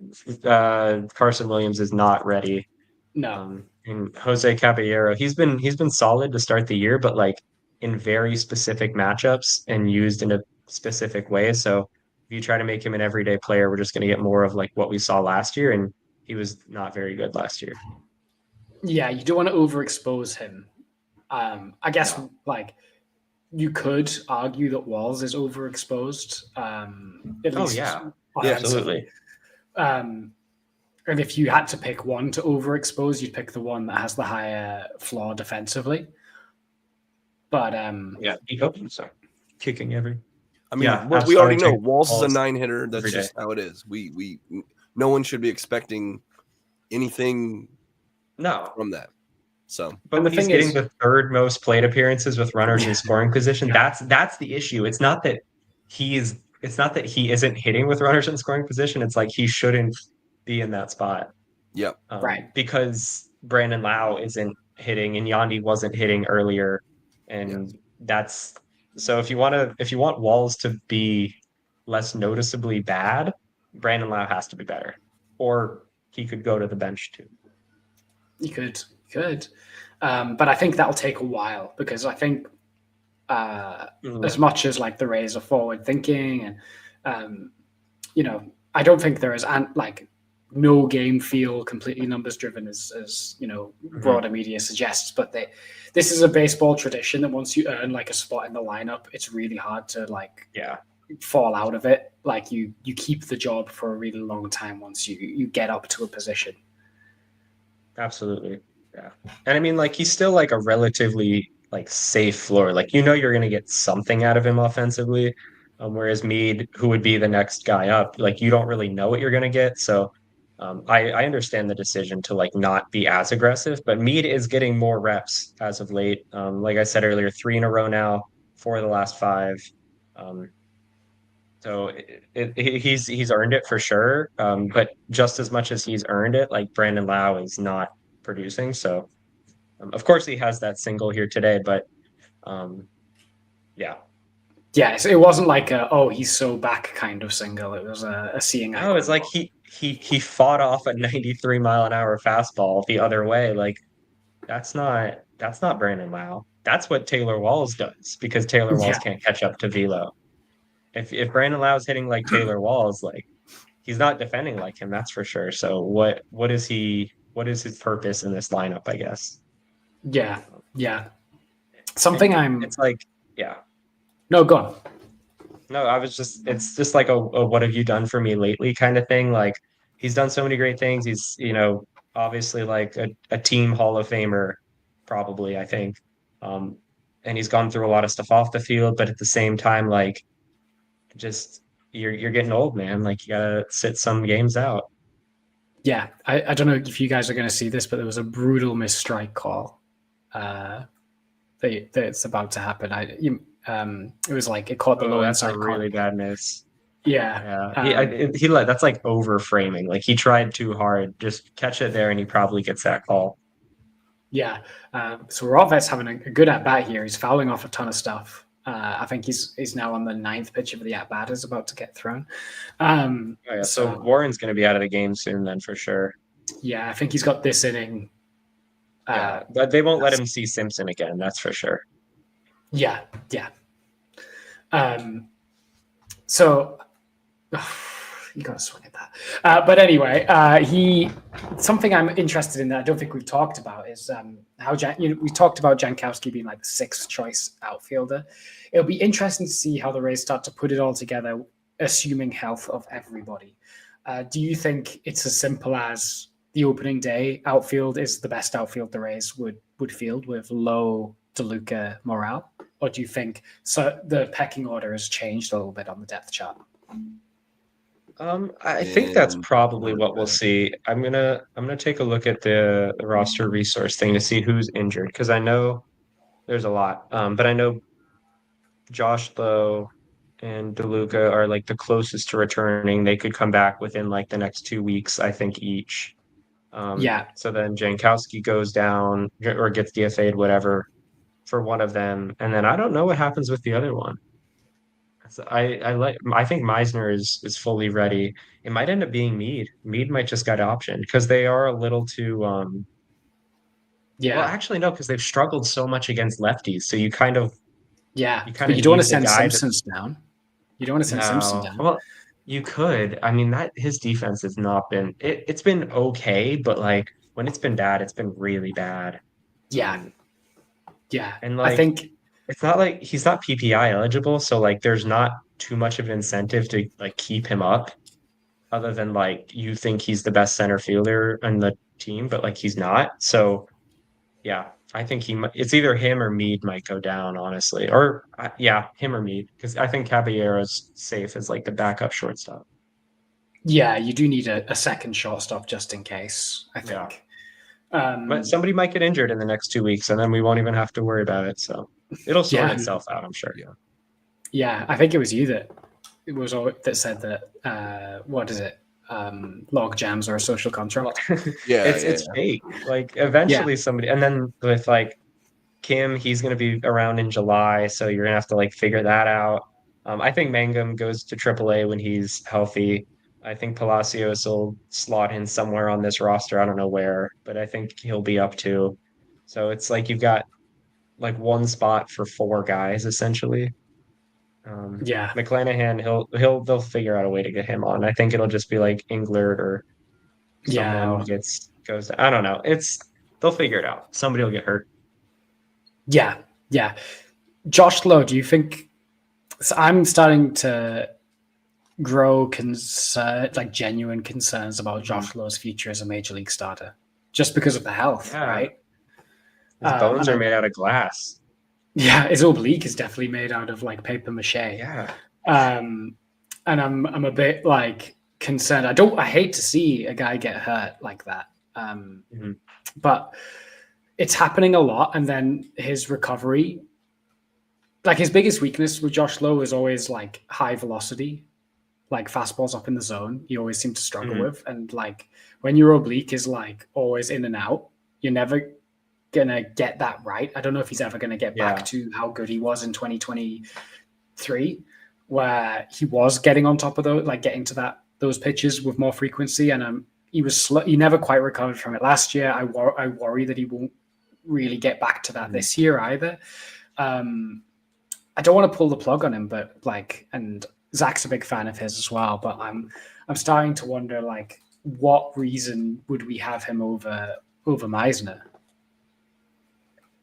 Carson Williams is not ready. No. And Jose Caballero, he's been solid to start the year, but like in very specific matchups and used in a specific way. So if you try to make him an everyday player, we're just going to get more of like what we saw last year, and he was not very good last year. Yeah, you don't want to overexpose him. I guess like you could argue that Walls is overexposed. At least yeah, offensively. absolutely. And if you had to pick one to overexpose, you'd pick the one that has the higher floor defensively. But Yeah, he opens so kicking every. I mean, Yeah, we already know take Walls is a Walls 9-hitter. That's every day. just how it is. We no one should be expecting anything No, from that. So, but And the when he's thing getting is- the third most plate appearances with runners in scoring position, that's the issue. It's not that he isn't hitting with runners in scoring position. It's like he shouldn't be in that spot. yeah. Right. Because Brandon Lau isn't hitting and Yandy wasn't hitting earlier. And that's so if you want Walls to be less noticeably bad, Brandon Lau has to be better. Or he could go to the bench too. You could. But I think that'll take a while, because I think as much as like the Rays are forward thinking and I don't think there is like no game feel completely numbers driven as broader media suggests, but this is a baseball tradition that once you earn like a spot in the lineup, it's really hard to like fall out of it. Like you keep the job for a really long time once you get up to a position. Absolutely. Yeah. And I mean, like, he's still like a relatively like safe floor. Like, you know, you're going to get something out of him offensively. Whereas Mead, who would be the next guy up, like, you don't really know what you're going to get. So I understand the decision to like not be as aggressive, but Mead is getting more reps as of late. Like I said earlier, 3 in a row now, 4 of the last 5. Um, so he's earned it for sure. But just as much as he's earned it, like Brandon Lau is not producing. So of course he has that single here today, but yeah. Yeah, so it wasn't like a he's so back kind of single. It was a seeing eye. No, it's like he fought off a 93-mile-an-hour fastball the other way. Like that's not Brandon Lau. That's what Taylor Walls does because Taylor Walls can't catch up to velo. If Brandon Lau's hitting like Taylor Walls, like he's not defending like him, that's for sure. So what is his purpose in this lineup, I guess? Yeah. It's like, yeah. No, go on. No, it's just like a what have you done for me lately kind of thing. Like he's done so many great things. He's, obviously like a team Hall of Famer, probably, I think. And he's gone through a lot of stuff off the field, but at the same time, like just you're getting old, man. Like you gotta sit some games out. Yeah, I don't know if you guys are going to see this, but there was a brutal misstrike call that's about to happen. It was like it caught the low that's inside a really corner. bad miss. Yeah. He that's like over framing. Like he tried too hard. Just catch it there, and he probably gets that call. Yeah. So Rovet's having a good at bat here. He's fouling off a ton of stuff. I think he's now on the 9th pitch of the at bat is about to get thrown. So Warren's going to be out of the game soon, then for sure. Yeah, I think he's got this inning. But they won't let him see Simpson again. That's for sure. Yeah. So you got to swing at that. But anyway, something I'm interested in that I don't think we've talked about is how we talked about Jankowski being like the 6th choice outfielder. It'll be interesting to see how the Rays start to put it all together, assuming health of everybody. Do you think it's as simple as the opening day outfield is the best outfield the Rays would field with Lowe, DeLuca, Morale? Or do you think the pecking order has changed a little bit on the depth chart? I think that's probably what we'll see. I'm gonna take a look at the roster resource thing to see who's injured because I know there's a lot. But I know Josh Lowe and DeLuca are like the closest to returning. They could come back within like the next 2 weeks, I think each. So then Jankowski goes down or gets DFA'd, whatever, for one of them, and then I don't know what happens with the other one. So I think Meisner is fully ready. It might end up being Mead. Mead might just got optioned because they are a little too Well, actually no, because they've struggled so much against lefties. So you kind of but you don't want to send Simpsons down. You don't want to send Simpson down. Well, you could. I mean, that his defense has not been it's been okay, but like when it's been bad, it's been really bad. Yeah. And like I think it's not like he's not PPI eligible, so like there's not too much of an incentive to like keep him up other than like you think he's the best center fielder on the team, but like he's not. So yeah, I think it's either him or Mead might go down, honestly. Or him or Mead, because I think Caballero's safe as like the backup shortstop. Yeah, you do need a second shortstop just in case, I think. But somebody might get injured in the next 2 weeks, and then we won't even have to worry about it. So it'll sort itself out, I'm sure. Yeah, I think it was you that said that. What is it? Log jams are a social contract. It's fake. Like eventually somebody, and then with like Kim, he's going to be around in July, so you're gonna have to like figure that out. I think Mangum goes to AAA when he's healthy. I think Palacios will slot in somewhere on this roster. I don't know where, but I think he'll be up too. So it's like you've got like one spot for 4 guys essentially. McClanahan, they'll figure out a way to get him on. I think it'll just be like Englert or someone goes. I don't know. They'll figure it out. Somebody will get hurt. Yeah. Josh Lowe, do you think? So I'm starting to grow genuine concerns about Josh Lowe's future as a major league starter, just because of the health, Yeah, right? his bones And are made out of glass. yeah, his oblique is definitely made out of like paper mache. Yeah. And I'm a bit like concerned. I hate to see a guy get hurt like that. But it's happening a lot, and then his recovery, like his biggest weakness with Josh Lowe is always like high velocity, like fastballs up in the zone. He always seemed to struggle with, and like when your oblique is like always in and out, you're never gonna get that right. I don't know if he's ever gonna get back to how good he was in 2023, where he was getting on top of those, like getting to those pitches with more frequency, and he was slow. He never quite recovered from it last year. I worry that he won't really get back to that this year either. I don't want to pull the plug on him, but like, and Zach's a big fan of his as well. But I'm starting to wonder, like, what reason would we have him over Meisner?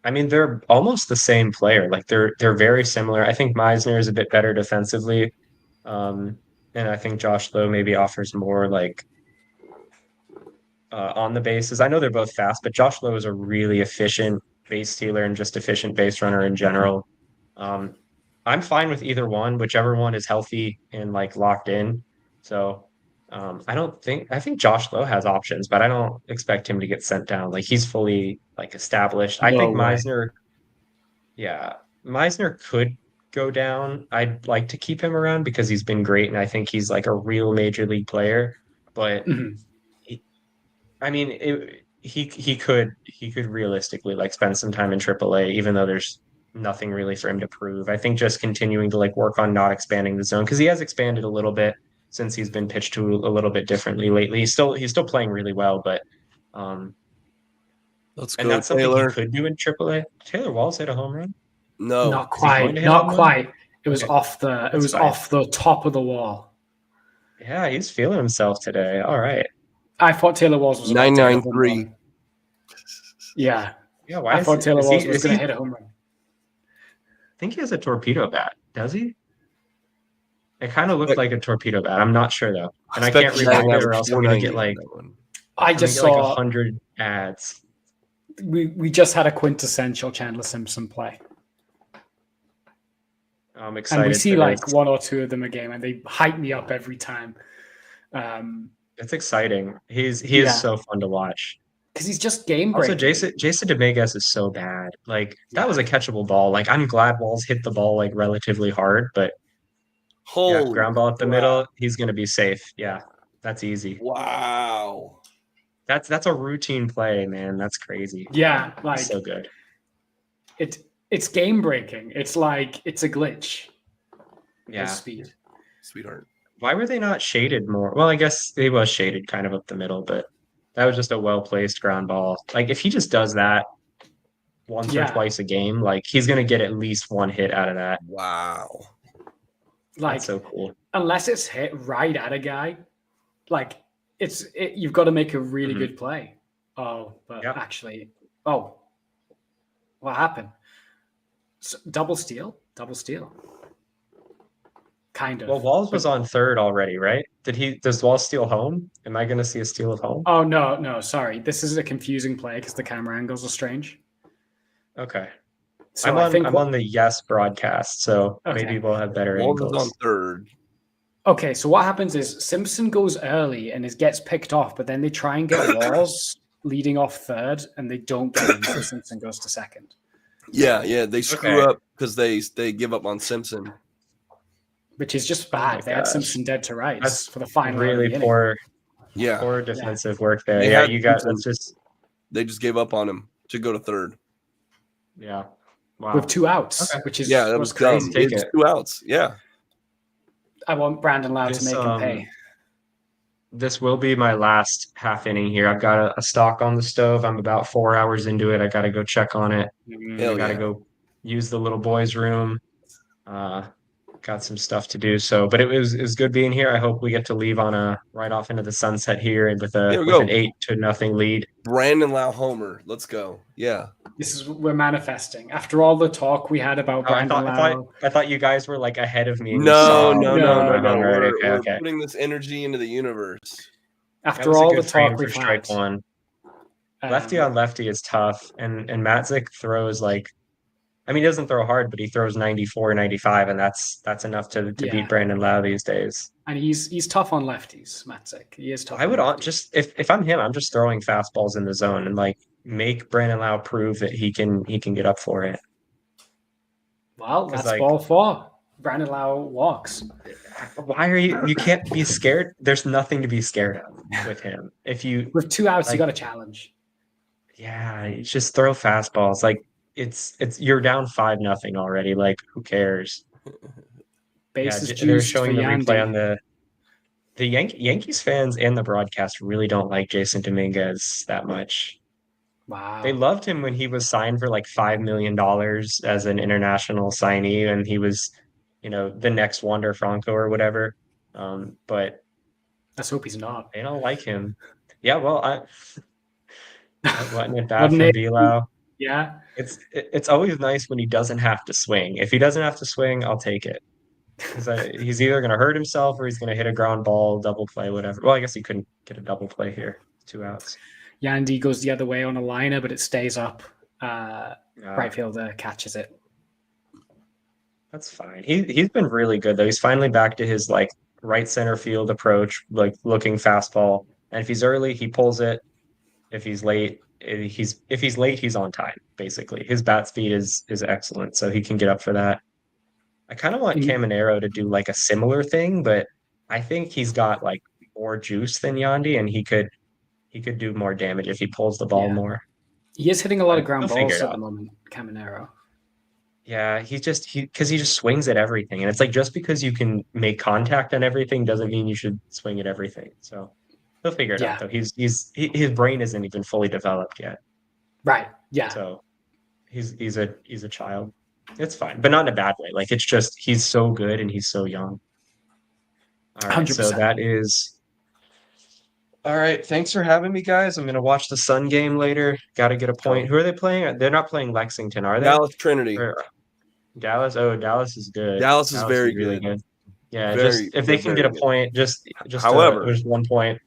I mean, they're almost the same player. Like they're very similar. I think Meisner is a bit better defensively, and I think Josh Lowe maybe offers more like on the bases. I know they're both fast, but Josh Lowe is a really efficient base stealer and just efficient base runner in general. I'm fine with either one, whichever one is healthy and like locked in. So I think Josh Lowe has options, but I don't expect him to get sent down. Like he's fully like established. I think Meisner, yeah, Meisner could go down. I'd like to keep him around because he's been great, and I think he's like a real major league player. But I mean, he could realistically like spend some time in AAA, even though there's nothing really for him to prove. I think just continuing to like work on not expanding the zone because he has expanded a little bit since he's been pitched to a little bit differently lately. He's still playing really well, but let's and go, that's something Taylor. he could do in AAA. Taylor Walls hit a home run. No, not quite. Not quite. It was off the. It was fine. off the top of the wall. Yeah, he's feeling himself today. All right. I thought Taylor Walls was 993. Yeah. Yeah. Why I thought Taylor Walls was going to hit a home run. I think he has a torpedo bat. Does he? It kind of looked like a torpedo bat. I'm not sure though, and I can't rewind it, or else I'm gonna get like. I just saw like 100 ads. We just had a quintessential Chandler Simpson play. I'm excited. And we see like one or two of them a game, and they hype me up every time. It's exciting. He is so fun to watch because he's just game breaking. Also, Jason Dominguez is so bad. Like that was a catchable ball. Like I'm glad Walls hit the ball like relatively hard, but ground ball up the middle. He's gonna be safe. Yeah, that's easy. Wow. That's a routine play, man. That's crazy. Yeah, like so good. It's game breaking. It's like it's a glitch. Yeah, speed, sweetheart. Why were they not shaded more? Well, I guess they was shaded kind of up the middle, but that was just a well placed ground ball. Like if he just does that once or twice a game, like he's gonna get at least one hit out of that. Wow, like that's so cool. Unless it's hit right at a guy, like. You've got to make a really good play. Oh, but actually, what happened? So, double steal. Kind of. Well, Walls was on third already, right? Does Walls steal home? Am I going to see a steal of home? Oh, no, sorry. This is a confusing play because the camera angles are strange. Okay. So I'm on the Yes broadcast, so maybe we'll have better angles. Walls is on third. Okay, so what happens is Simpson goes early and gets picked off, but then they try and get Walls leading off third, and they don't get him, so Simpson goes to second. Yeah, they screw up because they give up on Simpson, which is just bad. They had Simpson dead to rights for the final. Really poor, poor defensive work there. They just gave up on him to go to third. Yeah, wow. With 2 outs, which is that was crazy. It's 2 outs. Yeah. I want Brandon Lau to make him pay. This will be my last half inning here. I've got a stock on the stove. I'm about 4 hours into it. I got to go check on it. I got to go use the little boys' room. Got some stuff to do. But it was good being here. I hope we get to leave on right off into the sunset here with an 8-0 lead. Brandon Lau homer. Let's go. Yeah. We're manifesting. After all the talk we had about Oh, Brandon Lau. I thought you guys were like ahead of me and you No, saw no, me no, on no, my no. home run. We're Okay. putting this energy into the universe. That After was a all the good frame talk for we've strike had, one. Lefty on lefty is tough, and Matzik throws like, I mean, he doesn't throw hard, but he throws 94, 95, and that's enough to beat yeah, Brandon Lau these days. and he's tough on lefties, Matzik. He is tough. I would on lefties. just if I'm him, I'm just throwing fastballs in the zone and like make Brandon Lau prove that he can get up for it. Well, 'Cause, that's like, ball four. Brandon Lau walks. why are you can't be scared? There's nothing to be scared of with him. If you With 2 outs, you like, got a challenge. yeah, you just throw fastballs. Like it's you're down 5-0 already. Like who cares? Yeah, Bases they're juiced for showing the replay on Yandy. the Yankees fans and the broadcast really don't like Jason Dominguez that much. They Wow. loved him when he was signed for like $5 million as an international signee, and he was, the next Wander Franco or whatever. But Let's hope he's not. they don't like him. Yeah, well, letting it bat Wouldn't from it? Bilao. Yeah. It's always nice when he doesn't have to swing. If he doesn't have to swing, I'll take it. Because he's either going to hurt himself or he's going to hit a ground ball, double play, whatever. Well, I guess he couldn't get a double play here. 2 outs. Yandy goes the other way on a liner, but it stays up. Right fielder catches it. That's fine. He's been really good though. He's finally back to his like right center field approach, like looking fastball. And if he's early, he pulls it. If he's late, he's on time. Basically, his bat speed is excellent, so he can get up for that. I kind of want Caminero to do like a similar thing, but I think he's got like more juice than Yandy, and he could do more damage if he pulls the ball more. He is hitting a lot of ground He'll figure balls it at the out. moment, Caminero. Yeah, because he just swings at everything, and it's like just because you can make contact on everything doesn't mean you should swing at everything. So he'll figure it out though. His brain isn't even fully developed yet. Right. Yeah. So he's a child. It's fine, but not in a bad way. Like it's just he's so good and he's so young. All right, 100%. so that is all right. Thanks for having me, guys. I'm gonna watch the Sun game later. Got to get a point. Who are they playing? They're not playing Lexington, are they? Dallas Trinity. Dallas. Oh, Dallas is good. Dallas is very really good. Yeah, just if they can get a point, just however, there's 1 point.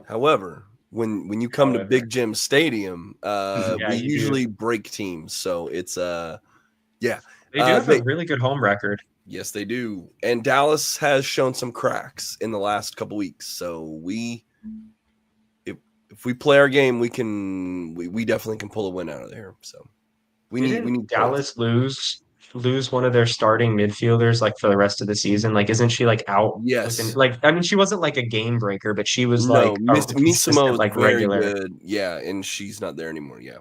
However, when you come to Big Jim Stadium, we usually break teams. So it's yeah. They do have a really good home record. Yes, they do. And Dallas has shown some cracks in the last couple weeks. So if we play our game, we definitely can pull a win out of there. So we need Dallas lose one of their starting midfielders like for the rest of the season. Like isn't she like out? Yes. I mean she wasn't like a game breaker, but she was Misimo like very regular. good. Yeah, and she's not there anymore. Yeah.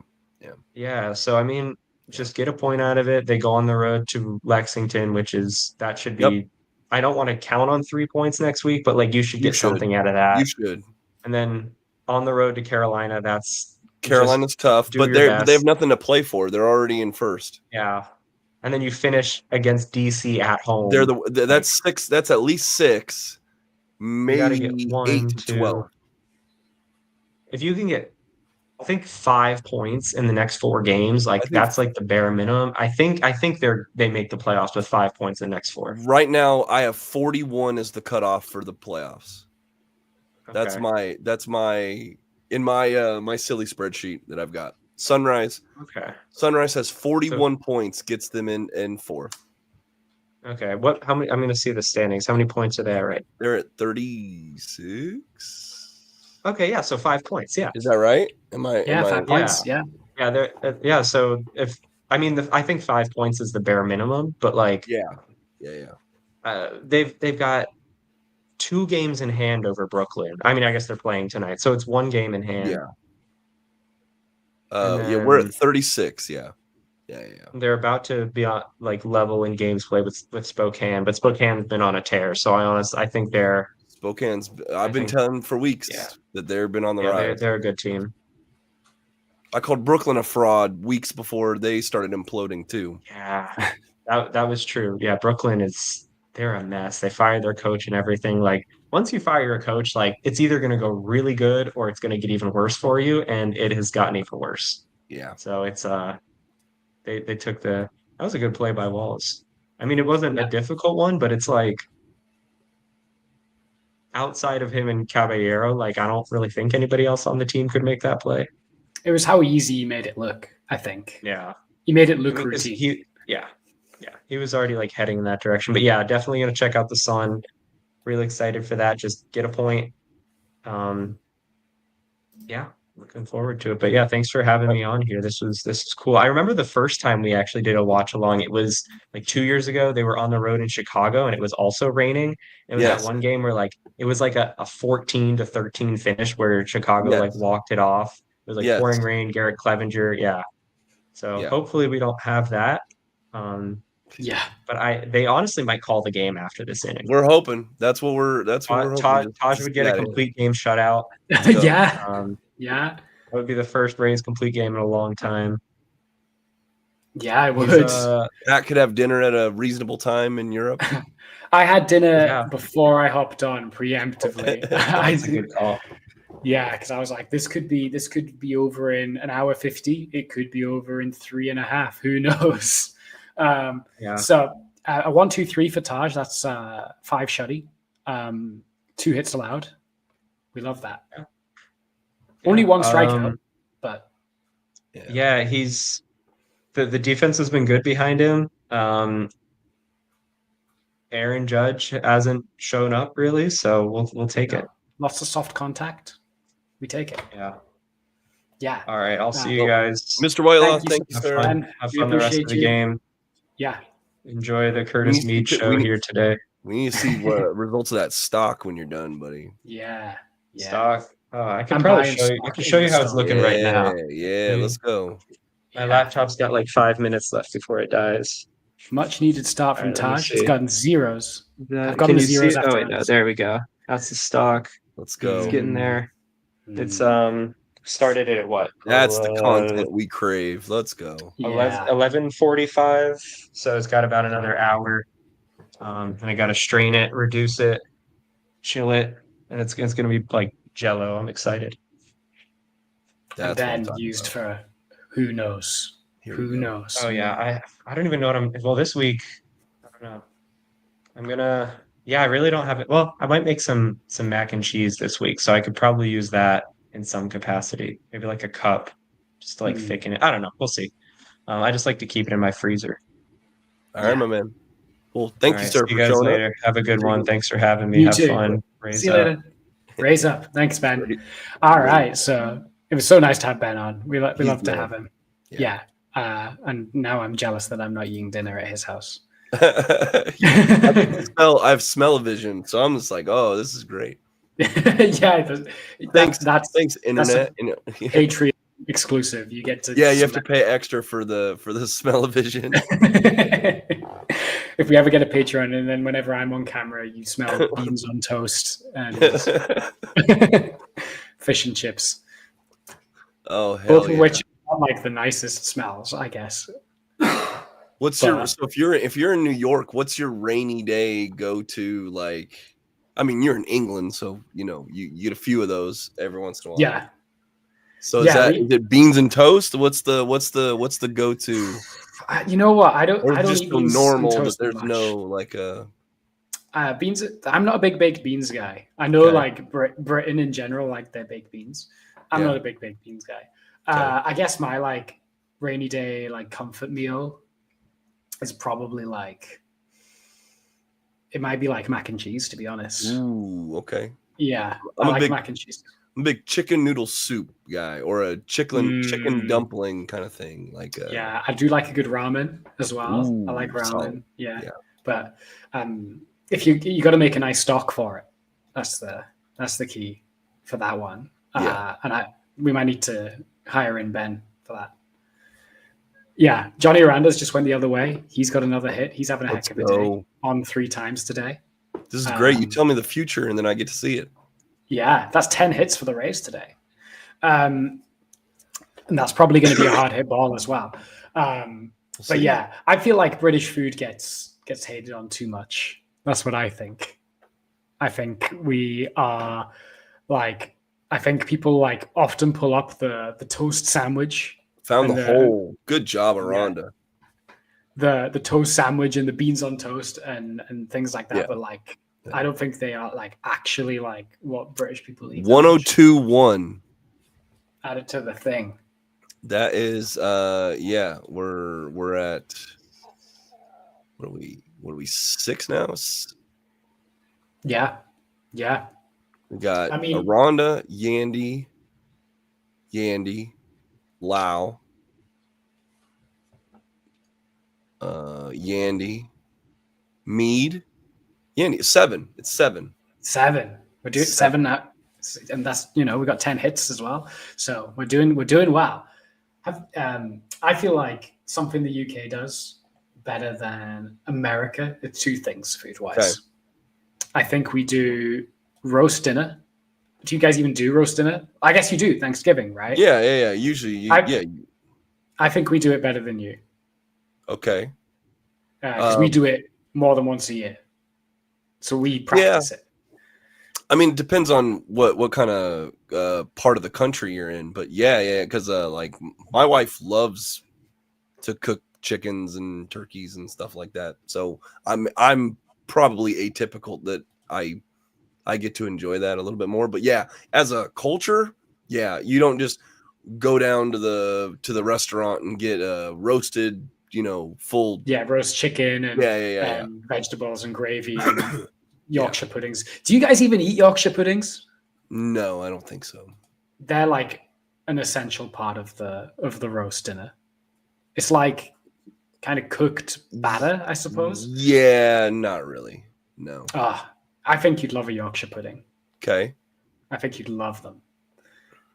Yeah, so I mean just get a point out of it. They go on the road to Lexington, that should be. Yep. I don't want to count on 3 points next week, but like you should get something out of that. You should. And then on the road to Carolina, Carolina's tough, but they have nothing to play for. They're already in first. Yeah, and then you finish against DC at home. That's 6. That's at least 6, maybe 8 to 12. If you can get, I think 5 points in the next 4 games, that's like the bare minimum. I think they make the playoffs with 5 points in the next 4. Right now, I have 41 as the cutoff for the playoffs. Okay. That's my my silly spreadsheet that I've got. Sunrise. Okay. Sunrise has 41 points, gets them in 4th. Okay. How many? I'm going to see the standings. How many points are they at? Right. They're at 36. Okay, yeah, so 5 points, yeah. Is that right? 5 points, yeah. Yeah, so I think 5 points is the bare minimum, but like they've got 2 games in hand over Brooklyn. I mean, I guess they're playing tonight, so it's 1 game in hand. We're at 36, yeah. They're about to be on like level in games played with Spokane, but Spokane's been on a tear, so I think they're Spokane's. I've been telling for weeks that they've been on the rise. They're a good team. I called Brooklyn a fraud weeks before they started imploding too. Yeah, that was true. Yeah, Brooklyn they're a mess. They fired their coach and everything. Like once you fire a coach, like it's either going to go really good or it's going to get even worse for you, and it has gotten even worse. Yeah. So it's they took that was a good play by Wallace. I mean, it wasn't a difficult one, but it's like outside of him and Caballero, like I don't really think anybody else on the team could make that play. It was how easy he made it look, I think. Yeah. He made it I look mean, 'cause routine. he was already like heading in that direction. But yeah, definitely gonna check out the Sun. Really excited for that. Just get a point. Um, yeah, looking forward to it. But yeah, thanks for having me on here. This is cool. I remember the first time we actually did a watch along. It was like 2 years ago. They were on the road in Chicago, and it was also raining. It was that Yes. one game where like it was like a 14-13 finish where Chicago like Yes. walked it off. It was like Yes. pouring rain. Garrett Clevenger, yeah. So Yeah. hopefully we don't have that. Yeah. But they honestly might call the game after this inning. We're hoping. That's what we're hoping. Taj would get a complete game shutout. Yeah. That would be the first Rays complete game in a long time. Yeah, I would. Pat could have dinner at a reasonable time in Europe. I had dinner before I hopped on preemptively. That's a good call. Yeah, because I was like, this could be over in an hour 50. It could be over in 3.5. Who knows? So a 1-2-3 for Taj. That's 5 shutty, 2 hits allowed. We love that. Yeah. Only 1 strikeout, but he's the defense has been good behind him. Aaron Judge hasn't shown up really, so we'll take it. Lots of soft contact. We take it. Yeah. All right, I'll see you guys. Mr. Whitelaw, thank you, sir. Have fun the rest of the game. Yeah. Enjoy the Curtis Mead show here today. We need to see what results of that stock when you're done, buddy. Yeah. Stock. I can probably show you. I can show you how it's looking right now. Yeah, let's go. My laptop's got like 5 minutes left before it dies. Much needed start from Taj. It's gotten zeros. I've gotten the zeros. Oh wait, no, there we go. That's the stock. Let's go. It's getting there. It's started at what? That's the content we crave. Let's go. 11:45. So it's got about another hour. And I got to strain it, reduce it, chill it, and it's going to be like Jello. I'm excited. And then used for who knows. Who knows? Oh yeah, I don't even know what I'm. Well, this week, I don't know. I'm gonna. Yeah, I really don't have it. Well, I might make some mac and cheese this week, so I could probably use that in some capacity. Maybe like a cup, just to like thicken it. I don't know. We'll see. I just like to keep it in my freezer. All right, my man. Well, thank you, sir, for showing up. Have a good one. Thanks for having me. You Have too. fun. See you later. Raise up. Thanks, Ben. All right. So it was so nice to have Ben on. We love to have him. Yeah. And now I'm jealous that I'm not eating dinner at his house. I have smell-o-vision, so I'm just like, oh, this is great. Thanks, internet. Patreon exclusive. You get to you have to pay extra for the smell-o-vision. If we ever get a Patreon, and then whenever I'm on camera, you smell beans on toast and fish and chips. Oh, hell both of which are like the nicest smells, I guess. So if you're in New York, what's your rainy day go to? Like, I mean, you're in England, so you get a few of those every once in a while. Yeah. So is it beans and toast? What's the go to? You know what? I don't just eat so beans normal and that toast there's much. no like beans. I'm not a big baked beans guy. I know like Britain in general like their baked beans. I'm not a big baked beans guy. I guess my like rainy day like comfort meal is probably like it might be like mac and cheese, to be honest. Ooh, okay. Yeah, I like mac and cheese. I'm a big chicken noodle soup guy, or a chicken dumpling kind of thing. Like yeah, I do like a good ramen as well. Ooh, I like ramen. solid. Yeah. But if you got to make a nice stock for it, that's the key for that one. And we might need to hire in Ben for that. Yeah, Johnny Aranda's just went the other way. He's got another hit. He's having a heck of a day on 3 times today. This is great. You tell me the future, and then I get to see it. Yeah, that's 10 hits for the Rays today. And that's probably going to be a hard hit ball as well. But yeah, I feel like British food gets hated on too much. That's what I think. I think we are like, I think people like often pull up the toast sandwich Found And the hole. Good job, Aranda. The toast sandwich and the beans on toast and things like that. Yeah. But like, I don't think they are like actually like what British people eat. 1021. Added to the thing. That is we're at what are we 6 now? Yeah. We got I mean, Aranda, Yandy, Lau, Yandy, Mead, Yandy. 7. It's 7. 7. We're doing 7 now, and that's we got 10 hits as well. So we're doing well. I feel like something the UK does better than America. It's 2 things food wise. Okay. I think we do roast dinner. Do you guys even do roast dinner? I guess you do. Thanksgiving, right? Yeah. Usually, I think we do it better than you. Okay. Because we do it more than once a year. So we practice it. I mean, it depends on what kind of part of the country you're in, but yeah, because like my wife loves to cook chickens and turkeys and stuff like that. So I'm probably atypical that I get to enjoy that a little bit more. But yeah, as a culture, yeah, you don't just go down to the restaurant and get a roasted, full roast chicken and and vegetables and gravy and Yorkshire puddings. Do you guys even eat Yorkshire puddings? No, I don't think so. They're like an essential part of the roast dinner. It's like kind of cooked batter, I suppose. Yeah, not really. No. I think you'd love a Yorkshire pudding. Okay. I think you'd love them.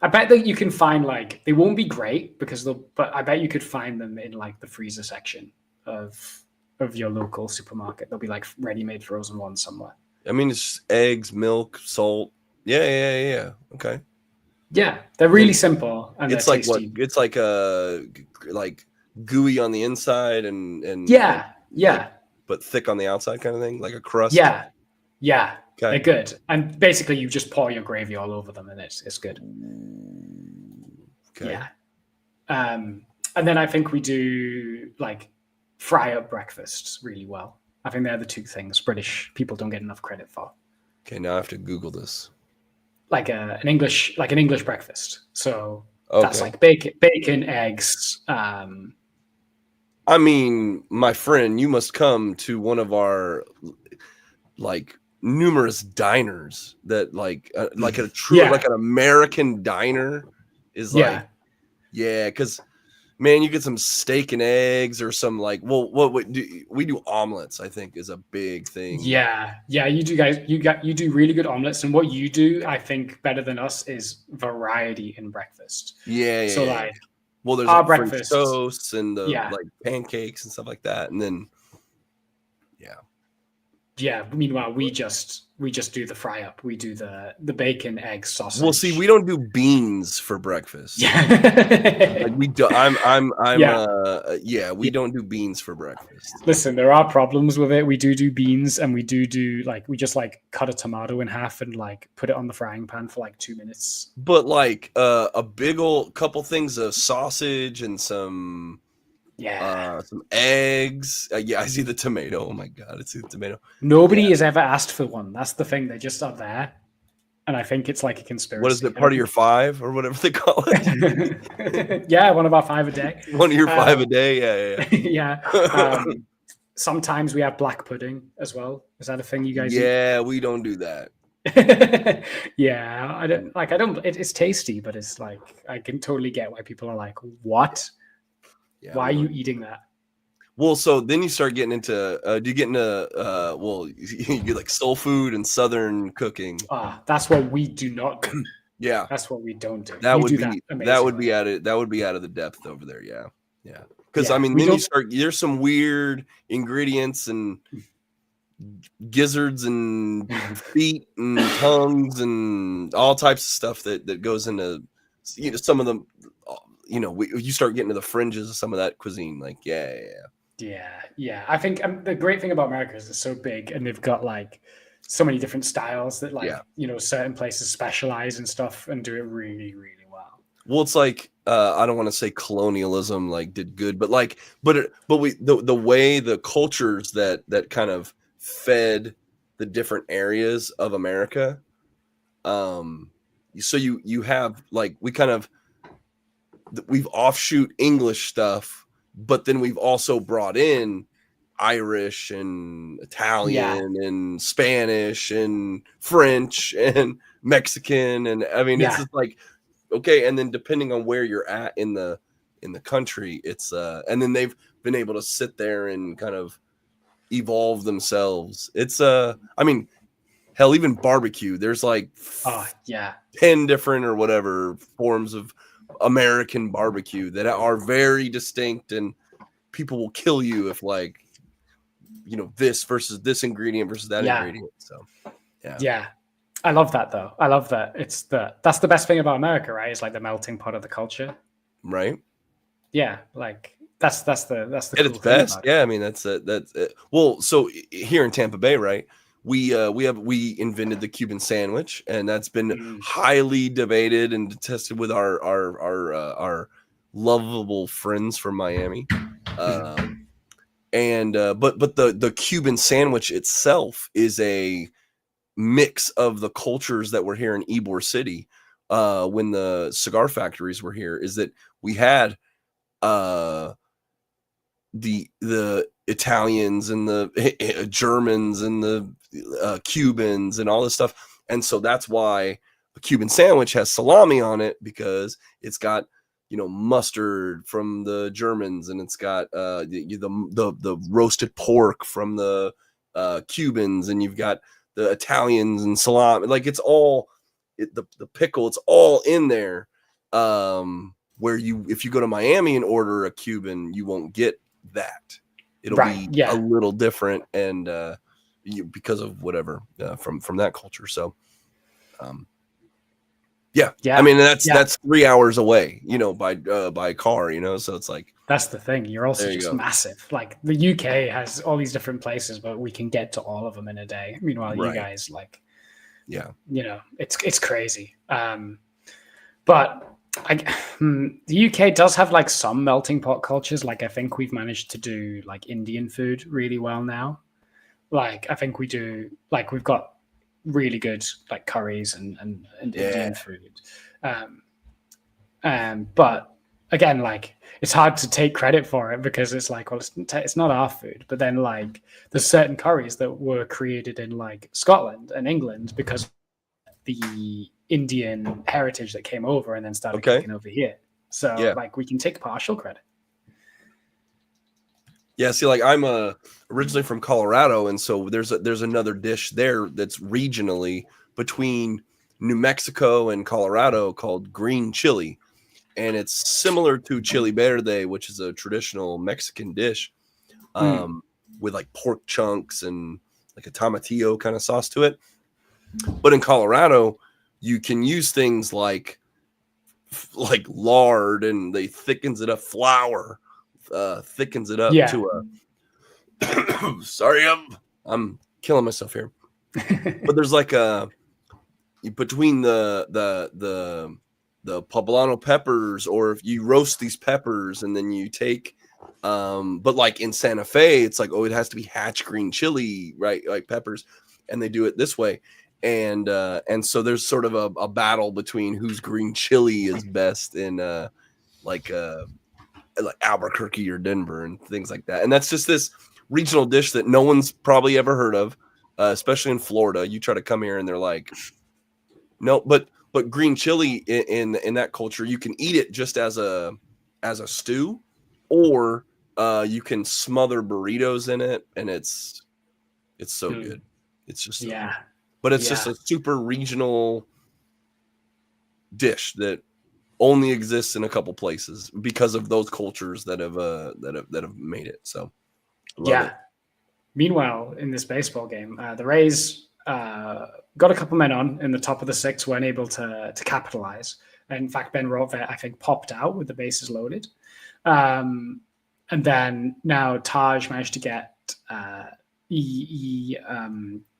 I bet that you can find they won't be great but I bet you could find them in like the freezer section of your local supermarket. There'll be like ready-made frozen ones somewhere. I mean, it's eggs, milk, salt. Yeah. Okay. Yeah, they're really simple and it's they're like tasty. It's like like gooey on the inside and but thick on the outside kind of thing, like a crust. Yeah. Okay. They're good. And basically you just pour your gravy all over them and it's good. Okay. Yeah. And then I think we do like fry up breakfasts really well. I think they're the 2 things British people don't get enough credit for. Okay, now I have to Google this. Like an English breakfast. So that's like bacon, eggs. I mean, my friend, you must come to one of our like numerous diners that like a true like an American diner is like because man, you get some steak and eggs or some like what do we do omelets, I think is a big thing. Yeah, you do guys you do really good omelets, and what you do I think better than us is variety in breakfast. So like there's our like breakfast toasts and the like pancakes and stuff like that, and then meanwhile we just do the fry up. We do the bacon, egg, sausage. Well, see, we don't do beans for breakfast. Yeah. Like we do. We don't do beans for breakfast. Listen, there are problems with it. We do beans, and we do like we just like cut a tomato in half and like put it on the frying pan for like 2 minutes. But like a big old couple things of sausage and some eggs. I see the tomato. Oh my god, it's a tomato. Nobody has ever asked for one. That's the thing. They just are there, and I think it's like a conspiracy. What is it? Part of your 5 or whatever they call it? Yeah, one of our 5 a day. One of your 5 a day. Yeah. Sometimes we have black pudding as well. Is that a thing you guys? Yeah, we don't do that. Yeah, I don't. It's tasty, but it's like I can totally get why people are like, "What? Yeah, why are you eating that?" Well, so then you start getting into. Do you get into? You get like soul food and Southern cooking. That's what we do not do. Yeah, that's what we don't do. That would be out of the depth over there. Yeah. Because I mean, then you start. There's some weird ingredients and gizzards and feet and tongues and all types of stuff that goes into some of them. You start getting to the fringes of some of that cuisine. Like, yeah. I think the great thing about America is it's so big, and they've got like so many different styles that certain places specialize in stuff and do it really, really well. Well, it's like I don't want to say colonialism like did good, but like, the way the cultures that kind of fed the different areas of America. So you have like we've offshoot English stuff, but then we've also brought in Irish and Italian and Spanish and French and Mexican, and I mean it's just like, okay, and then depending on where you're at in the country, it's and then they've been able to sit there and kind of evolve themselves. It's I mean, hell, even barbecue, there's like 10 different or whatever forms of American barbecue that are very distinct, and people will kill you if like, you know, this versus this ingredient versus that ingredient. So yeah. I love that though. I love that. That's the best thing about America, right? It's like the melting pot of the culture. Right. Yeah. Like that's the at cool its best. thing about it. I mean, that's it. Well, so here in Tampa Bay, right? We invented the Cuban sandwich, and that's been highly debated and tested with our lovable friends from Miami. But the Cuban sandwich itself is a mix of the cultures that were here in Ybor City when the cigar factories were here. Is that we had the Italians and the Germans and the Cubans and all this stuff, and so that's why a Cuban sandwich has salami on it, because it's got, you know, mustard from the Germans, and it's got the roasted pork from the Cubans, and you've got the Italians and salami. Like it's all the pickle. It's all in there. Where if you go to Miami and order a Cuban, you won't get that. It'll be a little different, and because of whatever from that culture. So, yeah. I mean, that's 3 hours away, you know, by car, you know. So it's like, that's the thing. You're also just massive. Like the UK has all these different places, but we can get to all of them in a day. Meanwhile, you guys, like, you know, it's crazy. But the UK does have like some melting pot cultures. Like I think we've managed to do like Indian food really well now. Like I think we do, like we've got really good like curries and Indian food. But again, like it's hard to take credit for it, because it's like, well, it's not our food. But then like there's certain curries that were created in like Scotland and England because the Indian heritage that came over and then started cooking over here. So like we can take partial credit. Yeah, see, like I'm originally from Colorado, and so there's another dish there that's regionally between New Mexico and Colorado called green chili, and it's similar to chili verde, which is a traditional Mexican dish, with like pork chunks and like a tomatillo kind of sauce to it. But in Colorado, you can use things like lard, and they thickens it up. Flour thickens it up to a. Sorry, I'm killing myself here. But there's like a between the poblano peppers, or if you roast these peppers and then you take, but like in Santa Fe, it's like, oh, it has to be hatch green chili, right? Like peppers, and they do it this way. And so there's sort of a battle between whose green chili is best in like Albuquerque or Denver and things like that. And that's just this regional dish that no one's probably ever heard of, especially in Florida. You try to come here and they're like, no, but green chili in that culture, you can eat it just as a stew, or you can smother burritos in it, and it's so good. It's just so good. But it's just a super regional dish that only exists in a couple places because of those cultures that have made it. So, love it. Meanwhile, in this baseball game, the Rays got a couple men on in the top of the sixth, weren't able to capitalize. In fact, Ben Rotvet, I think, popped out with the bases loaded. And then now Taj managed to get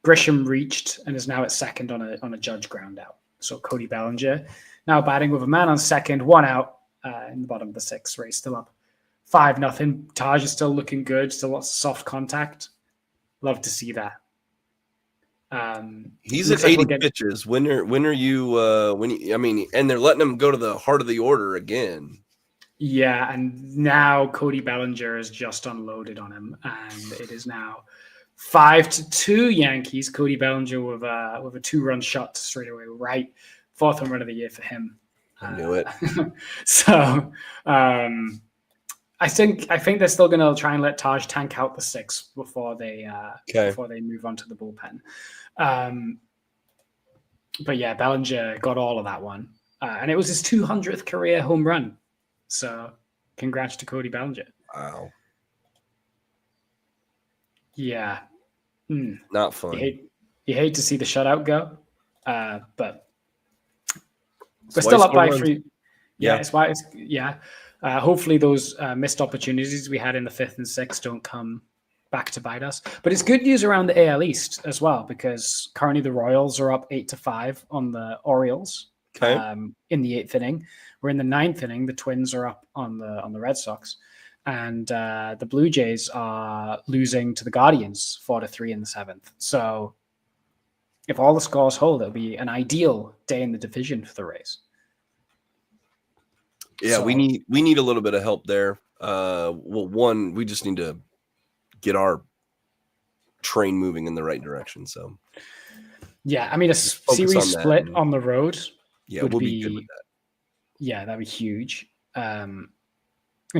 Grisham reached and is now at second on a Judge ground out. So Cody Bellinger now batting with a man on second, 1 out, in the bottom of the 6th. Rays still up 5-0. Taj is still looking good. Still lots of soft contact. Love to see that. He's at 80 pitches. When are you? I mean, and they're letting him go to the heart of the order again. Yeah, and now Cody Bellinger is just unloaded on him, and it is now 5-2 Yankees. Cody Bellinger with a 2-run shot straight away, right? 4th home run of the year for him. I knew it. So I think they're still going to try and let Taj tank out the 6th before they move on to the bullpen. But yeah, Bellinger got all of that one, and it was his 200th career home run. So, congrats to Cody Bellinger. Wow. Yeah. Not fun. You hate to see the shutout go, but we're still up by 3. Yeah, it's why it's hopefully those missed opportunities we had in the 5th and 6th don't come back to bite us. But it's good news around the AL East as well, because currently the Royals are up 8-5 on the Orioles. In the 8th inning. We're in the 9th inning. The Twins are up on the Red Sox, and the Blue Jays are losing to the Guardians 4-3 in the 7th. So if all the scores hold, it'll be an ideal day in the division for the Rays. Yeah, we need a little bit of help there. One, we just need to get our train moving in the right direction. So yeah, I mean, a series split on the road. Yeah, we'll be good with that. Yeah, that'd be huge. In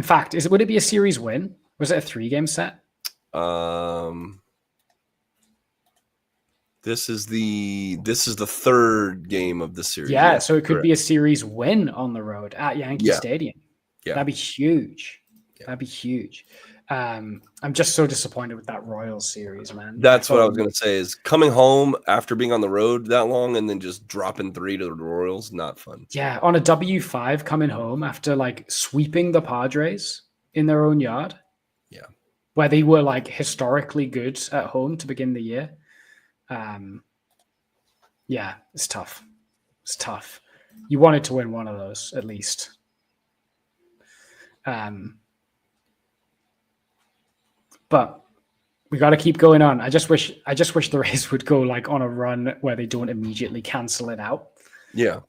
fact, would it be a series win? Was it a 3-game set? This is the 3rd game of the series. Yeah, so it could be a series win on the road at Yankee Stadium. Yeah, that'd be huge. Yeah. That'd be huge. I'm just so disappointed with that Royals series, man. That's what I was going to say, is coming home after being on the road that long and then just dropping 3 to the Royals, not fun. Yeah, on a W5 coming home after like sweeping the Padres in their own yard. Yeah. Where they were like historically good at home to begin the year. Yeah, it's tough. It's tough. You wanted to win one of those at least. But we got to keep going on. I just wish the Rays would go like on a run where they don't immediately cancel it out. Yeah.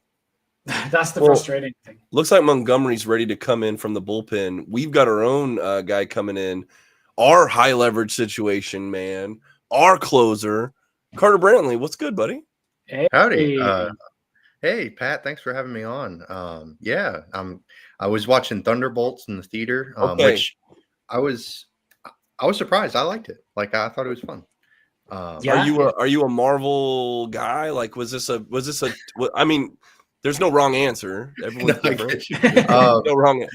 That's the frustrating thing. Looks like Montgomery's ready to come in from the bullpen. We've got our own guy coming in. Our high leverage situation, man. Our closer, Carter Brantley. What's good, buddy? Hey. Howdy. Hey, Pat. Thanks for having me on. I was watching Thunderbolts in the theater, which I was surprised. I liked it. Like, I thought it was fun. Are you a Marvel guy? Like, was this a? I mean, there's no wrong answer. Everyone's different. No wrong.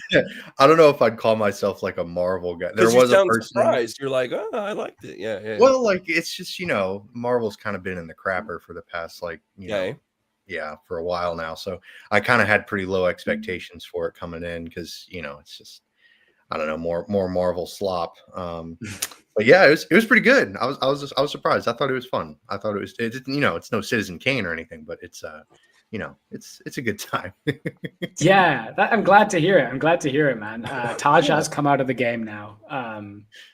I don't know if I'd call myself like a Marvel guy. There was a person surprised. You're like, oh, I liked it. Yeah. Well, like, it's just, Marvel's kind of been in the crapper for the past, like, for a while now. So I kind of had pretty low expectations for it coming in because, it's just, I don't know, more Marvel slop. But yeah, it was pretty good. I was surprised. I thought it was fun. I thought it's no Citizen Kane or anything, but it's it's a good time. Yeah, I'm glad to hear it. I'm glad to hear it, man. Taj has come out of the game now.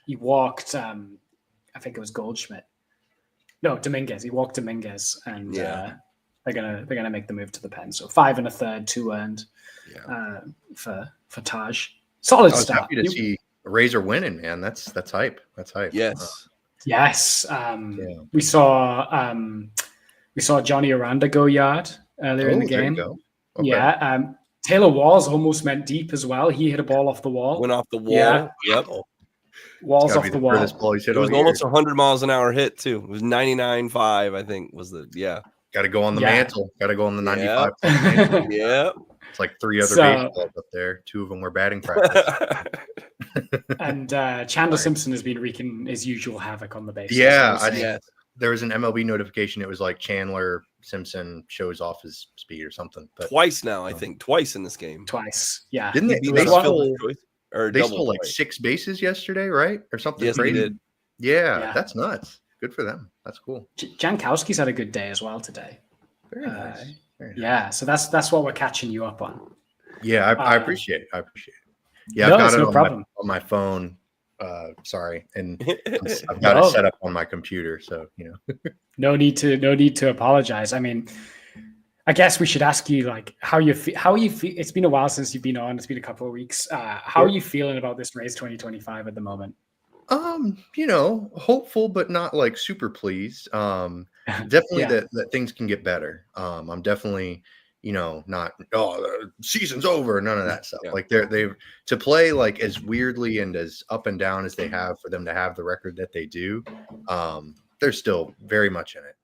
He walked, I think it was Goldschmidt. No, Dominguez. He walked Dominguez, and they're gonna make the move to the pen. So 5 1/3, 2 earned for Taj. Solid I was start. happy to see Razor winning, man. That's hype. That's hype. Yes. Yes. We saw Johnny Aranda go yard earlier in the game. There you go. Okay. Yeah. Taylor Walls almost went deep as well. He hit a ball off the wall. Went off the wall. Yeah. Yep. Walls off the wall. It was almost 100 miles an hour hit too. It was 99.5, I think, was the Got to go on the mantle. Got to go on the 95. Yeah. It's like 3 other baseballs up there. 2 of them were batting practice. And Chandler Simpson has been wreaking his usual havoc on the base. Yeah, there was an MLB notification. It was like Chandler Simpson shows off his speed or something. But, twice now, I think. Twice in this game. Twice. Yeah. Didn't they? They stole like 6 bases yesterday, right? Or something yes, crazy. They did. Yeah, that's nuts. Good for them. That's cool. Jankowski's had a good day as well today. Very nice. Yeah, so that's what we're catching you up on. Yeah, I appreciate it. I appreciate it. Yeah, No, I've got it's it no on problem. my phone. Sorry, and I've got it set up on my computer. So No need to apologize. I mean, I guess we should ask you like how you feel. It's been a while since you've been on. It's been a couple of weeks. How are you feeling about this race 2025 at the moment? Hopeful but not like super pleased. Definitely Yeah. that things can get better. I'm definitely, not the season's over, none of that stuff. Yeah. Like they've to play like as weirdly and as up and down as they have, for them to have the record that they do. They're still very much in it.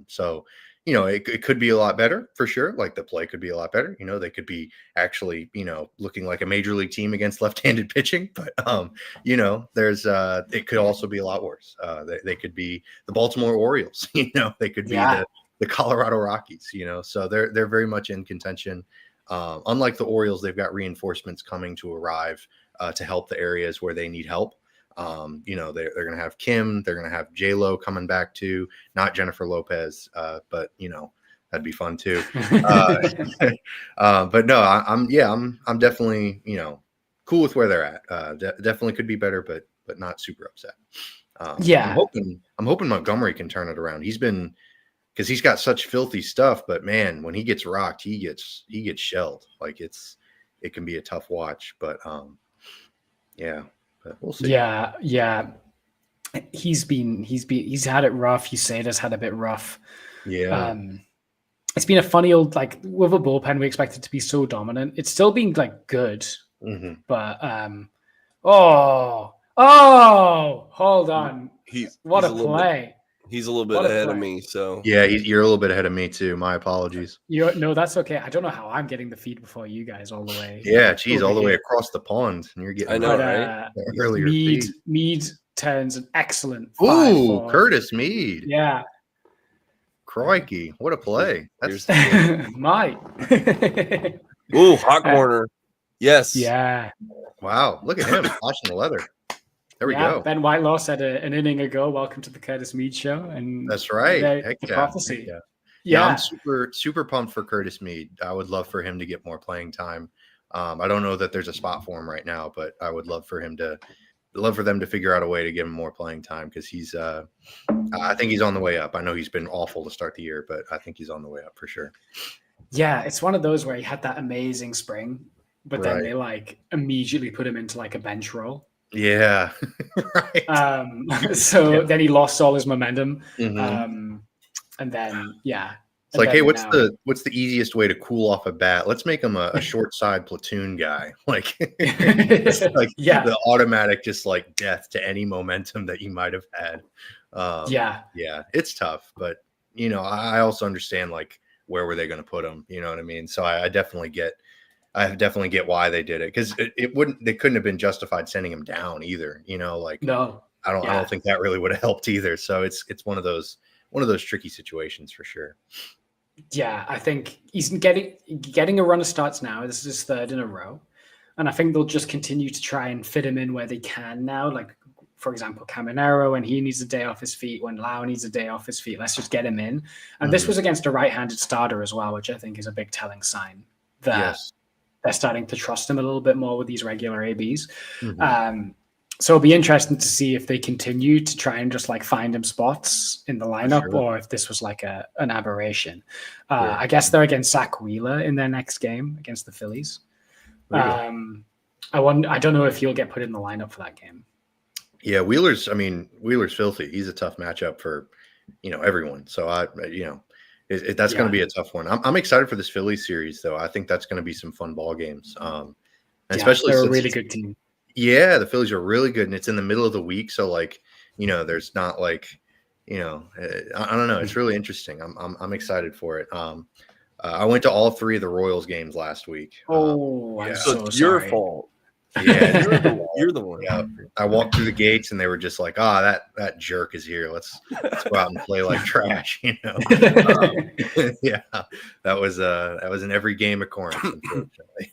So it could be a lot better for sure. Like the play could be a lot better. They could be actually, looking like a major league team against left-handed pitching. But there's it could also be a lot worse. They could be the Baltimore Orioles. They could be the Colorado Rockies. So they're very much in contention. Unlike the Orioles, they've got reinforcements coming to arrive to help the areas where they need help. They're going to have Kim, they're going to have J-Lo coming back too, not Jennifer Lopez, but that'd be fun too. But no, I'm definitely, cool with where they're at. Definitely could be better, but not super upset. I'm hoping Montgomery can turn it around. Because he's got such filthy stuff, but man, when he gets rocked, he gets shelled. Like it can be a tough watch, but but we'll see. Yeah. He's had it rough. Usade's had a bit rough. Yeah. It's been a funny old, like with a bullpen, we expect it to be so dominant. It's still been like good, but hold on. What a play. He's a little bit ahead of me, so yeah, you're a little bit ahead of me too. My apologies. No, that's okay. I don't know how I'm getting the feed before you guys all the way. Yeah, geez, all the way across the pond, and you're getting. I know, right? Earlier Mead turns an excellent. Ooh, Curtis Mead. Yeah. Crikey, what a play! That's my. Ooh, hot corner. Yes. Yeah. Wow, look at him flashing the leather. There we go. Ben Whitelaw said an inning ago, "Welcome to the Curtis Mead Show," and that's right. Heck yeah. Prophecy. Yeah, I'm super pumped for Curtis Mead. I would love for him to get more playing time. I don't know that there's a spot for him right now, but I would love for them to figure out a way to give him more playing time, because he's. I think he's on the way up. I know he's been awful to start the year, but I think he's on the way up for sure. Yeah, it's one of those where he had that amazing spring, but then they like immediately put him into like a bench role. Yeah. Right. Then he lost all his momentum. And then it's like, hey, what's the easiest way to cool off a bat? Let's make him a short side platoon guy. Like, the automatic just like death to any momentum that you might have had. It's tough, but I also understand like where were they going to put him? You know what I mean? So I definitely get why they did it, because they couldn't have been justified sending him down either. No, I don't think that really would have helped either. So it's one of those tricky situations for sure. Yeah, I think he's getting a run of starts now. This is his third in a row, and I think they'll just continue to try and fit him in where they can now. Like, for example, Caminero, when he needs a day off his feet, when Lau needs a day off his feet, let's just get him in. And this was against a right-handed starter as well, which I think is a big telling sign that they're starting to trust him a little bit more with these regular ABs. So it'll be interesting to see if they continue to try and just like find him spots in the lineup, or if this was like an aberration. I guess they're against Zach Wheeler in their next game against the Phillies. I don't know if he'll get put in the lineup for that game. Yeah, Wheeler's filthy. He's a tough matchup for, everyone. So that's going to be a tough one. I'm excited for this Phillies series, though. I think that's going to be some fun ball games. Especially they're a really good team. Yeah, the Phillies are really good, and it's in the middle of the week, so like, there's not like, I don't know. It's really interesting. I'm excited for it. I went to all three of the Royals games last week. I'm so it's your sorry. fault. Yeah, you're the one. Yeah, I walked through the gates and they were just like, that jerk is here. Let's go out and play like trash, that was an every game occurrence, unfortunately.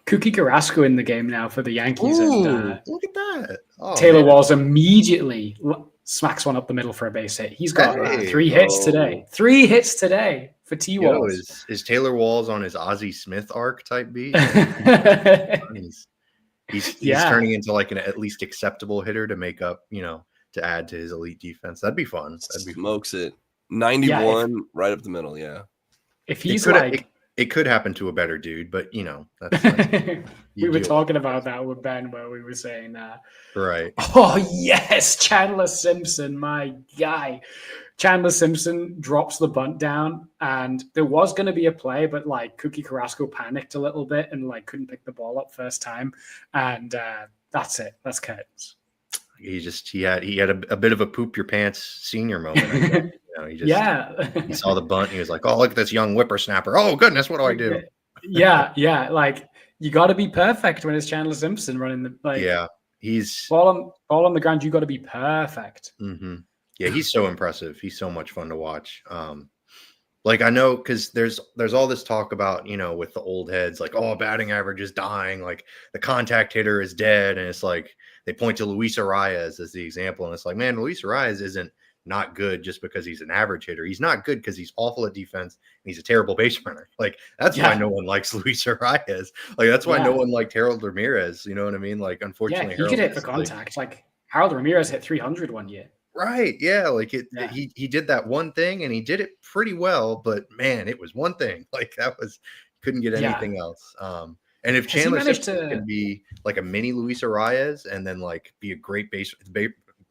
Cookie Carrasco in the game now for the Yankees. Ooh, look at that. Taylor Walls immediately smacks one up the middle for a base hit. He's got 3 hits today. 3 hits today for T Yo, Walls. is Taylor Walls on his Ozzie Smith arc type beat? He's turning into like an at least acceptable hitter to make up, to add to his elite defense. That'd be fun. Smokes it. 91 right up the middle. Yeah. If he's it could happen to a better dude, but that's we were talking about that with Ben, where we were saying right. Oh yes, Chandler Simpson, my guy. Chandler Simpson drops the bunt down, and there was going to be a play, but like Cookie Carrasco panicked a little bit and like couldn't pick the ball up first time, and that's it. That's curtains. He had a bit of a poop your pants senior moment. He saw the bunt. And he was like, "Oh, look at this young whippersnapper! Oh goodness, what do I do?" Yeah. Like you got to be perfect when it's Chandler Simpson running the like. Yeah, he's ball on the ground. You got to be perfect. Mm-hmm. Yeah, he's so impressive. He's so much fun to watch. Like I know because there's all this talk about with the old heads like, oh, batting average is dying, like the contact hitter is dead, and it's like they point to Luis Arias as the example, and it's like, man, Luis Arias isn't not good just because he's an average hitter. He's not good because he's awful at defense and he's a terrible base runner. Like that's why no one likes Luis Arias. Like that's why no one liked Harold Ramirez. You know what I mean? Like unfortunately, he could hit for contact. Like Harold Ramirez hit 300 one year. Right. Yeah. Like he did that one thing and he did it pretty well, but man, it was one thing. Like couldn't get anything else. And if Chandler could be like a mini Luis Arias and then like be a great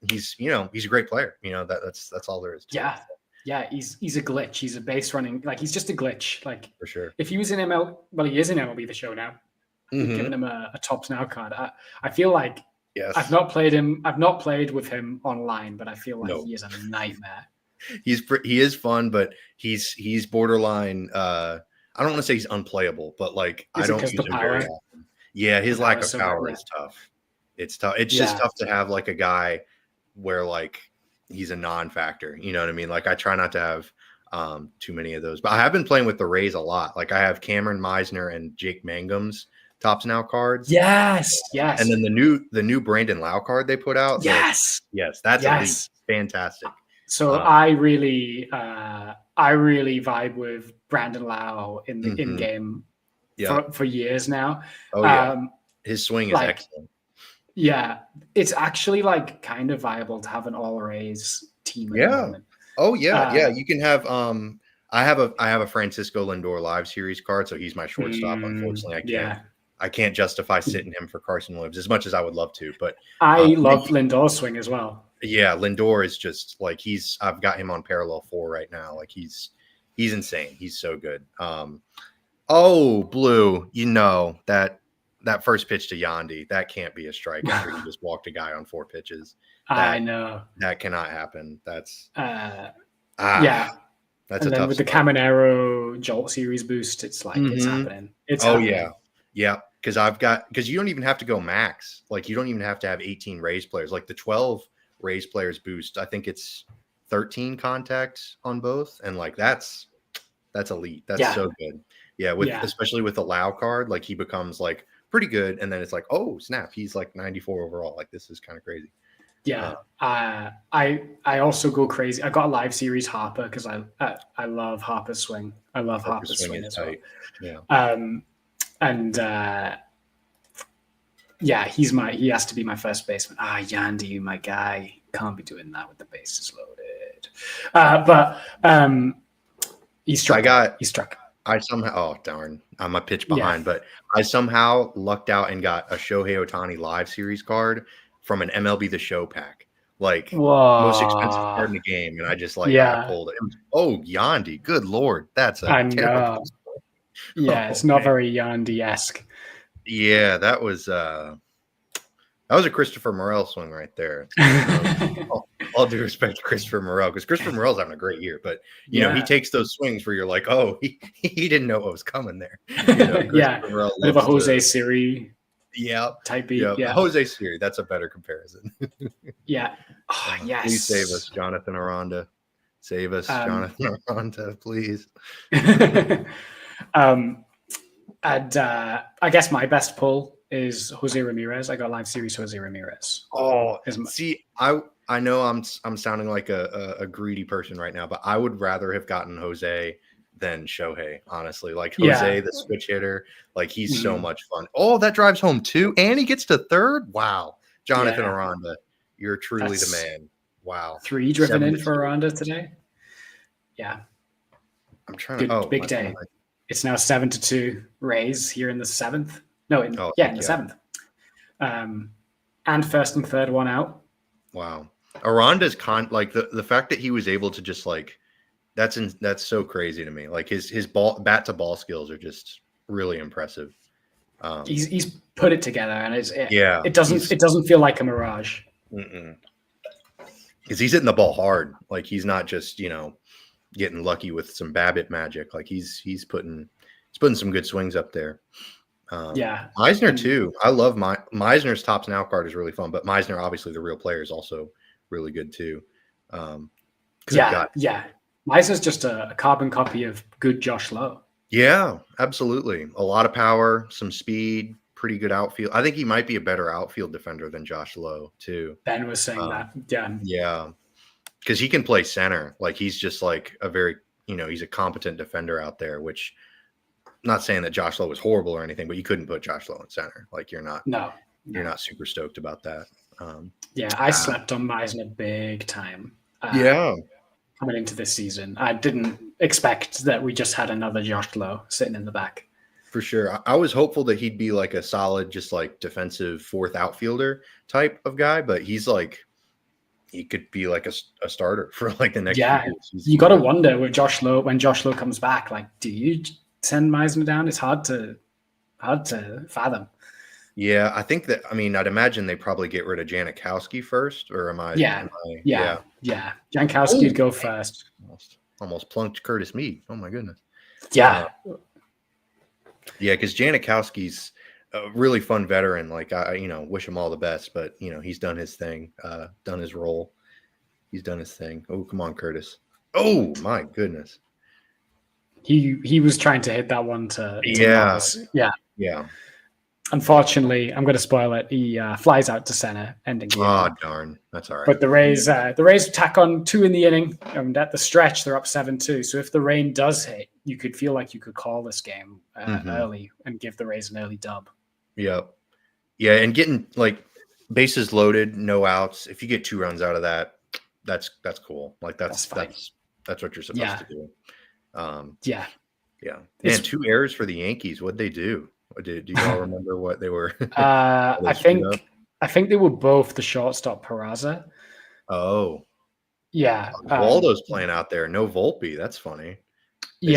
he's a great player. That's all there is to it. Yeah, he's a glitch. He's a base running, like he's just a glitch. Like for sure. If he was in he is in MLB The Show now. We've given him a Tops Now card. I feel like yes. I've not played with him online, but I feel like he is a nightmare. He is fun, but he's borderline. I don't want to say he's unplayable, but like I don't use him very often. Yeah, his lack of power is tough. It's tough. It's just tough to have like a guy where like he's a non-factor. You know what I mean? Like I try not to have too many of those, but I have been playing with the Rays a lot. Like I have Cameron Meisner and Jake Mangum's Tops Now cards. Yes. And then the new Brandon Lau card they put out. Yes, that's elite. Fantastic. So I really vibe with Brandon Lau in the in game for years now. Oh yeah, his swing is excellent. Yeah, it's actually like kind of viable to have an all Rays team. Oh yeah. You can have I have a Francisco Lindor Live Series card, so he's my shortstop. Unfortunately, I can't justify sitting him for Carson Wentz as much as I would love to. But I love Lindor's swing as well. Yeah, Lindor is just like I've got him on parallel 4 right now. Like he's insane. He's so good. Blue, that first pitch to Yandy, that can't be a strike after he just walked a guy on 4 pitches. I know. That cannot happen. That's That's and a tough with spot. The Caminero Jolt Series boost, it's like it's happening. It's happening. Yeah. Because you don't even have to go max. Like you don't even have to have 18 Rays players. Like the 12 Rays players boost, I think it's 13 contacts on both, and like that's elite. That's so good. Yeah, especially with the Lau card, like he becomes like pretty good, and then it's like, oh snap, he's like 94 overall. Like this is kind of crazy. Yeah, I also go crazy. I got a Live Series Harper because I love Harper's swing. I love Harper's swing as well. Yeah. He has to be my first baseman. Yandy, my guy, can't be doing that with the bases loaded. But he struck. He struck. I somehow, I'm a pitch behind, but I somehow lucked out and got a Shohei Ohtani Live Series card from an MLB The Show pack. Like most expensive card in the game, and I just I pulled it. Yandy, good lord, that's terrible. It's not very Yandy-esque. Yeah, that was a Christopher Morel swing right there. All due respect to Christopher Morel, because Christopher Morel's having a great year, but he takes those swings where you're like, oh, he didn't know what was coming there. With a Jose Siri type beat. Yeah, Jose Siri, that's a better comparison. Yes. Please save us, Jonathan Aranda. Save us, Jonathan Aranda, please. And I guess my best pull is Jose Ramirez. I got Live Series Jose Ramirez. See, I know I'm sounding like a greedy person right now, but I would rather have gotten Jose than Shohei, honestly. Like Jose, Yeah. the switch hitter, like he's so much fun. Oh, that drives home too. And he gets to third. Wow. Jonathan Aranda, you're truly the man. Wow. 3 driven in for Aranda today. Yeah. I'm trying to big day. It's now 7-2 Rays here in the 7th. No, in the 7th. And first and third one out. Wow. Aranda's like the fact that he was able to just like that's so crazy to me. Like his bat to ball skills are just really impressive. He's put it together, and it doesn't feel like a mirage. Because he's hitting the ball hard. Like he's not just getting lucky with some Babbitt magic. Like he's putting some good swings up there. Meisner too. I love Meisner's Tops Now card is really fun, but Meisner, obviously the real player, is also really good too. Meisner's just a carbon copy of good Josh Lowe. Yeah, absolutely. A lot of power, some speed, pretty good outfield. I think he might be a better outfield defender than Josh Lowe too. Ben was saying that. Yeah. Because he can play center. Like he's just like a very, he's a competent defender out there, which not saying that Josh Lowe was horrible or anything, but you couldn't put Josh Lowe in center. Like you're not super stoked about that. I slept on Meisner big time. Coming into this season, I didn't expect that we just had another Josh Lowe sitting in the back. For sure. I was hopeful that he'd be like a solid, just like defensive fourth outfielder type of guy, but he could be like a starter for like the next few years. You got to wonder with Josh Lowe, when Josh Lowe comes back, like, do you send Meisner down? It's hard to fathom. Yeah, I think that. I mean, I'd imagine they probably get rid of Janikowski first, or am I? Yeah. Jankowski would go first. Almost plunked Curtis Mead. Oh my goodness. Yeah, because Janikowski's a really fun veteran. Like I wish him all the best, but he's done his thing, done his role. He's done his thing. Oh, come on, Curtis. Oh my goodness. He was trying to hit that one to Yeah. Unfortunately, I'm going to spoil it. He flies out to center, ending the inning. Darn. That's all right. But the Rays tack on 2 in the inning, and at the stretch, they're up 7-2. So if the rain does hit, you could feel like you could call this game early and give the Rays an early dub. Yep. Yeah, and getting like bases loaded, no outs. If you get 2 runs out of that, that's cool. Like that's what you're supposed to do. And 2 errors for the Yankees. What'd they do? Do you all remember what they were? I think they were both the shortstop Peraza. Oh, yeah. Waldo's playing out there. No Volpe. That's funny. They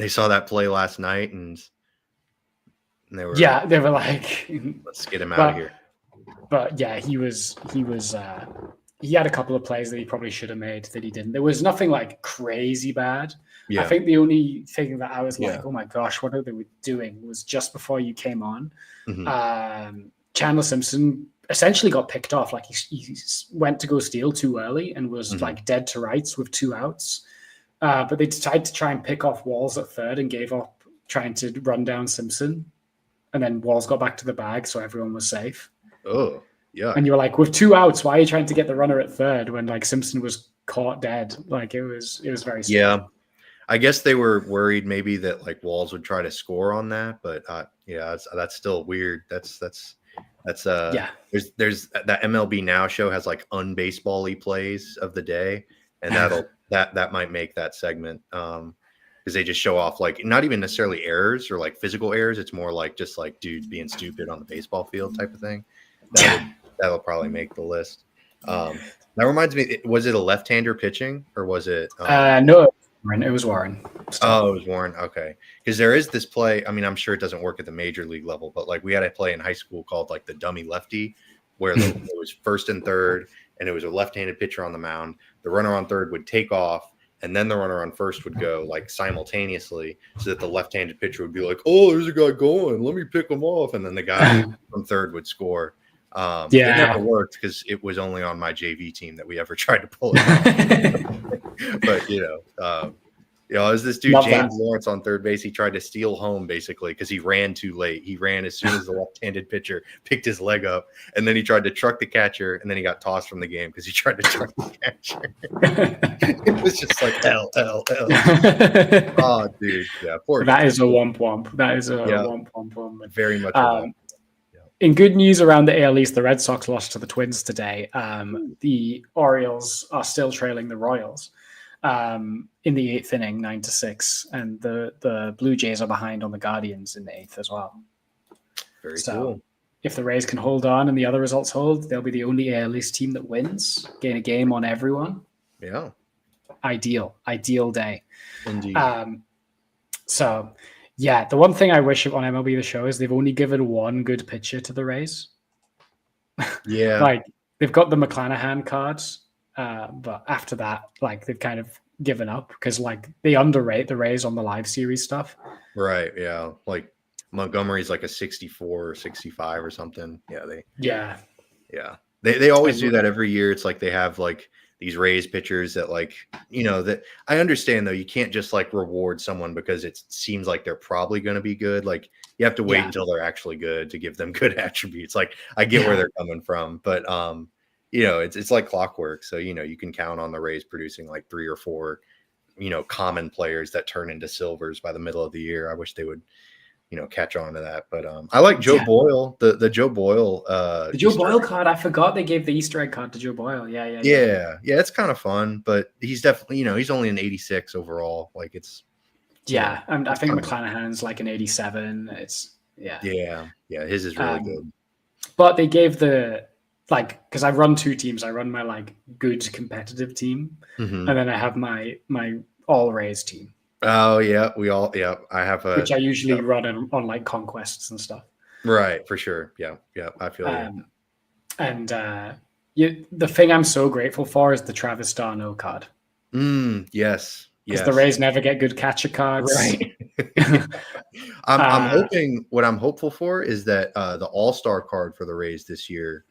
saw that play last night, and they were like, let's get him out of here. But yeah, he had a couple of plays that he probably should have made that he didn't. There was nothing like crazy bad. I think the only thing that I was like, oh my gosh, what are they doing, was just before you came on. Chandler Simpson essentially got picked off. Like he went to go steal too early and was like dead to rights with 2 outs. But they decided to try and pick off Walls at third and gave up trying to run down Simpson. And then Walls got back to the bag, so everyone was safe. Oh, yeah. And you were like, with 2 outs, why are you trying to get the runner at third when like Simpson was caught dead? Like it was very scary. Yeah. I guess they were worried maybe that like Walls would try to score on that, but that's still weird. That's there's that MLB Now show has like unbaseball-y plays of the day, and that might make that segment because they just show off like not even necessarily errors or like physical errors. It's more like just like dudes being stupid on the baseball field type of thing. That'll probably make the list. That reminds me, was it a left-hander pitching or was it? No. It was Warren. Oh, it was Warren. Okay. Because there is this play. I mean, I'm sure it doesn't work at the major league level, but like we had a play in high school called like the dummy lefty, where it was first and third, and it was a left-handed pitcher on the mound. The runner on third would take off, and then the runner on first would go like simultaneously, so that the left-handed pitcher would be like, "Oh, there's a guy going. Let me pick him off," and then the guy from third would score. It never worked because it was only on my JV team that we ever tried to pull it off. But Yeah, it was this dude, Love James that. Lawrence, on third base. He tried to steal home basically because he ran too late. He ran as soon as the left-handed pitcher picked his leg up, and then he tried to truck the catcher, and then he got tossed from the game because he tried to truck the catcher. It was just like L. Oh, dude, yeah, poor That guy. is a womp womp. That is a Yeah. womp womp. Very much. A womp. In good news around the AL East, the Red Sox lost to the Twins today. The Orioles are still trailing the Royals in the 8th inning, 9-6, and the Blue Jays are behind on the Guardians in the 8th as well. Very cool. If the Rays can hold on and the other results hold, they'll be the only AL East team that wins, gain a game on everyone. Yeah. Ideal day. Indeed. So, yeah, the one thing I wish on MLB The Show is they've only given one good pitcher to the Rays. Yeah. Like, they've got the McClanahan cards, but after that, like, they've kind of given up because, like, they underrate the Rays on the live series stuff. Right, yeah. Like, Montgomery's like a 64 or 65 or something. Yeah. They always do that every year. It's like they have, like, these Rays pitchers that, like, you know, that I understand though, you can't just like reward someone because it seems like they're probably going to be good. Like, you have to wait until they're actually good to give them good attributes. Like, I get where they're coming from, but you know, it's like clockwork. So, you know, you can count on the Rays producing like 3 or 4, you know, common players that turn into silvers by the middle of the year. I wish they would, you know, catch on to that. But I like Joe Boyle, the Joe Boyle. The Joe Boyle card, I forgot they gave the Easter egg card to Joe Boyle. Yeah. It's kind of fun, but he's definitely, you know, he's only an 86 overall. Like, it's I think McClanahan's like an 87. It's his is really good. But they gave because I run 2 teams. I run my like good competitive team, and then I have my all Rays team. Oh yeah, I have which I usually run on like conquests and stuff. Right, for sure. Yeah, I feel you. And the thing I'm so grateful for is the Travis d'Arnaud card. Yes. Because the Rays never get good catcher cards. Right. I'm hoping. What I'm hopeful for is that the All-Star card for the Rays this year,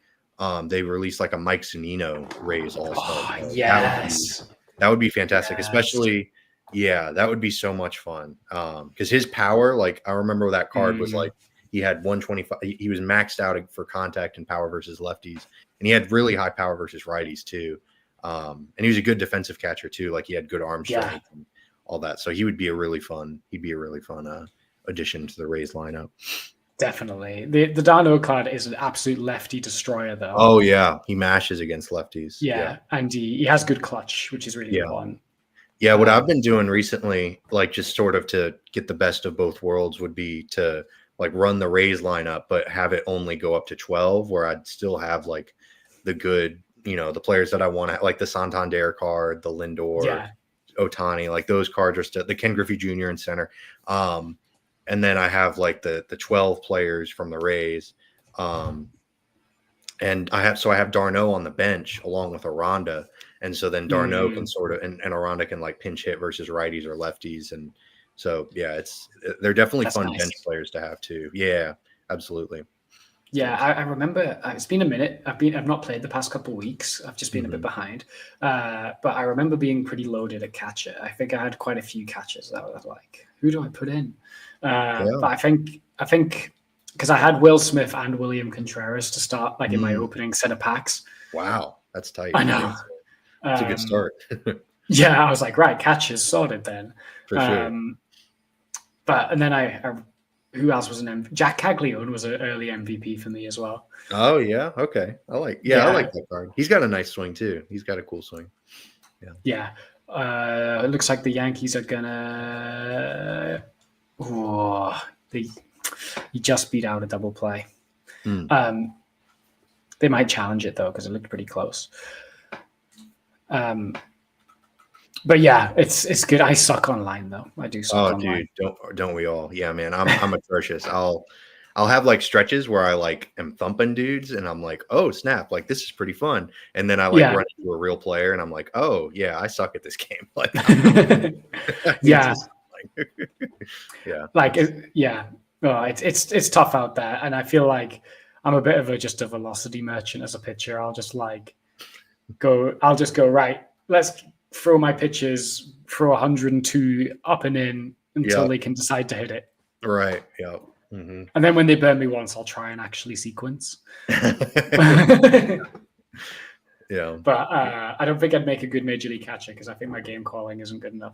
they released like a Mike Zunino Rays All-Star. Yes, that would be fantastic, especially. Yeah, that would be so much fun. Because his power, like, I remember that card was like he had 125. He was maxed out for contact and power versus lefties, and he had really high power versus righties too. And he was a good defensive catcher too. Like, he had good arm strength and all that. So he would be a really fun. He'd be a really fun addition to the Rays lineup. Definitely. The d'Arnaud card is an absolute lefty destroyer, though. Oh yeah, he mashes against lefties. Yeah. And he has good clutch, which is really important. Yeah, what I've been doing recently, like, just sort of to get the best of both worlds, would be to like run the Rays lineup, but have it only go up to 12, where I'd still have like the good, you know, the players that I want to, like the Santander card, the Lindor, Ohtani, like those cards are still the Ken Griffey Jr. in center. And then I have like the 12 players from the Rays. And I have D'Arnaud on the bench along with Aranda. And so then d'Arnaud can sort of, and Aranda can like pinch hit versus righties or lefties. And so, yeah, they're definitely fun bench players to have too. Yeah, absolutely. Yeah, I remember it's been a minute. I've not played the past couple of weeks. I've just been a bit behind. But I remember being pretty loaded at catcher. I think I had quite a few catchers that I was like, who do I put in? But I think because I had Will Smith and William Contreras to start like in my opening set of packs. Wow, that's tight. I know. That's a good start. Yeah, I was like, right, catchers sorted then. For sure. But and then I who else was an MVP? Jack Caglione was an early MVP for me as well. Oh yeah, okay. I like that card. He's got a nice swing too. He's got a cool swing. Yeah. It looks like the Yankees are gonna. He just beat out a double play. They might challenge it though because it looked pretty close. But yeah, it's good. I suck online though. I do suck online. Dude, don't we all? Yeah, man. I'm atrocious. I'll have like stretches where I like am thumping dudes and I'm like, oh snap, like this is pretty fun. And then I like run into a real player and I'm like, oh yeah, I suck at this game. Like yeah. Yeah. Oh, it's tough out there. And I feel like I'm a bit of a velocity merchant as a pitcher. I'll just go right. throw my pitches, throw 102 up and in until they can decide to hit it. Right. Yeah. Mm-hmm. And then when they burn me once, I'll try and actually sequence. Yeah. But I don't think I'd make a good major league catcher because I think my game calling isn't good enough.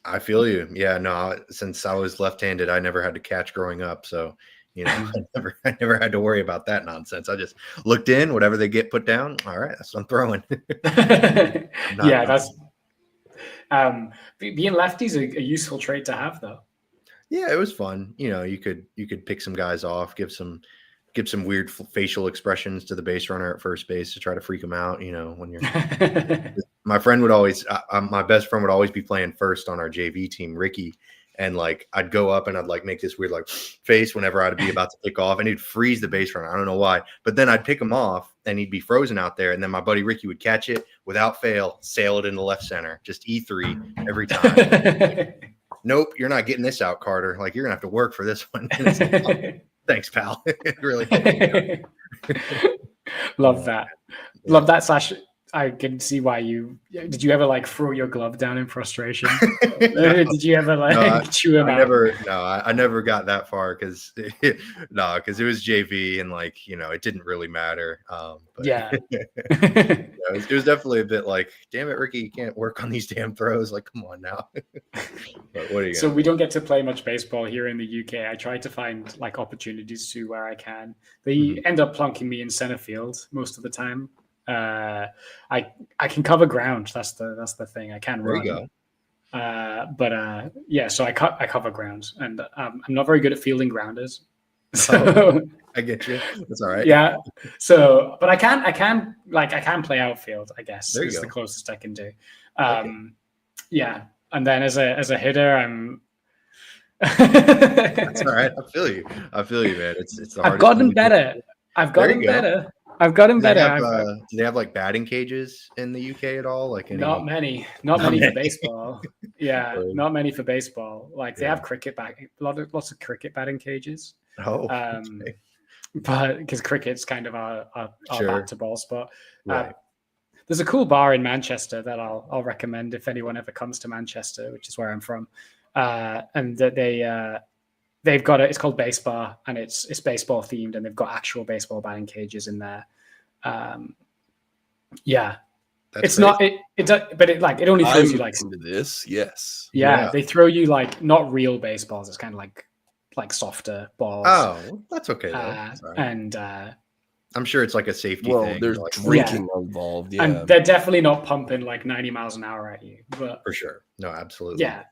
I feel you. Yeah. No, since I was left-handed, I never had to catch growing up. So, I never had to worry about that nonsense. I just looked in, whatever they get put down. All right, that's what I'm throwing. That's being lefty's a useful trait to have, though. Yeah, it was fun. You could pick some guys off, give some weird facial expressions to the base runner at first base to try to freak him out. When you're, my friend would always, my best friend would always be playing first on our JV team, Ricky. And like, I'd go up and I'd like make this weird like face whenever I'd be about to pick off, and he'd freeze the base runner. I don't know why, but then I'd pick him off and he'd be frozen out there. And then my buddy Ricky would catch it without fail, sail it into left center, just E3 every time. Like, nope, you're not getting this out, Carter. Like, you're gonna have to work for this one. Like, oh, thanks, pal. Really. Love that. Yeah. Love that. Slash, I can see why did you ever like throw your glove down in frustration? Did you ever like chew him out? I never got that far because it was JV and like, it didn't really matter. But yeah. It was definitely a bit like, damn it, Ricky, you can't work on these damn throws. Like, come on now. But what are you So we don't get to play much baseball here in the UK. I try to find like opportunities to where I can. They end up plunking me in center field most of the time. I can cover ground. That's the thing. I can run. There you go. So I cover ground, and I'm not very good at fielding grounders. So I get you. That's all right. Yeah. So, but I can play outfield. I guess is the closest I can do. Yeah, and then as a hitter, I'm. That's all right. I feel you, man. It's the hardest. I've gotten better. I've gotten better. Do they have like batting cages in the UK at all? Like not many for baseball. Yeah, really? Not many for baseball. Like they have lots of cricket batting cages. Oh, but because cricket's kind of our bat to ball spot. Right. There's a cool bar in Manchester that I'll recommend if anyone ever comes to Manchester, which is where I'm from, and that they've got it's called Base Bar, and it's baseball themed, and they've got actual baseball batting cages in there. Yeah, it's crazy. Not but it only throws you like into this. Yes. Yeah, they throw you like not real baseballs. It's kind of like softer balls. Oh, that's okay though. And I'm sure it's like a safety thing. Well, there's drinking involved. Yeah, and they're definitely not pumping like 90 miles an hour at you. But for sure, no, absolutely. Yeah.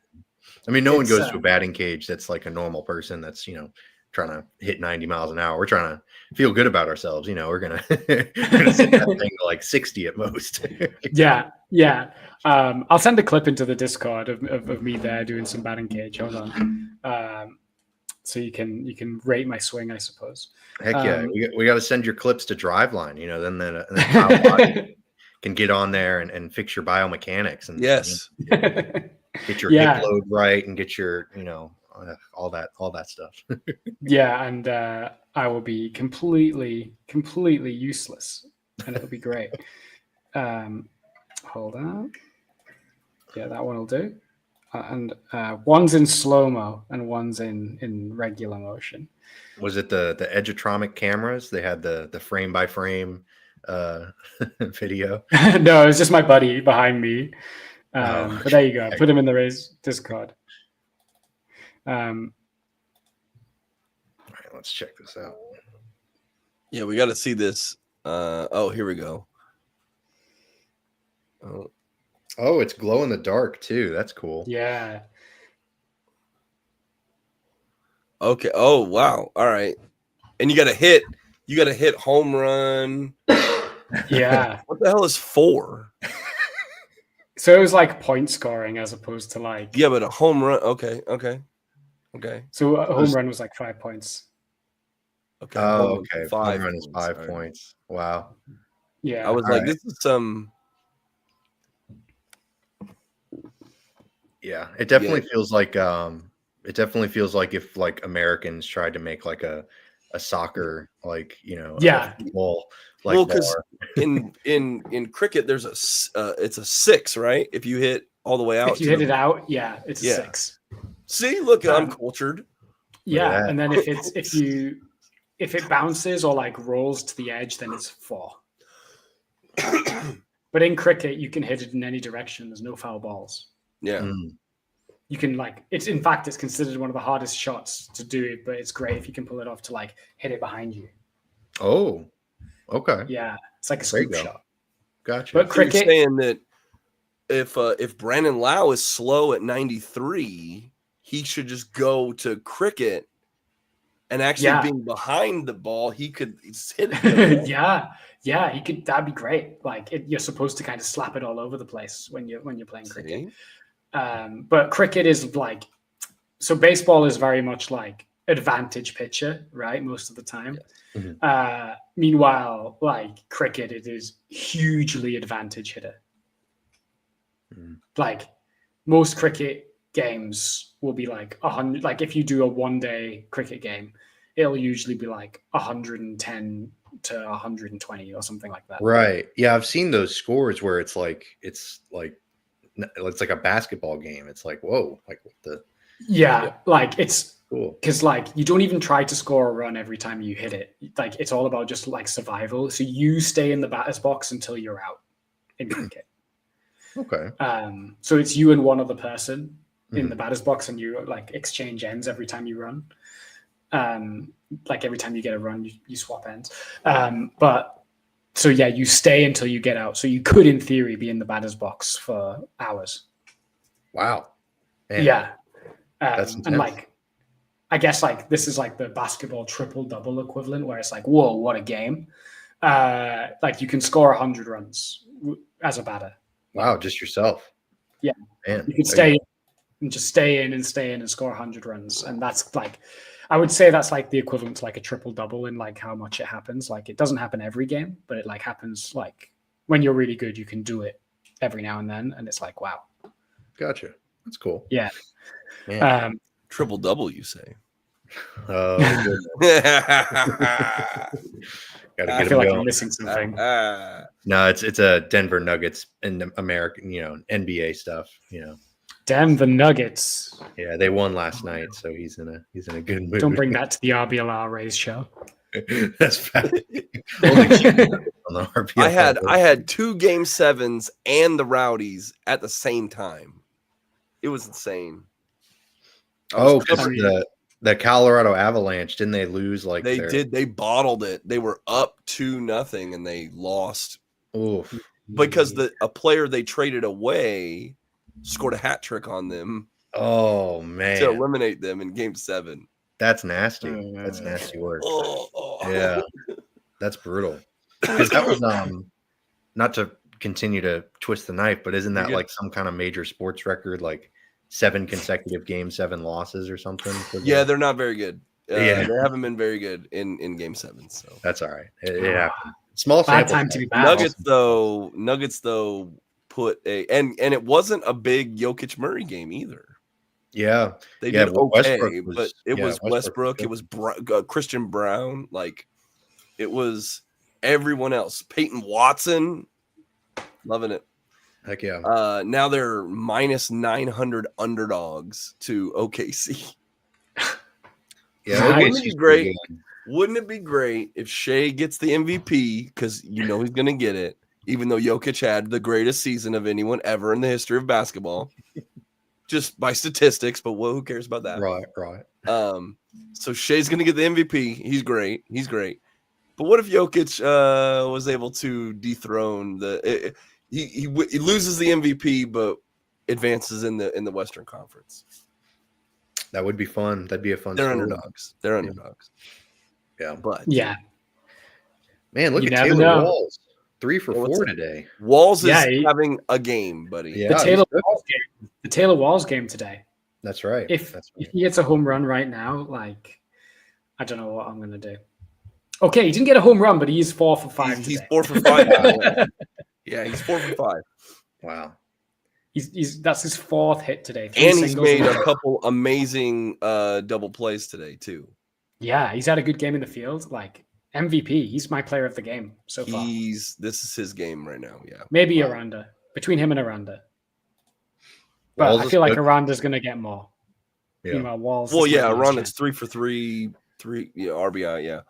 I mean, no one goes to a batting cage that's like a normal person that's, trying to hit 90 miles an hour. We're trying to feel good about ourselves. We're going to set that thing to like 60 at most. Yeah. I'll send a clip into the Discord of me there doing some batting cage. Hold on. So you can rate my swing, I suppose. Heck yeah. We got to send your clips to Driveline, then can get on there and fix your biomechanics. And yes. Get your hip load right and get your, all that stuff. Yeah, and I will be completely useless, and it'll be great. Hold on. Yeah, that one will do. And one's in slow-mo and one's in regular motion. Was it the Edgertronic cameras? They had the frame by frame video. No, it was just my buddy behind me. But there you go. Put him in the Rays Discord. All right, let's check this out. Yeah, we got to see this. Here we go. Oh, it's glow in the dark too. That's cool. Yeah. Okay. Oh, wow. All right. And you got to hit home run. Yeah. What the hell is 4? So it was like point scoring as opposed to like. Yeah, but a home run. Okay. So a home run was like 5 points. Okay. Oh, okay. 5 home run is 5 points. Wow. Yeah. I was like, this is some. Yeah, it definitely feels like if like Americans tried to make like a a soccer, like, Yeah. a football, well, because in cricket there's it's a 6, right? If you hit all the way out. If you hit it out, yeah, it's a 6. See, look, I'm cultured. Yeah, and then if it bounces or like rolls to the edge, then it's 4. But in cricket, you can hit it in any direction. There's no foul balls. Yeah. You can it's considered one of the hardest shots to do it, but it's great if you can pull it off to like hit it behind you. Oh, okay. Yeah, it's like a scoop shot. Gotcha. But cricket, you're saying that if Brandon Lau is slow at 93, he should just go to cricket, and actually being behind the ball, he could hit it. Yeah, he could. That'd be great. Like you're supposed to kind of slap it all over the place when you're playing cricket. But cricket is like, so baseball is very much like advantage pitcher, right? Most of the time. Yes. Mm-hmm. Meanwhile, like cricket, it is hugely advantage hitter. Like most cricket games will be like 100. Like if you do a one-day cricket game, it'll usually be like 110 to 120 or something like that. Right. Yeah, I've seen those scores where it's like a basketball game. It's like, whoa, like what the. Yeah, like it's cool because like you don't even try to score a run every time you hit it. Like it's all about just like survival. So you stay in the batter's box until you're out in cricket. Okay. So it's you and one other person in the batter's box, and you like exchange ends every time you run. Like every time you get a run, you swap ends. But so yeah, you stay until you get out. So you could, in theory, be in the batter's box for hours. Wow. Man. Yeah. That's intense. And like, I guess like this is like the basketball triple-double equivalent, where it's like, whoa, what a game! Like you can score 100 runs as a batter. Wow, just yourself. Yeah, man. You could stay and score 100 runs, and that's like, I would say that's like the equivalent to like a triple-double in like how much it happens. Like it doesn't happen every game, but it like happens like when you're really good, you can do it every now and then, and it's like, wow. Gotcha. That's cool. Yeah. Man. Triple-double, you say? Oh, I feel like I'm missing something. No, it's a Denver Nuggets and American, NBA stuff. Denver Nuggets. Yeah, they won last night, so he's in a good mood. Don't bring that to the RBLR Rays show. That's fact. I had 2 Game 7s and the Rowdies at the same time. It was insane. The Colorado Avalanche, didn't they lose? Like they did. They bottled it. They were up 2-0 and they lost. Oof. Because a player they traded away scored a hat trick on them. Oh man! To eliminate them in Game 7. That's nasty. That's nasty work. Yeah, that's brutal. Because that was not to continue to twist the knife, but isn't that like some kind of major sports record, like 7 consecutive games, 7 losses or something? Yeah, they're not very good. They haven't been very good in Game 7. So that's all right. It happened. Small sample time to be bad. Nuggets though put and it wasn't a big Jokic Murray game either. Yeah, they did okay, but it was Westbrook. It was Christian Brown. Like it was everyone else. Peyton Watson, loving it. Heck yeah. Now they're minus 900 underdogs to OKC. Yeah, wouldn't it be great? Wouldn't it be great if Shea gets the MVP, because he's going to get it, even though Jokic had the greatest season of anyone ever in the history of basketball, just by statistics. But who cares about that? Right. So Shea's going to get the MVP. He's great. But what if Jokic was able to dethrone he loses the MVP, but advances in the Western Conference? That would be fun. That'd be a fun. They're underdogs. Yeah, but man, look at Taylor Walls, 3 for 4 today. Walls is having a game, buddy. Yeah, the Taylor Walls game today. That's right. If he gets a home run right now, like I don't know what I'm gonna do. Okay, he didn't get a home run, but he's 4 for 5. He's 4 for 5. Yeah, he's 4 for 5. Wow. That's his 4th hit today. And he's made a couple amazing double plays today too. Yeah, he's had a good game in the field. Like MVP, he's my player of the game so far. This is his game right now. Yeah, maybe Aranda, between him and Aranda. But Walls I is feel like good. Aranda's going to get more. Yeah. Meanwhile, Walls. Well, this might yeah, be his Aranda's chance. 3 for 3, RBI. Yeah.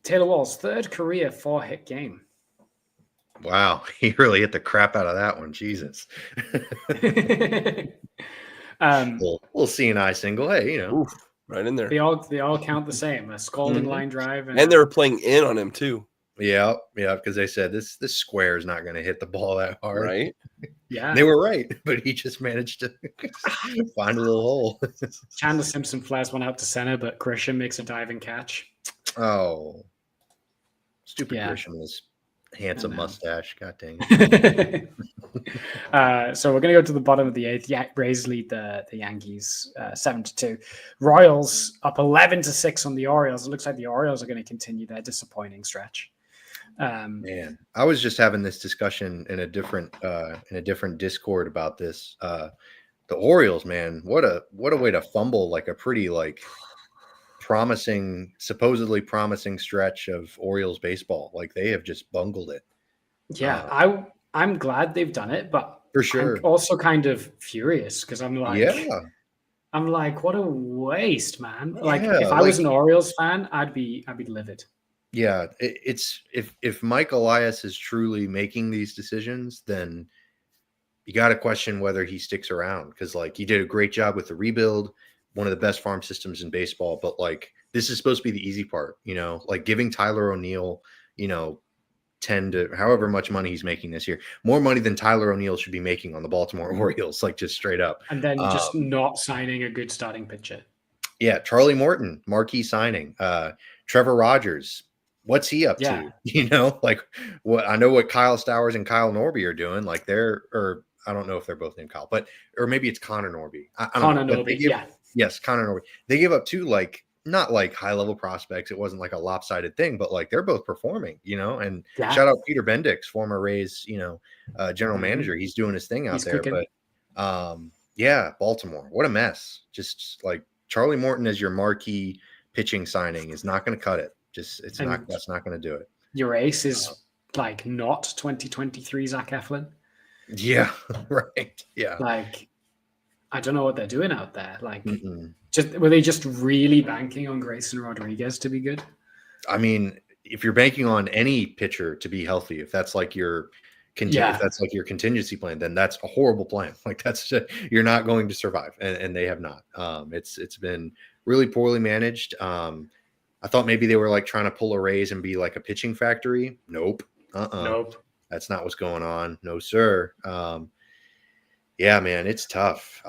Taylor Walls, third career 4-hit game. Wow, he really hit the crap out of that one. Jesus. We'll see an eye single. Hey, you know, Oof, right in there. they all count the same. A scalding line drive, And they were playing in on him too. yeah, because they said this square is not going to hit the ball that hard. Right? Yeah, They were right, but he just managed to find a little hole. Chandler Simpson flares one out to center, but Grisham makes a diving catch. Oh, stupid Yeah. Grisham with his handsome mustache. God dang it. So we're going to go to the bottom of the eighth. Rays lead the Yankees 7-2. Royals up 11-6 on the Orioles. It looks like the Orioles are going to continue their disappointing stretch. Man, I was just having this discussion in a different Discord about this. The Orioles, man, what a way to fumble like a pretty supposedly promising stretch of Orioles baseball. Like they have just bungled it. Yeah, I'm glad they've done it, but for sure, I'm also kind of furious because I'm like, what a waste, man. Like if I was an Orioles fan, I'd be livid. Yeah, it's if Mike Elias is truly making these decisions, then you got to question whether he sticks around because he did a great job with the rebuild, one of the best farm systems in baseball. But this is supposed to be the easy part, giving Tyler O'Neill, 10 to however much money he's making this year, more money than Tyler O'Neill should be making on the Baltimore Orioles, just straight up. And then just not signing a good starting pitcher. Yeah, Charlie Morton, marquee signing. Trevor Rogers. What's he up to? What I know what Kyle Stowers and Kyle Norby are doing. I don't know if they're both named Kyle, or maybe it's Connor Norby. Connor Norby, yes, Connor Norby. They give up two not high level prospects. It wasn't a lopsided thing, but they're both performing. And shout out Peter Bendix, former Rays, general manager. He's doing his thing out there. Cooking. But Baltimore, what a mess. Just Charlie Morton as your marquee pitching signing is not going to cut it. That's not going to do it. Your ace is not 2023 Zach Eflin. Yeah, right. Yeah. I don't know what they're doing out there. Were they just really banking on Grayson Rodriguez to be good? I mean, if you're banking on any pitcher to be healthy, if that's your contingency plan, then that's a horrible plan. You're not going to survive, and they have not. It's been really poorly managed. I thought maybe they were trying to pull a Rays and be a pitching factory. Nope. Nope. That's not what's going on. No, sir. Yeah, man, it's tough.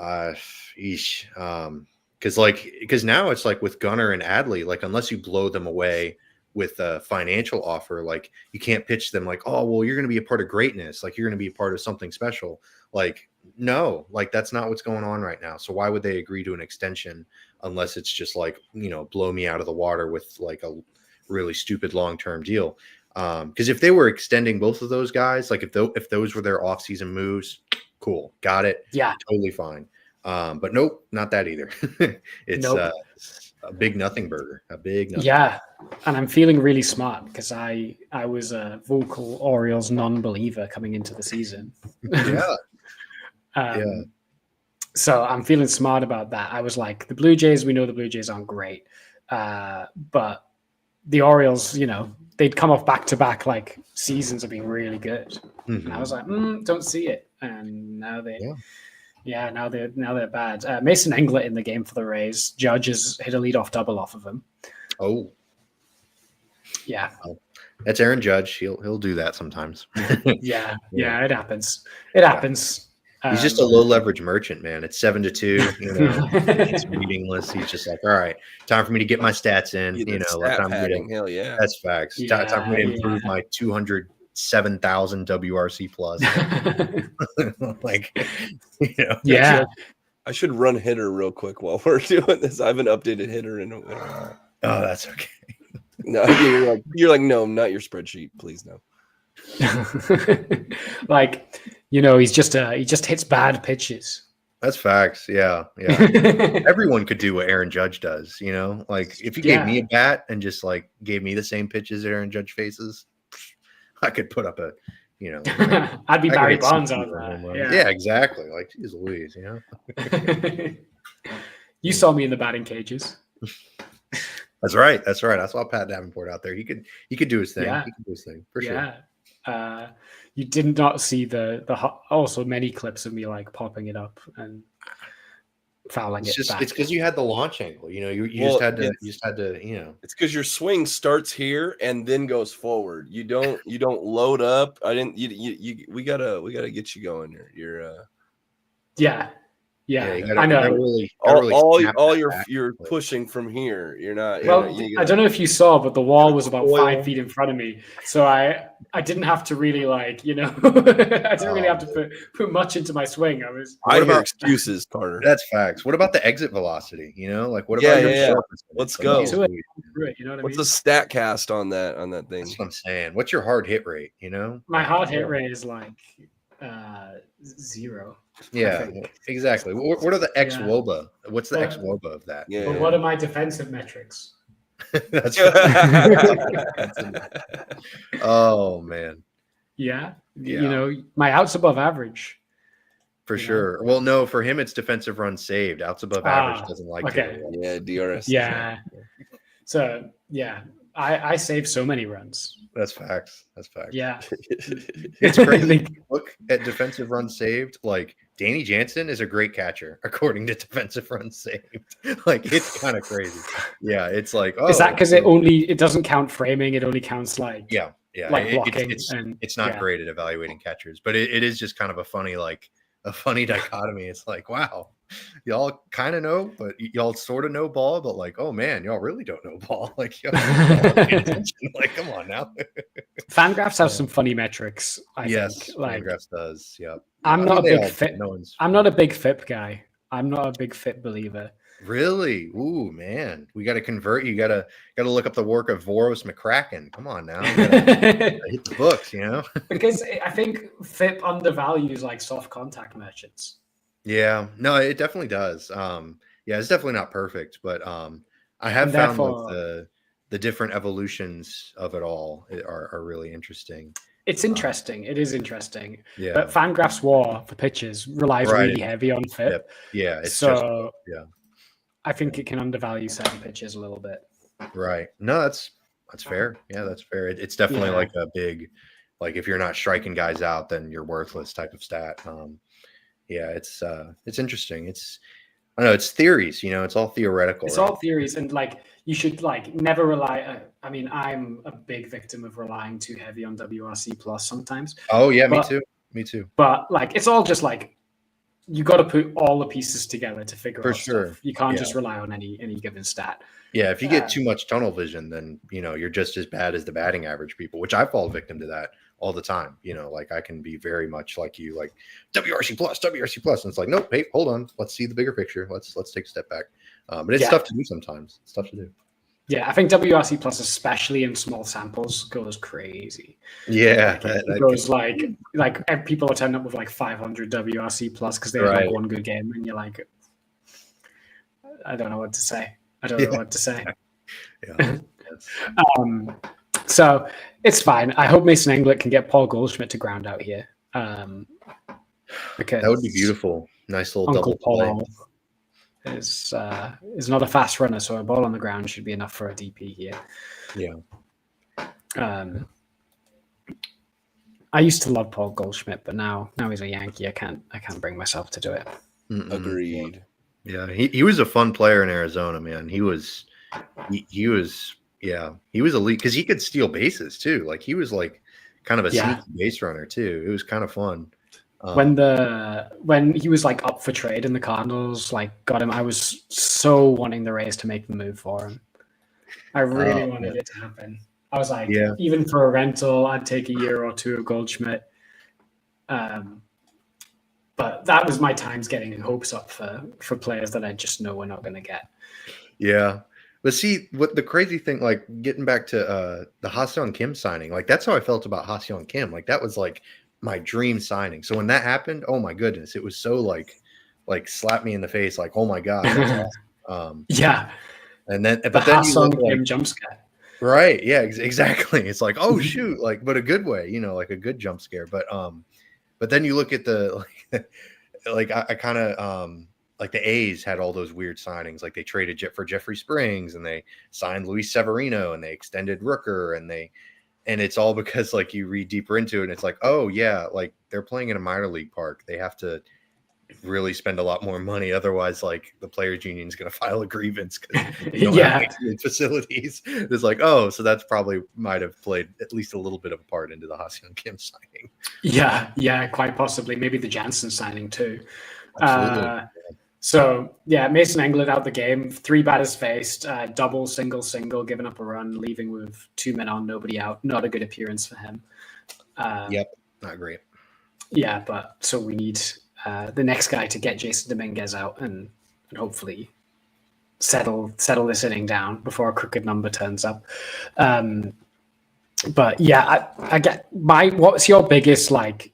Because now it's with Gunnar and Adley, unless you blow them away with a financial offer, you can't pitch them oh, well, you're going to be a part of greatness. You're going to be a part of something special. No, that's not what's going on right now. So why would they agree to an extension unless it's just blow me out of the water with a really stupid long-term deal? Because if they were extending both of those guys, if those were their offseason moves, cool, got it. Yeah, totally fine. But nope, not that either. It's a big nothing burger. Yeah, and I'm feeling really smart because I was a vocal Orioles non-believer coming into the season. Yeah. So I'm feeling smart about that. I was the Blue Jays, we know the Blue Jays aren't great. But the Orioles, they'd come off back-to-back seasons of being really good. Mm-hmm. And I was don't see it. And now now they're bad. Mason Englert in the game for the Rays. Judge has hit a leadoff double off of him. Oh. Yeah. That's Aaron Judge. He'll do that sometimes. Yeah, it happens. It happens. He's just a low leverage merchant, man. It's 7-2. It's meaningless. He's just all right, time for me to get my stats in. Hell yeah, that's facts. Time for me to improve my 207,000 WRC plus. Yeah. I should run hitter real quick while we're doing this. I haven't updated hitter in a while. Oh, that's okay. No, you're no, not your spreadsheet, please no. He just hits bad pitches. That's facts. Yeah. Everyone could do what Aaron Judge does, you know? Like if you gave me a bat and just like gave me the same pitches Aaron Judge faces, I could put up a, you know, like, I'd be Barry Bonds on that. Yeah, exactly. Like, geez Louise, you know? You saw me in the batting cages. That's right. I saw Pat Davenport out there. He could do his thing. Yeah. He could do his thing for sure. You did not see the also many clips of me like popping it up and fouling it back. It's because you had the launch angle. You know, you just had to, you know. It's because your swing starts here and then goes forward. You don't load up. We gotta get you going here. You're I know. All you're pushing from here. You're not. I don't know if you saw, but the wall was about 5 feet in front of me, so I didn't have to really like, you know, I didn't really have to put much into my swing. I hear excuses, Carter. That's facts. What about the exit velocity? You know, like what about your Let's go. You know what What's the stat cast on that thing? That's what I'm saying. What's your hard hit rate? You know, my hard hit rate is like 0. Yeah, exactly. What are the ex woba? What's the ex woba of that? Yeah. But what are my defensive metrics? That's right. Oh man. Yeah. You know, my outs above average. For sure. Well, no, for him it's defensive runs saved. Outs above average doesn't like it. Yeah, DRS. Yeah. So yeah, I save so many runs. That's facts. Yeah. It's crazy. Look at defensive runs saved. Like Danny Jansen is a great catcher according to defensive runs saved. Like it's kind of crazy. Yeah, it's like is that because it doesn't count framing? It only counts like like blocking. It's not great at evaluating catchers, but it is just kind of a funny dichotomy. It's like, wow, y'all kind of know, but y'all sort of know ball, but like, oh man, y'all really don't know ball. Like, y'all like, come on now. Fangraphs have some funny metrics. I think. Like, Fangraphs does. Yeah. I'm not a big FIP guy. I'm not a big FIP believer. Really? Ooh, man. We got to convert. You got to look up the work of Voros McCracken. Come on now. Gotta hit the books, you know? Because I think FIP undervalues like soft contact merchants. Yeah. No, it definitely does. It's definitely not perfect, but I have found like the different evolutions of it all are really interesting. It's interesting. It is interesting. Yeah. But Fangraphs War for pitches relies really heavy on FIP. Yep. Yeah. So I think it can undervalue certain pitches a little bit. Right. No, that's fair. Yeah, that's fair. It's definitely like a big, like if you're not striking guys out, then you're worthless type of stat. It's interesting. I don't know, it's theories, you know, it's all theoretical. It's all theories, and like you should like never rely. I mean, I'm a big victim of relying too heavy on WRC plus sometimes. Oh yeah, me too. But like, it's all just like you got to put all the pieces together to figure out stuff. You can't just rely on any given stat. Yeah, if you get too much tunnel vision, then you know you're just as bad as the batting average people, which I fall victim to that all the time. You know, like I can be very much like you, like WRC plus, and it's like, nope, hey, hold on, let's see the bigger picture. Let's take a step back. But it's tough to do sometimes. It's tough to do. Yeah, I think WRC plus, especially in small samples, goes crazy. Yeah, it goes like people are turning up with like 500 WRC plus because they had like one good game, and you're like, I don't know what to say. Yeah. So it's fine. I hope Mason Englert can get Paul Goldschmidt to ground out here. Because that would be beautiful. Nice little Uncle double Paul is not a fast runner, so a ball on the ground should be enough for a DP here. Yeah. I used to love Paul Goldschmidt, but now he's a Yankee. I can't bring myself to do it. Agreed. Yeah, he was a fun player in Arizona, man. He was elite because he could steal bases too. Like he was like kind of a sneaky base runner too. It was kind of fun. When he was like up for trade and the Cardinals like got him, I was so wanting the Rays to make the move for him. I really wanted it to happen. I was like, even for a rental, I'd take a year or two of Goldschmidt. But that was my times getting hopes up for players that I just know we're not going to get. Yeah. But see, what the crazy thing, like getting back to the Ha-Seong Kim signing, like that's how I felt about Ha-Seong Kim. Like that was like my dream signing. So when that happened, oh my goodness, it was so like like slap me in the face, like, oh my god, that's awesome. Yeah. And then, The but then you look like, jump scare. right, yeah, exactly. It's like, oh shoot, like, but a good way, like a good jump scare. But then you look at the like I kind of like the A's had all those weird signings, like they traded for Jeffrey Springs and they signed Luis Severino and they extended Rooker and it's all because like you read deeper into it and it's like, oh yeah, like they're playing in a minor league park. They have to really spend a lot more money. Otherwise, like the players union is going to file a grievance because you don't have facilities. It's like, oh, so that's probably might have played at least a little bit of a part into the Ha-Seong Kim signing. Yeah, quite possibly. Maybe the Jansen signing too. Absolutely. So yeah, Mason Englund out the game, 3 batters faced, double, single, giving up a run, leaving with 2 men on, nobody out. Not a good appearance for him. Yep, not great. Yeah, but so we need the next guy to get Jason Dominguez out and hopefully settle this inning down before a crooked number turns up. But yeah, I get what's your biggest like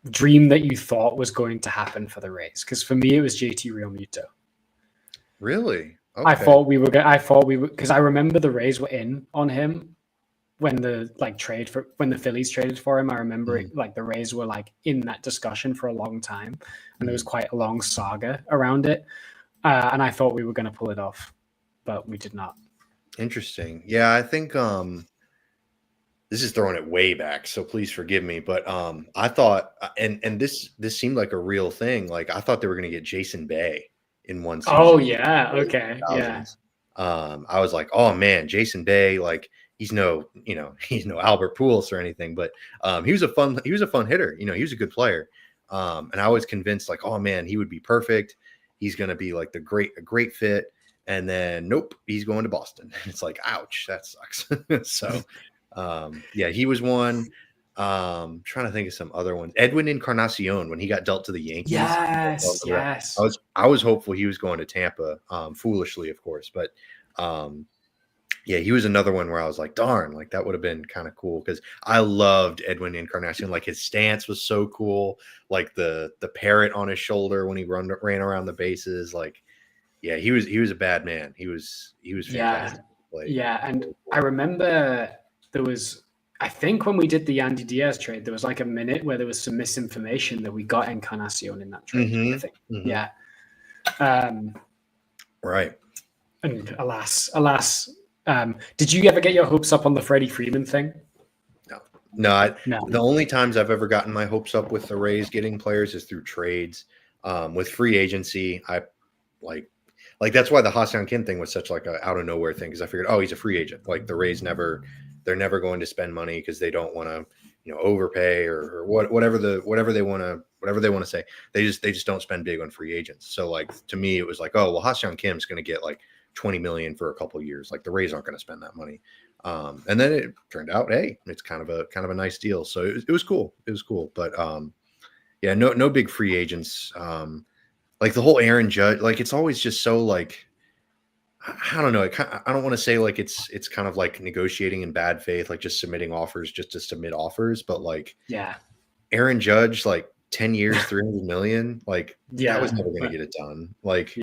dream that you thought was going to happen for the Rays? Because for me, it was JT Realmuto. Really? Okay. I thought we were because I remember the Rays were in on him when the Phillies traded for him. I remember it, like the Rays were like in that discussion for a long time, and there was quite a long saga around it. And I thought we were going to pull it off, but we did not. Interesting. Yeah, I think this is throwing it way back, so please forgive me. But I thought, and this seemed like a real thing. Like I thought they were going to get Jason Bay in one season. Oh yeah, okay, yeah. I was like, oh man, Jason Bay, like he's no Albert Pujols or anything, but he was a fun hitter. He was a good player. And I was convinced, like, oh man, he would be perfect. He's going to be like a great fit. And then nope, he's going to Boston. It's like, ouch, that sucks. So. Yeah, he was one. Trying to think of some other ones. Edwin Encarnacion, when he got dealt to the Yankees. Yes. I was hopeful he was going to Tampa, foolishly, of course. But yeah, he was another one where I was like, darn, like that would have been kind of cool because I loved Edwin Encarnacion. Like his stance was so cool. Like the parrot on his shoulder when he ran around the bases. Like, yeah, he was a bad man. He was fantastic. Yeah, and I remember. There was, I think when we did the Yandy Diaz trade, there was like a minute where there was some misinformation that we got Encarnacion in that trade. I think. Yeah. Right. And alas. Did you ever get your hopes up on the Freddie Freeman thing? No. The only times I've ever gotten my hopes up with the Rays getting players is through trades. With free agency, I like that's why the Ha-Seong Kim thing was such like a out of nowhere thing because I figured, oh, he's a free agent. Like the Rays they're never going to spend money because they don't want to, overpay or whatever they want to say. They just don't spend big on free agents. So like to me, it was like, oh well, Ha-Seong Kim's going to get like $20 million for a couple of years. Like the Rays aren't going to spend that money. And then it turned out, hey, it's kind of a nice deal. So it was cool. It was cool. But yeah, no big free agents. Like the whole Aaron Judge, like it's always just so like. I don't know. I don't want to say like it's kind of like negotiating in bad faith, like just submitting offers just to submit offers. But like, yeah, Aaron Judge, like 10 years, 300 million, like that was never going to get it done. Like,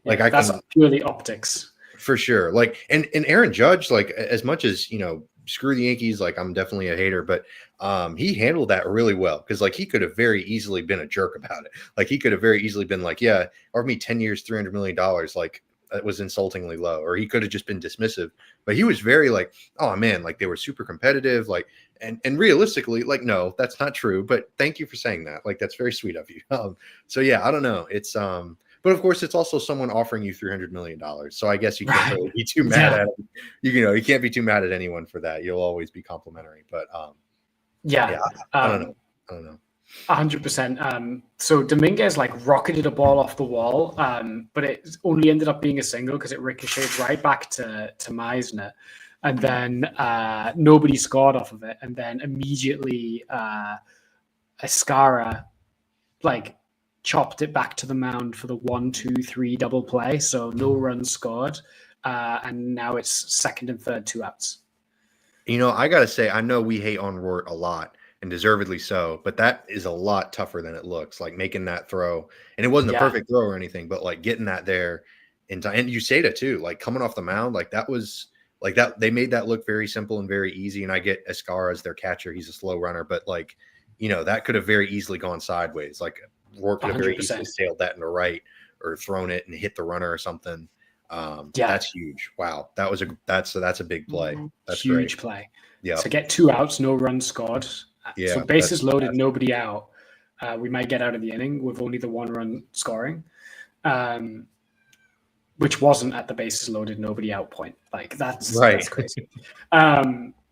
like that's purely optics for sure. Like, and Aaron Judge, like as much as screw the Yankees, like I'm definitely a hater, but he handled that really well because like he could have very easily been a jerk about it. Like he could have very easily been like, yeah, offer me 10 years, $300 million, like. It was insultingly low, or he could have just been dismissive, but he was very like, oh man, like they were super competitive, like, and realistically, like, no, that's not true, but thank you for saying that. Like, that's very sweet of you. So yeah, I don't know. It's, but of course it's also someone offering you $300 million. So I guess you can't really be too mad at him. You can't be too mad at anyone for that. You'll always be complimentary, but, I don't know. 100%. So Dominguez like rocketed a ball off the wall, but it only ended up being a single because it ricocheted right back to Meisner, and then nobody scored off of it, and then immediately Escara like chopped it back to the mound for the 1-2-3 double play, so no runs scored, and now it's second and third, 2 outs. I gotta say, I know we hate on Roart a lot. and deservedly so. But that is a lot tougher than it looks. Like making that throw, and it wasn't a perfect throw or anything, but like getting that there in time. And Uceda too, like coming off the mound, like that was like that. They made that look very simple and very easy. And I get Escar as their catcher; he's a slow runner, but like that could have very easily gone sideways. Like Rourke could have very easily sailed that into right or thrown it and hit the runner or something. That's huge. Wow, that's a big play. That's huge great. Play. Yeah. So get 2 outs, no runs scored. Yeah. So bases loaded, nobody out. We might get out of the inning with only the 1 run scoring, which wasn't at the bases loaded, nobody out point. Like that's crazy.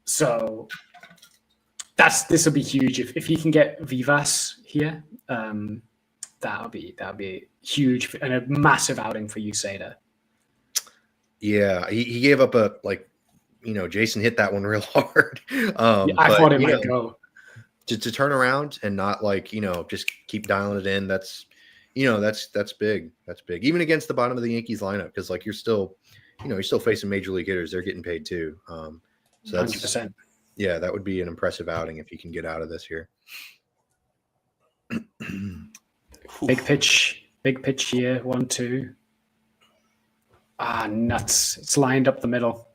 So this will be huge if he can get Vivas here. That'll be huge and a massive outing for Uceda. Yeah, he gave up Jason hit that one real hard. I thought it might go. To turn around and not just keep dialing it in. That's big. That's big. Even against the bottom of the Yankees lineup, because you're still facing major league hitters. They're getting paid too. So that's 100%. Yeah, that would be an impressive outing if he can get out of this here. Big pitch here. 1-2. Nuts. It's lined up the middle.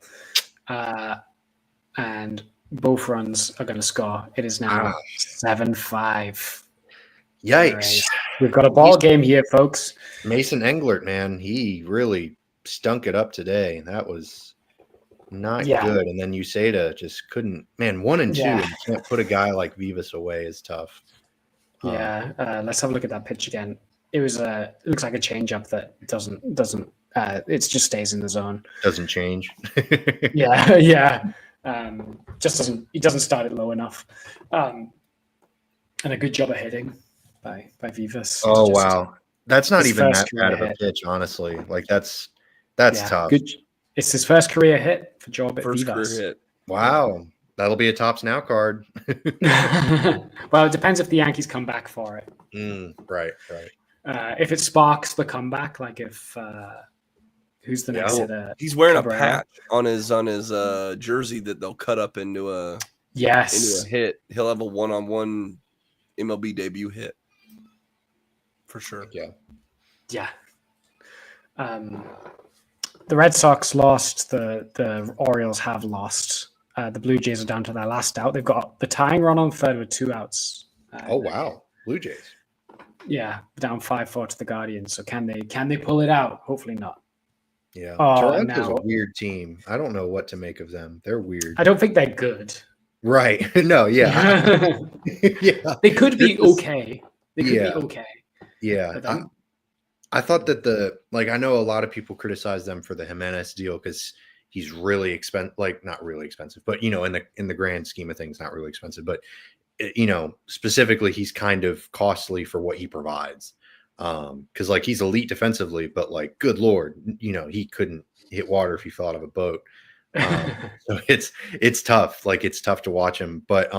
And both runs are going to score. It is now 7-5. Yikes. Right. We've got a ball game here, folks. Mason Englert, man, he really stunk it up today. That was not good. And then Uceda just couldn't. Man, 1 and 2, and you can't put a guy like Vivas away is tough. Let's have a look at that pitch again. It was it looks like a changeup that doesn't it just stays in the zone. Doesn't change. Yeah. He doesn't start it low enough. And a good job of hitting by Vivas. Oh wow. That's not even that bad of a pitch, honestly. Like that's tough. Good. It's his first career hit for job at Vivas. Career hit. Wow. That'll be a Tops Now card. Well, it depends if the Yankees come back for it. Right. If it sparks the comeback, like if who's the next hitter? He's wearing a patch on his jersey that they'll cut up into a hit. He'll have a 1-on-1 MLB debut hit for sure. Yeah. The Red Sox lost. The Orioles have lost. The Blue Jays are down to their last out. They've got the tying run on third with 2 outs. Oh wow, Blue Jays. Yeah, down 5-4 to the Guardians. So can they pull it out? Hopefully not. Yeah, Toronto's a weird team. I don't know what to make of them. They're weird. I don't think they're good. Right? No. Yeah. Yeah. They could be okay. They could be okay. Yeah. I thought that I know a lot of people criticize them for the Jimenez deal because he's really expensive, not really expensive, but in the grand scheme of things, not really expensive, but specifically he's kind of costly for what he provides. Because he's elite defensively, but good Lord, he couldn't hit water if he fell out of a boat. So it's tough. It's tough to watch him, but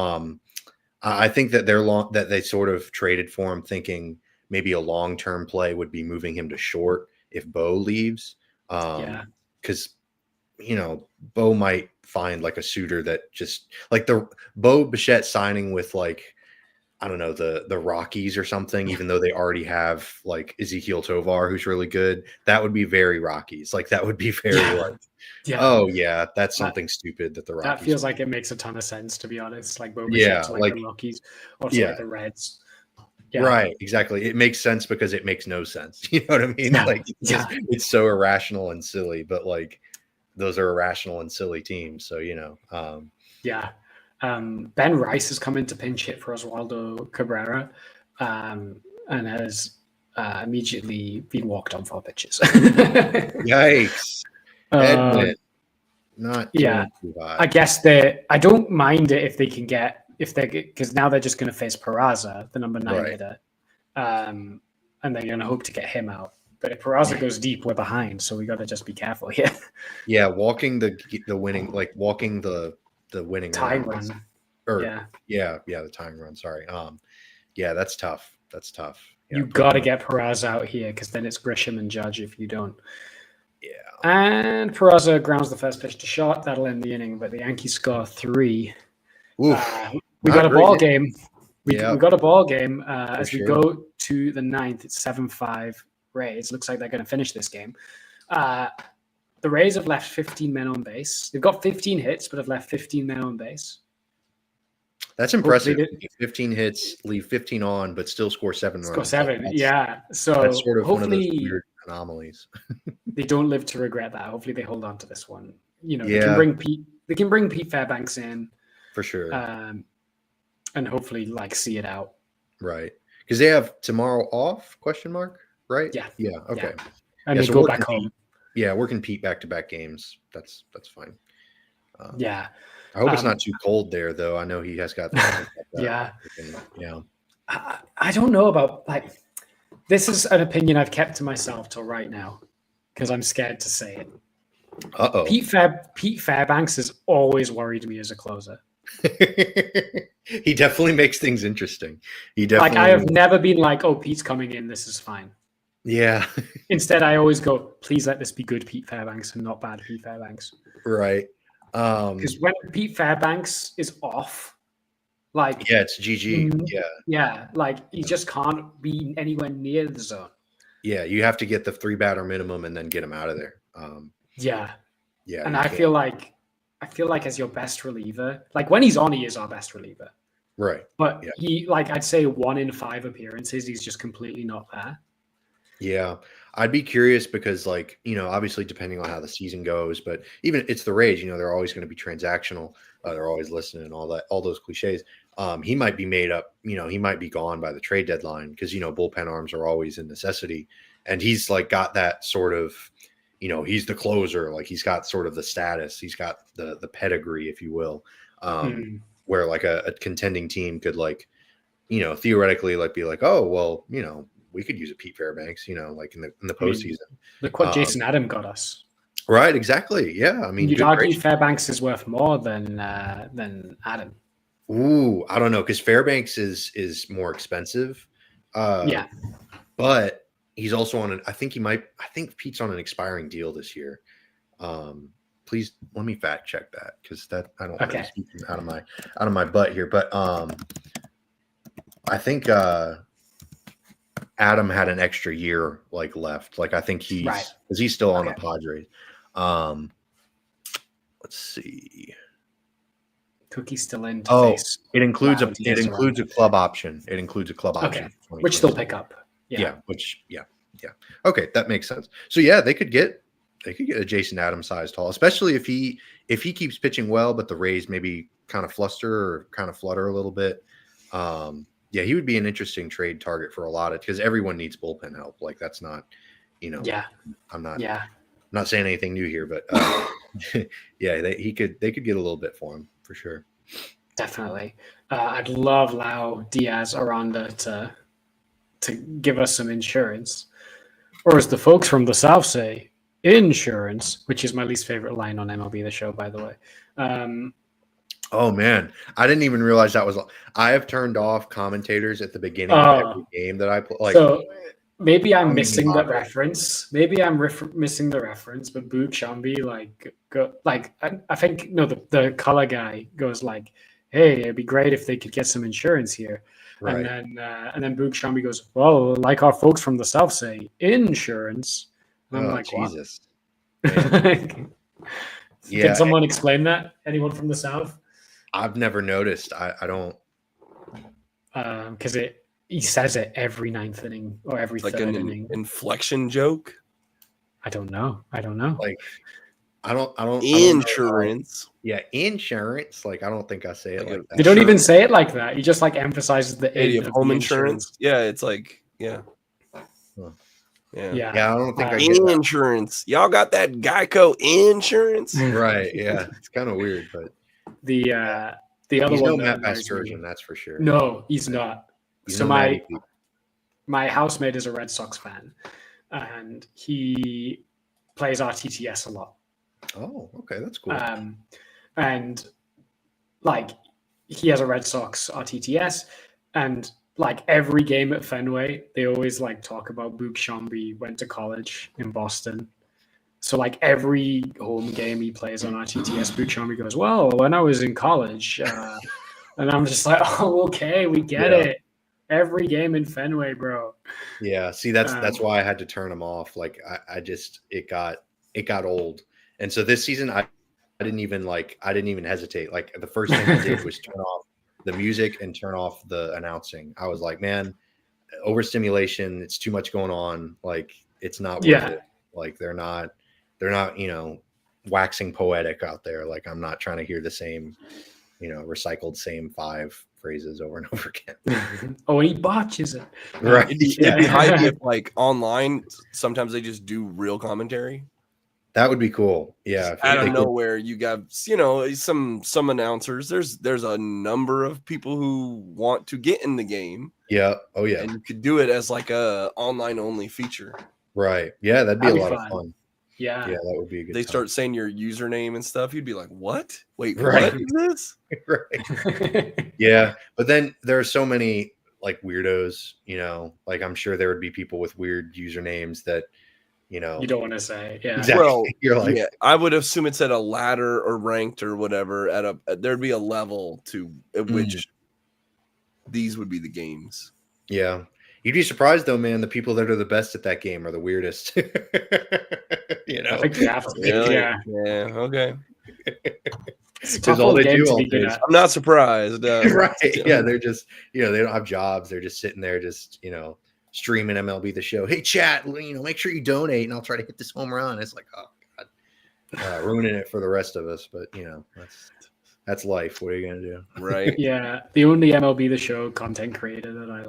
I think that that they sort of traded for him thinking maybe a long-term play would be moving him to short if Bo leaves. Because Bo might find a suitor that just the Bo Bichette signing with I don't know, the Rockies or something, even though they already have Ezekiel Tovar, who's really good. That would be very Rockies. That would be very oh yeah, that's something stupid that the Rockies. That feels like it makes a ton of sense, to be honest. Bo Bichette to the Rockies or to the Reds. Yeah. Right, exactly. It makes sense because it makes no sense. You know what I mean? It's so irrational and silly, but those are irrational and silly teams. So Ben Rice has come in to pinch hit for Oswaldo Cabrera, and has immediately been walked on 4 pitches. Yikes! Edmund, not too high. I guess I don't mind it if they can get because now they're just going to face Peraza, the number 9 hitter, and they're going to hope to get him out. But if Peraza goes deep, we're behind, so we got to just be careful here. Yeah, walking the winning, walking the winning tying run. The tying run. Sorry. That's tough. Yeah, you got to get Peraza out here because then it's Grisham and Judge if you don't. Yeah. And Peraza grounds the first pitch to short. That'll end the inning, but the Yankees score 3. We got a ball game. We got a ball game as we sure. go to the 9th. It's 7-5 Rays. Looks like they're going to finish this game. The Rays have left 15 men on base. They've got 15 hits, but have left 15 men on base. That's impressive. 15 hits, leave 15 on, but still score 7 runs. Score 7, yeah. So that's sort of hopefully one of those weird anomalies. They don't live to regret that. Hopefully they hold on to this one. You know, they can bring Pete Fairbanks in for sure, and hopefully like see it out. Right, because they have tomorrow off? Question mark. Right? Yeah. Okay. Yeah. And they go back home. Yeah, we're Pete back-to-back games. That's fine. Yeah. I hope it's not too cold there, though. I know he has got that. Yeah. Yeah. I don't know about this is an opinion I've kept to myself till right now because I'm scared to say it. Uh-oh. Pete Fairbanks has always worried me as a closer. He definitely makes things interesting. He definitely I have never been like, oh, Pete's coming in, this is fine. Yeah. Instead, I always go, please let this be good Pete Fairbanks and not bad Pete Fairbanks. Right. Because when Pete Fairbanks is off, it's GG. Yeah. He just can't be anywhere near the zone. Yeah, you have to get the 3-batter minimum and then get him out of there. Yeah. Yeah. And I feel like as your best reliever, when he's on, he is our best reliever. Right. But he I'd say 1 in 5 appearances, he's just completely not there. Yeah. I'd be curious because obviously depending on how the season goes, but even it's the Rays, they're always going to be transactional. They're always listening, all those cliches. He might be made up, he might be gone by the trade deadline because, bullpen arms are always a necessity. And he's got that sort of, he's the closer, he's got sort of the status, he's got the pedigree, if you will, where a contending team could theoretically be like, oh, well, we could use a Pete Fairbanks, in the postseason. Look what Jason Adam got us. Right, exactly. Yeah, I mean, you'd argue Fairbanks is worth more than Adam. Ooh, I don't know because Fairbanks is more expensive. But he's also on I think Pete's on an expiring deal this year. Please let me fact check that because I don't want to be speaking out of my butt here, but I think Adam had an extra year left. I think because he's still on the Padres. Let's see. Cookie's still in. It includes a club option. It includes a club option, which they'll pick up. Yeah. Okay, that makes sense. So yeah, they could get a Jason Adams sized haul, especially if he keeps pitching well, but the Rays maybe kind of fluster or kind of flutter a little bit. Yeah, he would be an interesting trade target for a lot of because everyone needs bullpen help. That's not, I'm not saying anything new here, but they could get a little bit for him for sure. Definitely. I'd love Lau, Diaz, Aranda to give us some insurance, or as the folks from the South say, insurance, which is my least favorite line on MLB The Show, by the way. Oh man, I didn't even realize that was. I have turned off commentators at the beginning of every game that I play. So maybe I'm missing the reference. Maybe I'm missing the reference. But Boog Shambi, I think the color guy goes "Hey, it'd be great if they could get some insurance here." Right. And then Boog Shambi goes, "Well, like our folks from the South say, insurance." And I'm Jesus. Can someone explain that? Anyone from the South? I've never noticed. I don't. Because he says it every 9th inning or every third inning. Inflection joke. I don't know. I don't. Insurance. Insurance. I don't think I say it like that. They don't even say it like that. He just emphasizes the idea of home insurance. Yeah, it's yeah. Yeah, I don't think I get insurance. Y'all got that Geico insurance? Right. Yeah, it's kind of weird, but the other he's one. No Matt Vasgersian, that's for sure. No, he's not. So my housemate is a Red Sox fan, and he plays RTTS a lot. Oh, okay, that's cool. And he has a Red Sox RTTS, and every game at Fenway, they always talk about Boog Shambi went to college in Boston. So every home game he plays on RTTS, Boog Shambi goes, "Well, when I was in college, And I'm just like, oh, okay, we get it. Every game in Fenway, bro. Yeah, see, that's why I had to turn them off. Like I just it got old. And so this season I didn't even hesitate. Like the first thing I did was turn off the music and turn off the announcing. I was like, man, overstimulation, it's too much going on. Like it's not worth it. Like they're not, waxing poetic out there. Like I'm not trying to hear the same, recycled same 5 phrases over and over again. Oh, and he botches it. Right. It'd be hype if like online, sometimes they just do real commentary. That would be cool. Yeah. Out of nowhere, you got, some announcers. There's a number of people who want to get in the game. Yeah. Oh yeah. And you could do it as like a online only feature. Right. Yeah, that'd be a lot of fun. Yeah. Yeah, that would be a good They time. start saying your username and stuff. You'd be like, what? Wait, right. What is this? Right. Yeah. But then there are so many like weirdos, like I'm sure there would be people with weird usernames that, you don't want to say. Yeah. Exactly. Well, you're like, yeah, I would assume it's at a ladder or ranked or whatever. There'd be a level at which these would be the games. Yeah. You'd be surprised though, man. The people that are the best at that game are the weirdest. I think you have to. Really? Yeah. Yeah. Okay. Because all they do all day. I'm not surprised. Right. Yeah. They're just, they don't have jobs. They're just sitting there, just, streaming MLB The Show. Hey, chat, make sure you donate and I'll try to hit this home run. It's like, oh, God. Ruining it for the rest of us. But, that's life. What are you going to do? Right. Yeah. The only MLB The Show content creator that I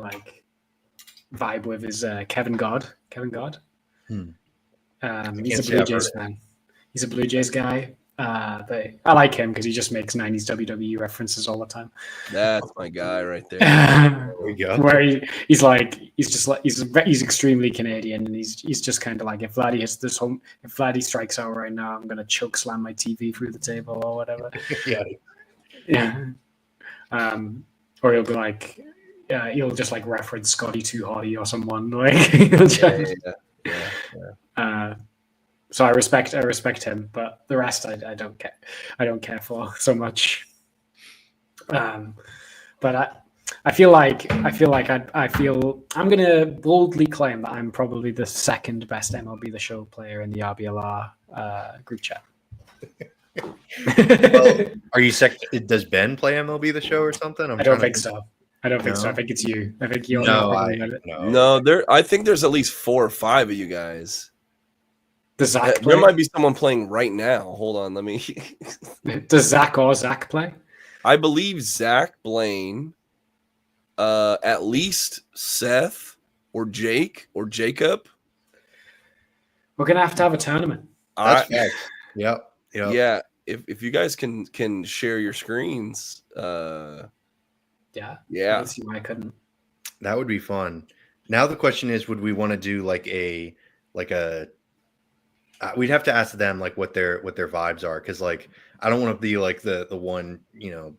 vibe with is Kevin God. Kevin God. He's a Blue Jays fan. He's a Blue Jays guy. But I like him because he just makes 90s WWE references all the time. That's my guy right there. There we go. Where he's extremely Canadian, and he's just kind of like, if Vladdy hits this home, if Vladdy strikes out right now, I'm gonna choke slam my TV through the table or whatever. Yeah. Or he'll be like, he'll just like reference Scotty Too Hottie or someone So I respect him, but the rest I don't care for so much. But I'm gonna boldly claim that I'm probably the second best MLB The Show player in the RBLR group chat. Well, are you second? Does Ben play MLB The Show or something? I don't think so. I don't think so. I think it's you. I think you're. No, I think there's at least 4 or 5 of you guys. Does Zach play? There might be someone playing right now. Hold on, let me. Does Zach play? I believe Zach, Blaine, at least Seth or Jake or Jacob. We're gonna have to have a tournament. That's facts. Yep. Yeah. If you guys can share your screens. Yeah. Yeah. I see why I couldn't. That would be fun. Now the question is, would we want to do like a we'd have to ask them like what their vibes are, because like I don't want to be like the one the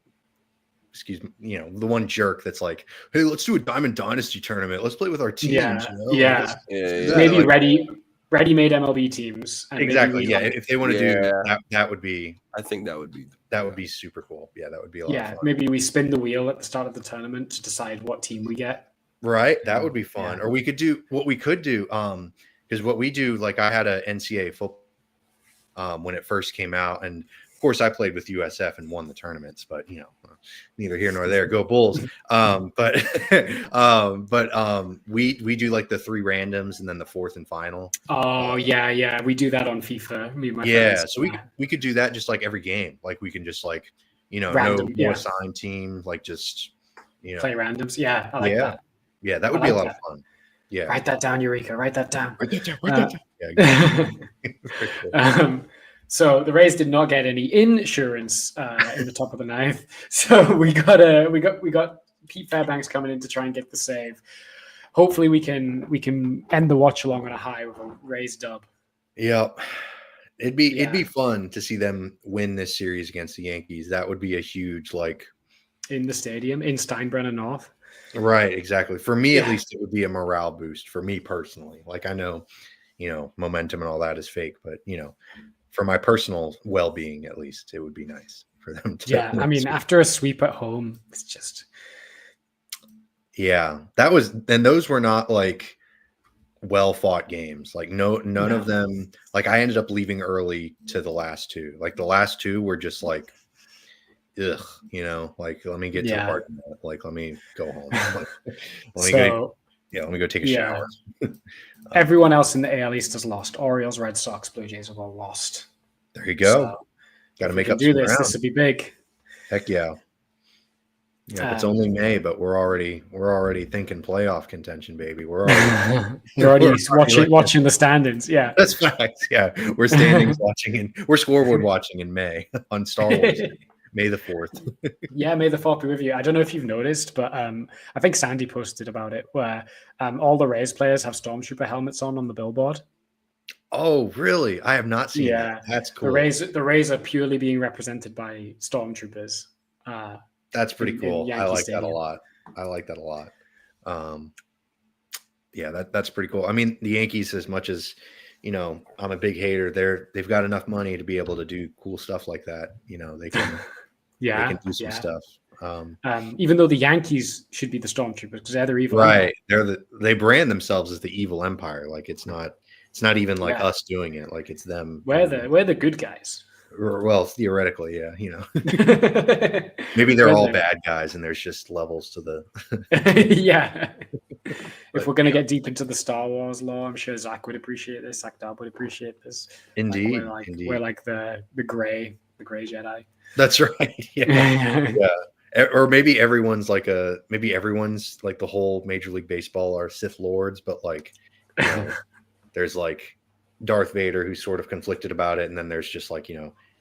one jerk that's like, hey, let's do a Diamond Dynasty tournament. Let's play with our teams. Yeah. Maybe like, ready-made MLB teams. Exactly. Yeah. If they want to do that would be. I think that would be super cool. Yeah, that would be a lot of fun. Maybe we spin the wheel at the start of the tournament to decide what team we get. Right. That would be fun. Or we could do because what we do, like I had a NCAA football when it first came out, and of course I played with USF and won the tournaments, but neither here nor there. Go Bulls. But we do like the 3 randoms and then the 4th and final. Oh yeah, we do that on FIFA. Me and my friends. So we could do that just like every game. Like we can just like Random, no assigned team, like just play randoms. Yeah, I like that. Yeah, that would be a lot of fun. Yeah. Write that down, Eureka. Write that down. Write that down. Yeah, exactly. So the Rays did not get any insurance in the top of the 9th. So we got Pete Fairbanks coming in to try and get the save. Hopefully we can end the watch along on a high with a Rays dub. Yep. It'd be fun to see them win this series against the Yankees. That would be a huge in the stadium in Steinbrenner North. Right, exactly. For me, at least, it would be a morale boost for me personally. Like I know, momentum and all that is fake, but for my personal well-being, at least, it would be nice. for them to. Yeah, I mean, after a sweep at home, it's just. Yeah, and those were not like well fought games. Like none of them. Like I ended up leaving early to the last two. Like the last two were just like, ugh, like let me get to the park. Like let me go home. Like, let me go take a shower. Everyone else in the AL East has lost. Orioles, Red Sox, Blue Jays have all lost. There you go. So, got to make up some ground. This would be big. Heck yeah. Yeah, it's only May, but we're already thinking playoff contention, baby. We're already watching the standings. Yeah, that's facts. Yeah, we're standings watching and we're scoreboard watching in May on Star Wars, May the 4th. Yeah, May the 4th be with you. I don't know if you've noticed, but I think Sandy posted about it where all the Rays players have Stormtrooper helmets on the billboard. Oh, really? I have not seen that. That's cool. The Rays are purely being represented by Stormtroopers. That's pretty cool. I like that a lot. Yeah, that's pretty cool. I mean, the Yankees, as much as I'm a big hater, they've got enough money to be able to do cool stuff like that. They can they can do some stuff. Even though the Yankees should be the Stormtroopers because they're the evil. Right. Empire. They brand themselves as the evil empire. Like it's not even like us doing it. Like it's them. We're the good guys. Well, theoretically, yeah, maybe they're all bad guys, and there's just levels to the. Yeah. If we're gonna get deep into the Star Wars lore, I'm sure Zach would appreciate this. Zach Dab would appreciate this. Indeed, we're like the gray Jedi. That's right. Yeah. Yeah. Or maybe everyone's like the whole Major League Baseball are Sith Lords, but like, there's like Darth Vader who's sort of conflicted about it, and then there's just like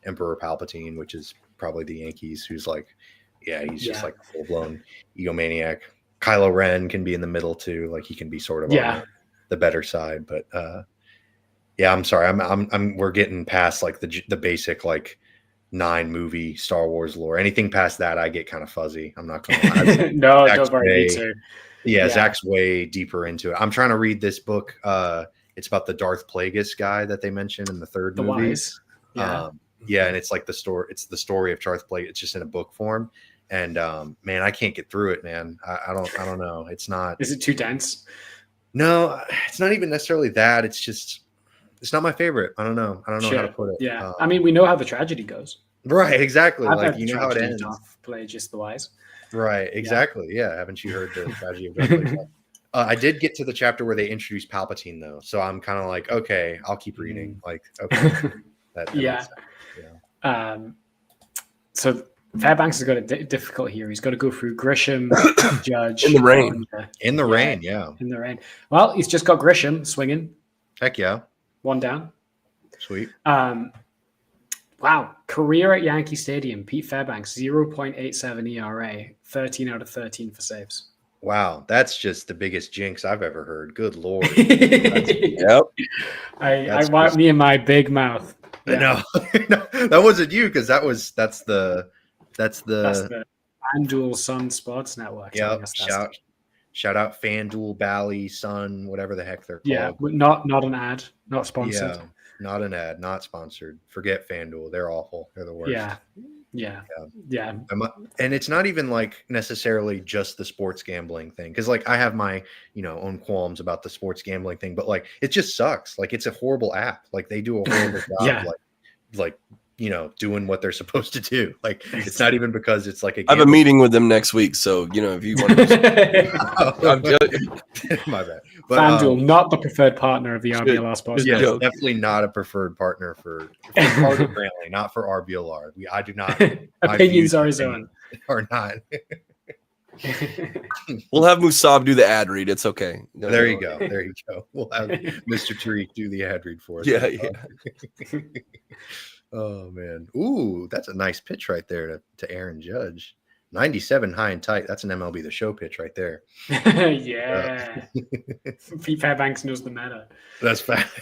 Emperor Palpatine, which is probably the Yankees, who's like, he's just like a full blown egomaniac. Kylo Ren can be in the middle too, like he can be sort of on the better side, but I'm sorry, we're getting past like the basic like 9 movie Star Wars lore. Anything past that, I get kind of fuzzy. I'm not gonna lie. No, don't worry, me too. Yeah, Zach's way deeper into it. I'm trying to read this book. It's about the Darth Plagueis guy that they mentioned in the third movie. Wise. And it's like the story. It's the story of Darth Plagueis. It's just in a book form, and man, I can't get through it, man. I don't know. It's not. Is it too dense? No, it's not even necessarily that. It's just, it's not my favorite. I don't know how to put it. Yeah, I mean, we know how the tragedy goes. Right, exactly. I've like you know how it ends. Play just the Wise. Right, exactly. Yeah, haven't you heard the tragedy of Darth Plagueis? I did get to the chapter where they introduced Palpatine, though, so I'm kind of like, okay, I'll keep reading. Like, okay, that so Fairbanks has got it difficult here. He's got to go through Grisham, Judge, in the rain. In the rain, yeah. In the rain. Well, he's just got Grisham swinging. Heck yeah. 1 down. Sweet. Wow. Career at Yankee Stadium, Pete Fairbanks, 0.87 ERA, 13 out of 13 for saves. Wow, that's just the biggest jinx I've ever heard. Good Lord. Yep. I want me in my big mouth. Yeah. No, that wasn't you, because that's the FanDuel Sun Sports Network. Yeah. Shout out FanDuel, Bally, Sun, whatever the heck they're called. Yeah, not an ad, not sponsored. Yeah, not an ad, not sponsored. Forget FanDuel. They're awful. They're the worst. Yeah. And it's not even like necessarily just the sports gambling thing, because like I have my own qualms about the sports gambling thing, but like it just sucks. Like it's a horrible app. Like they do a horrible job. Like doing what they're supposed to do. Like it's not even because it's like I have a meeting with them next week, so if you want to my bad. But FanDuel, not the preferred partner of the RBLR Sports. Yes, definitely not a preferred partner for Brantley, not for RBLR. I do not. Opinions are his own. Or not. We'll have Musab do the ad read. It's okay. There you go. We'll have Mr. Tariq do the ad read for us. Yeah. Oh man. Ooh, that's a nice pitch right there to Aaron Judge. 97 high and tight. That's an MLB The Show pitch right there. Yeah. Pete Fairbanks knows the meta. That's fact.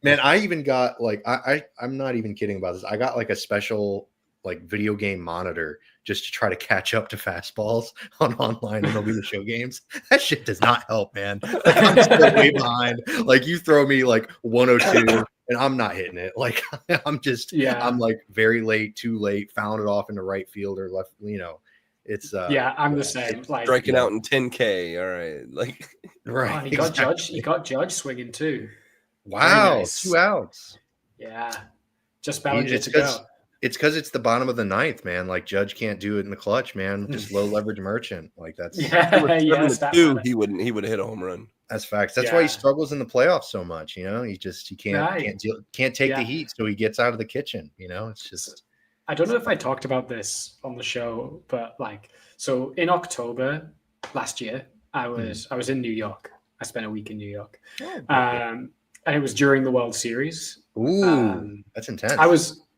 Man, I even got like I'm not even kidding about this. I got like a special like video game monitor just to try to catch up to fastballs on online MLB The Show games. That shit does not help, man. Like, I'm still way behind. Like you throw me like 102 and I'm not hitting it. Like I'm like very late, too late, found it off into right field or left. It's I'm the same. Like striking out in 10K. All right, like right. Oh, he got Judge. He got Judge swinging too. Wow, Nice. 2 outs. Yeah, just Bellinger to go. It's because it's the bottom of the ninth, man. Like Judge can't do it in the clutch, man. Just low leverage merchant. Like that's 7-2, he would have hit a home run. That's facts. That's why he struggles in the playoffs so much. He can't take the heat, so he gets out of the kitchen. It's just. I don't know if I talked about this on the show, but so in October last year, I was in New York. I spent a week in New York, and it was during the World Series. Ooh, that's intense. I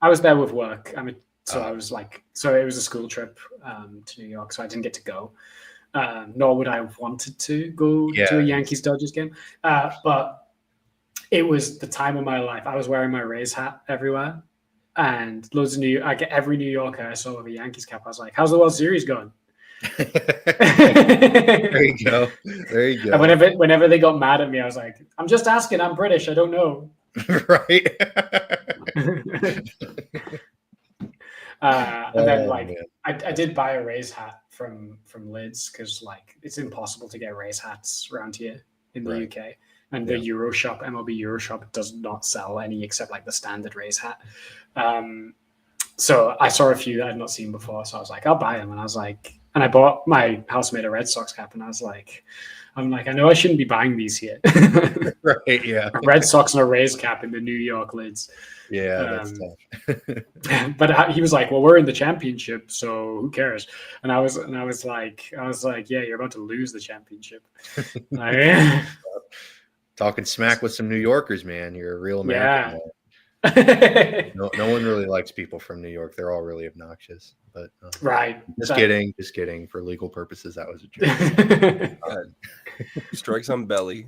was there with work. I was so it was a school trip to New York, so I didn't get to go. Nor would I have wanted to go to a Yankees Dodgers game. But it was the time of my life. I was wearing my Rays hat everywhere, and every New Yorker I saw with a Yankees cap. I was like, "How's the World Series going?" There you go. And whenever they got mad at me, I was like, "I'm just asking. I'm British. I don't know." Right. And then I did buy a Rays hat from Lids because it's impossible to get Rays hats around here in the UK, and the MLB Euro Shop does not sell any except the standard Rays hat. So I saw a few that I'd not seen before, so I was like, I'll buy them, and I bought my housemate a Red Sox cap, and I was like, I know I shouldn't be buying these here. Right, yeah. A Red Sox and a Rays cap in the New York Lids. Yeah, that's tough. But he was like, "Well, we're in the championship, so who cares?" And I was like, "Yeah, you're about to lose the championship." Talking smack with some New Yorkers, man. You're a real American. Yeah. No one really likes people from New York. They're all really obnoxious. But right. Just kidding. For legal purposes, that was a joke. Strikes on belly.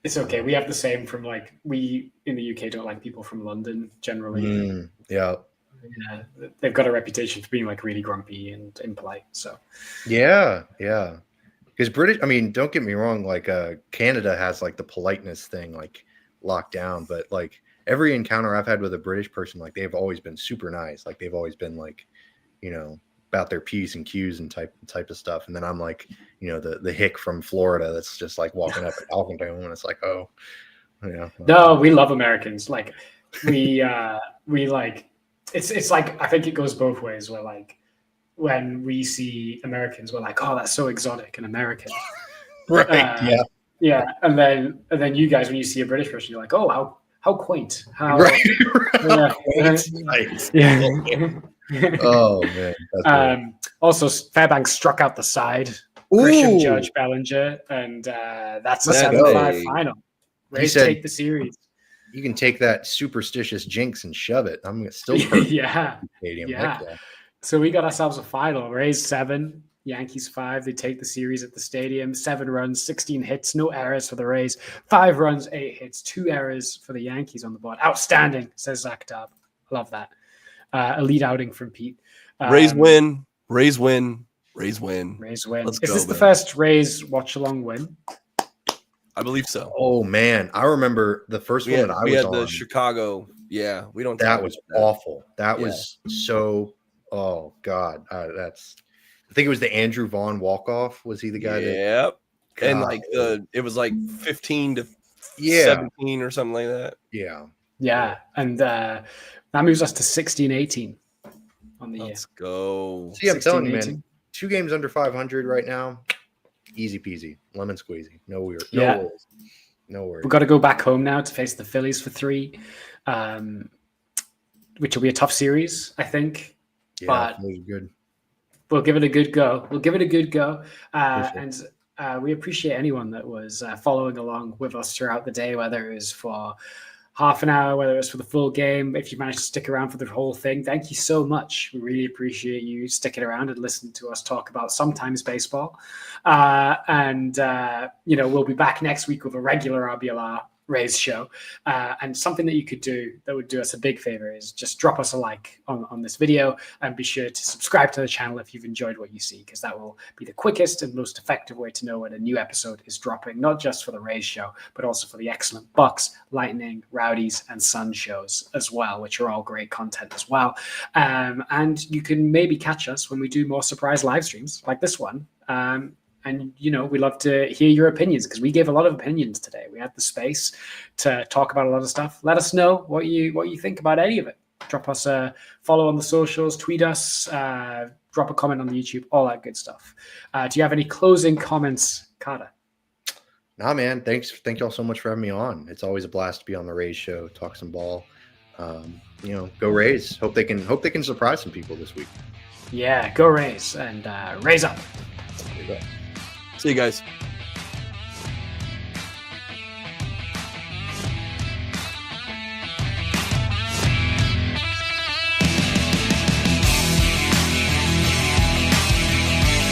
It's okay. We have the same from we in the UK don't like people from London generally. Yeah. They've got a reputation for being really grumpy and impolite. So yeah. Because British, don't get me wrong, Canada has the politeness thing locked down, but every encounter I've had with a British person, they've always been super nice. They've always been about their P's and Q's and type of stuff. And then I'm the hick from Florida that's just walking up and talking to him, and it's oh, yeah. No, we love Americans. We it's I think it goes both ways. Where when we see Americans, we're oh, that's so exotic and American. Right. Yeah. And then you guys, when you see a British person, you're oh, how quaint. How right. Yeah. Oh man. Also, Fairbanks struck out the side. Grisham, Judge, Bellinger, and that's a 7-5 final. Rays take the series. You can take that superstitious jinx and shove it. I'm still yeah. So we got ourselves a final. Rays 7, Yankees 5. They take the series at the stadium. 7 runs, 16 hits, no errors for the Rays. 5 runs, 8 hits, 2 errors for the Yankees on the board. Outstanding, says Zach Dabb. Love that. Elite outing from Pete. Rays win. Rays win. Is Let's this the first Rays watch-along win? I believe so. Oh, man. I remember the first one that I was on. We had the Chicago. Yeah, we don't. That was awful. That was so. Oh God, I think it was the Andrew Vaughn walk-off. Was he the guy? Yep. And it was 15 to 17 or something like that. Yeah. Yeah, and that moves us to 16-18 on the year. Let's go. See, I'm telling you, man. 2 games under 500 right now. Easy peasy, lemon squeezy. No worries. No worries. We've got to go back home now to face the Phillies for 3, which will be a tough series, I think. Yeah, but good. We'll give it a good go. And we appreciate anyone that was following along with us throughout the day, whether it was for half an hour, whether it was for the full game. If you managed to stick around for the whole thing, thank you so much. We really appreciate you sticking around and listening to us talk about sometimes baseball. We'll be back next week with a regular Rays show. And something that you could do that would do us a big favor is just drop us a like on this video, and be sure to subscribe to the channel if you've enjoyed what you see, because that will be the quickest and most effective way to know when a new episode is dropping, not just for the Rays show, but also for the excellent Bucks, Lightning, Rowdies, and Sun shows as well, which are all great content as well. And you can maybe catch us when we do more surprise live streams like this one. And, you know, we love to hear your opinions, because we gave a lot of opinions today. We had the space to talk about a lot of stuff. Let us know what you think about any of it. Drop us a follow on the socials, tweet us, drop a comment on the YouTube, all that good stuff. Do you have any closing comments, Carter? Nah, man. Thank y'all so much for having me on. It's always a blast to be on the Rays show, talk some ball. You know, go Rays. Hope they can surprise some people this week. Yeah, go Rays, and Rays up. There you go. See you guys.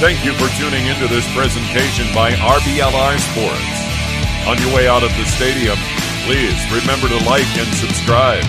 Thank you for tuning into this presentation by RBLR Sports. On your way out of the stadium, please remember to like and subscribe.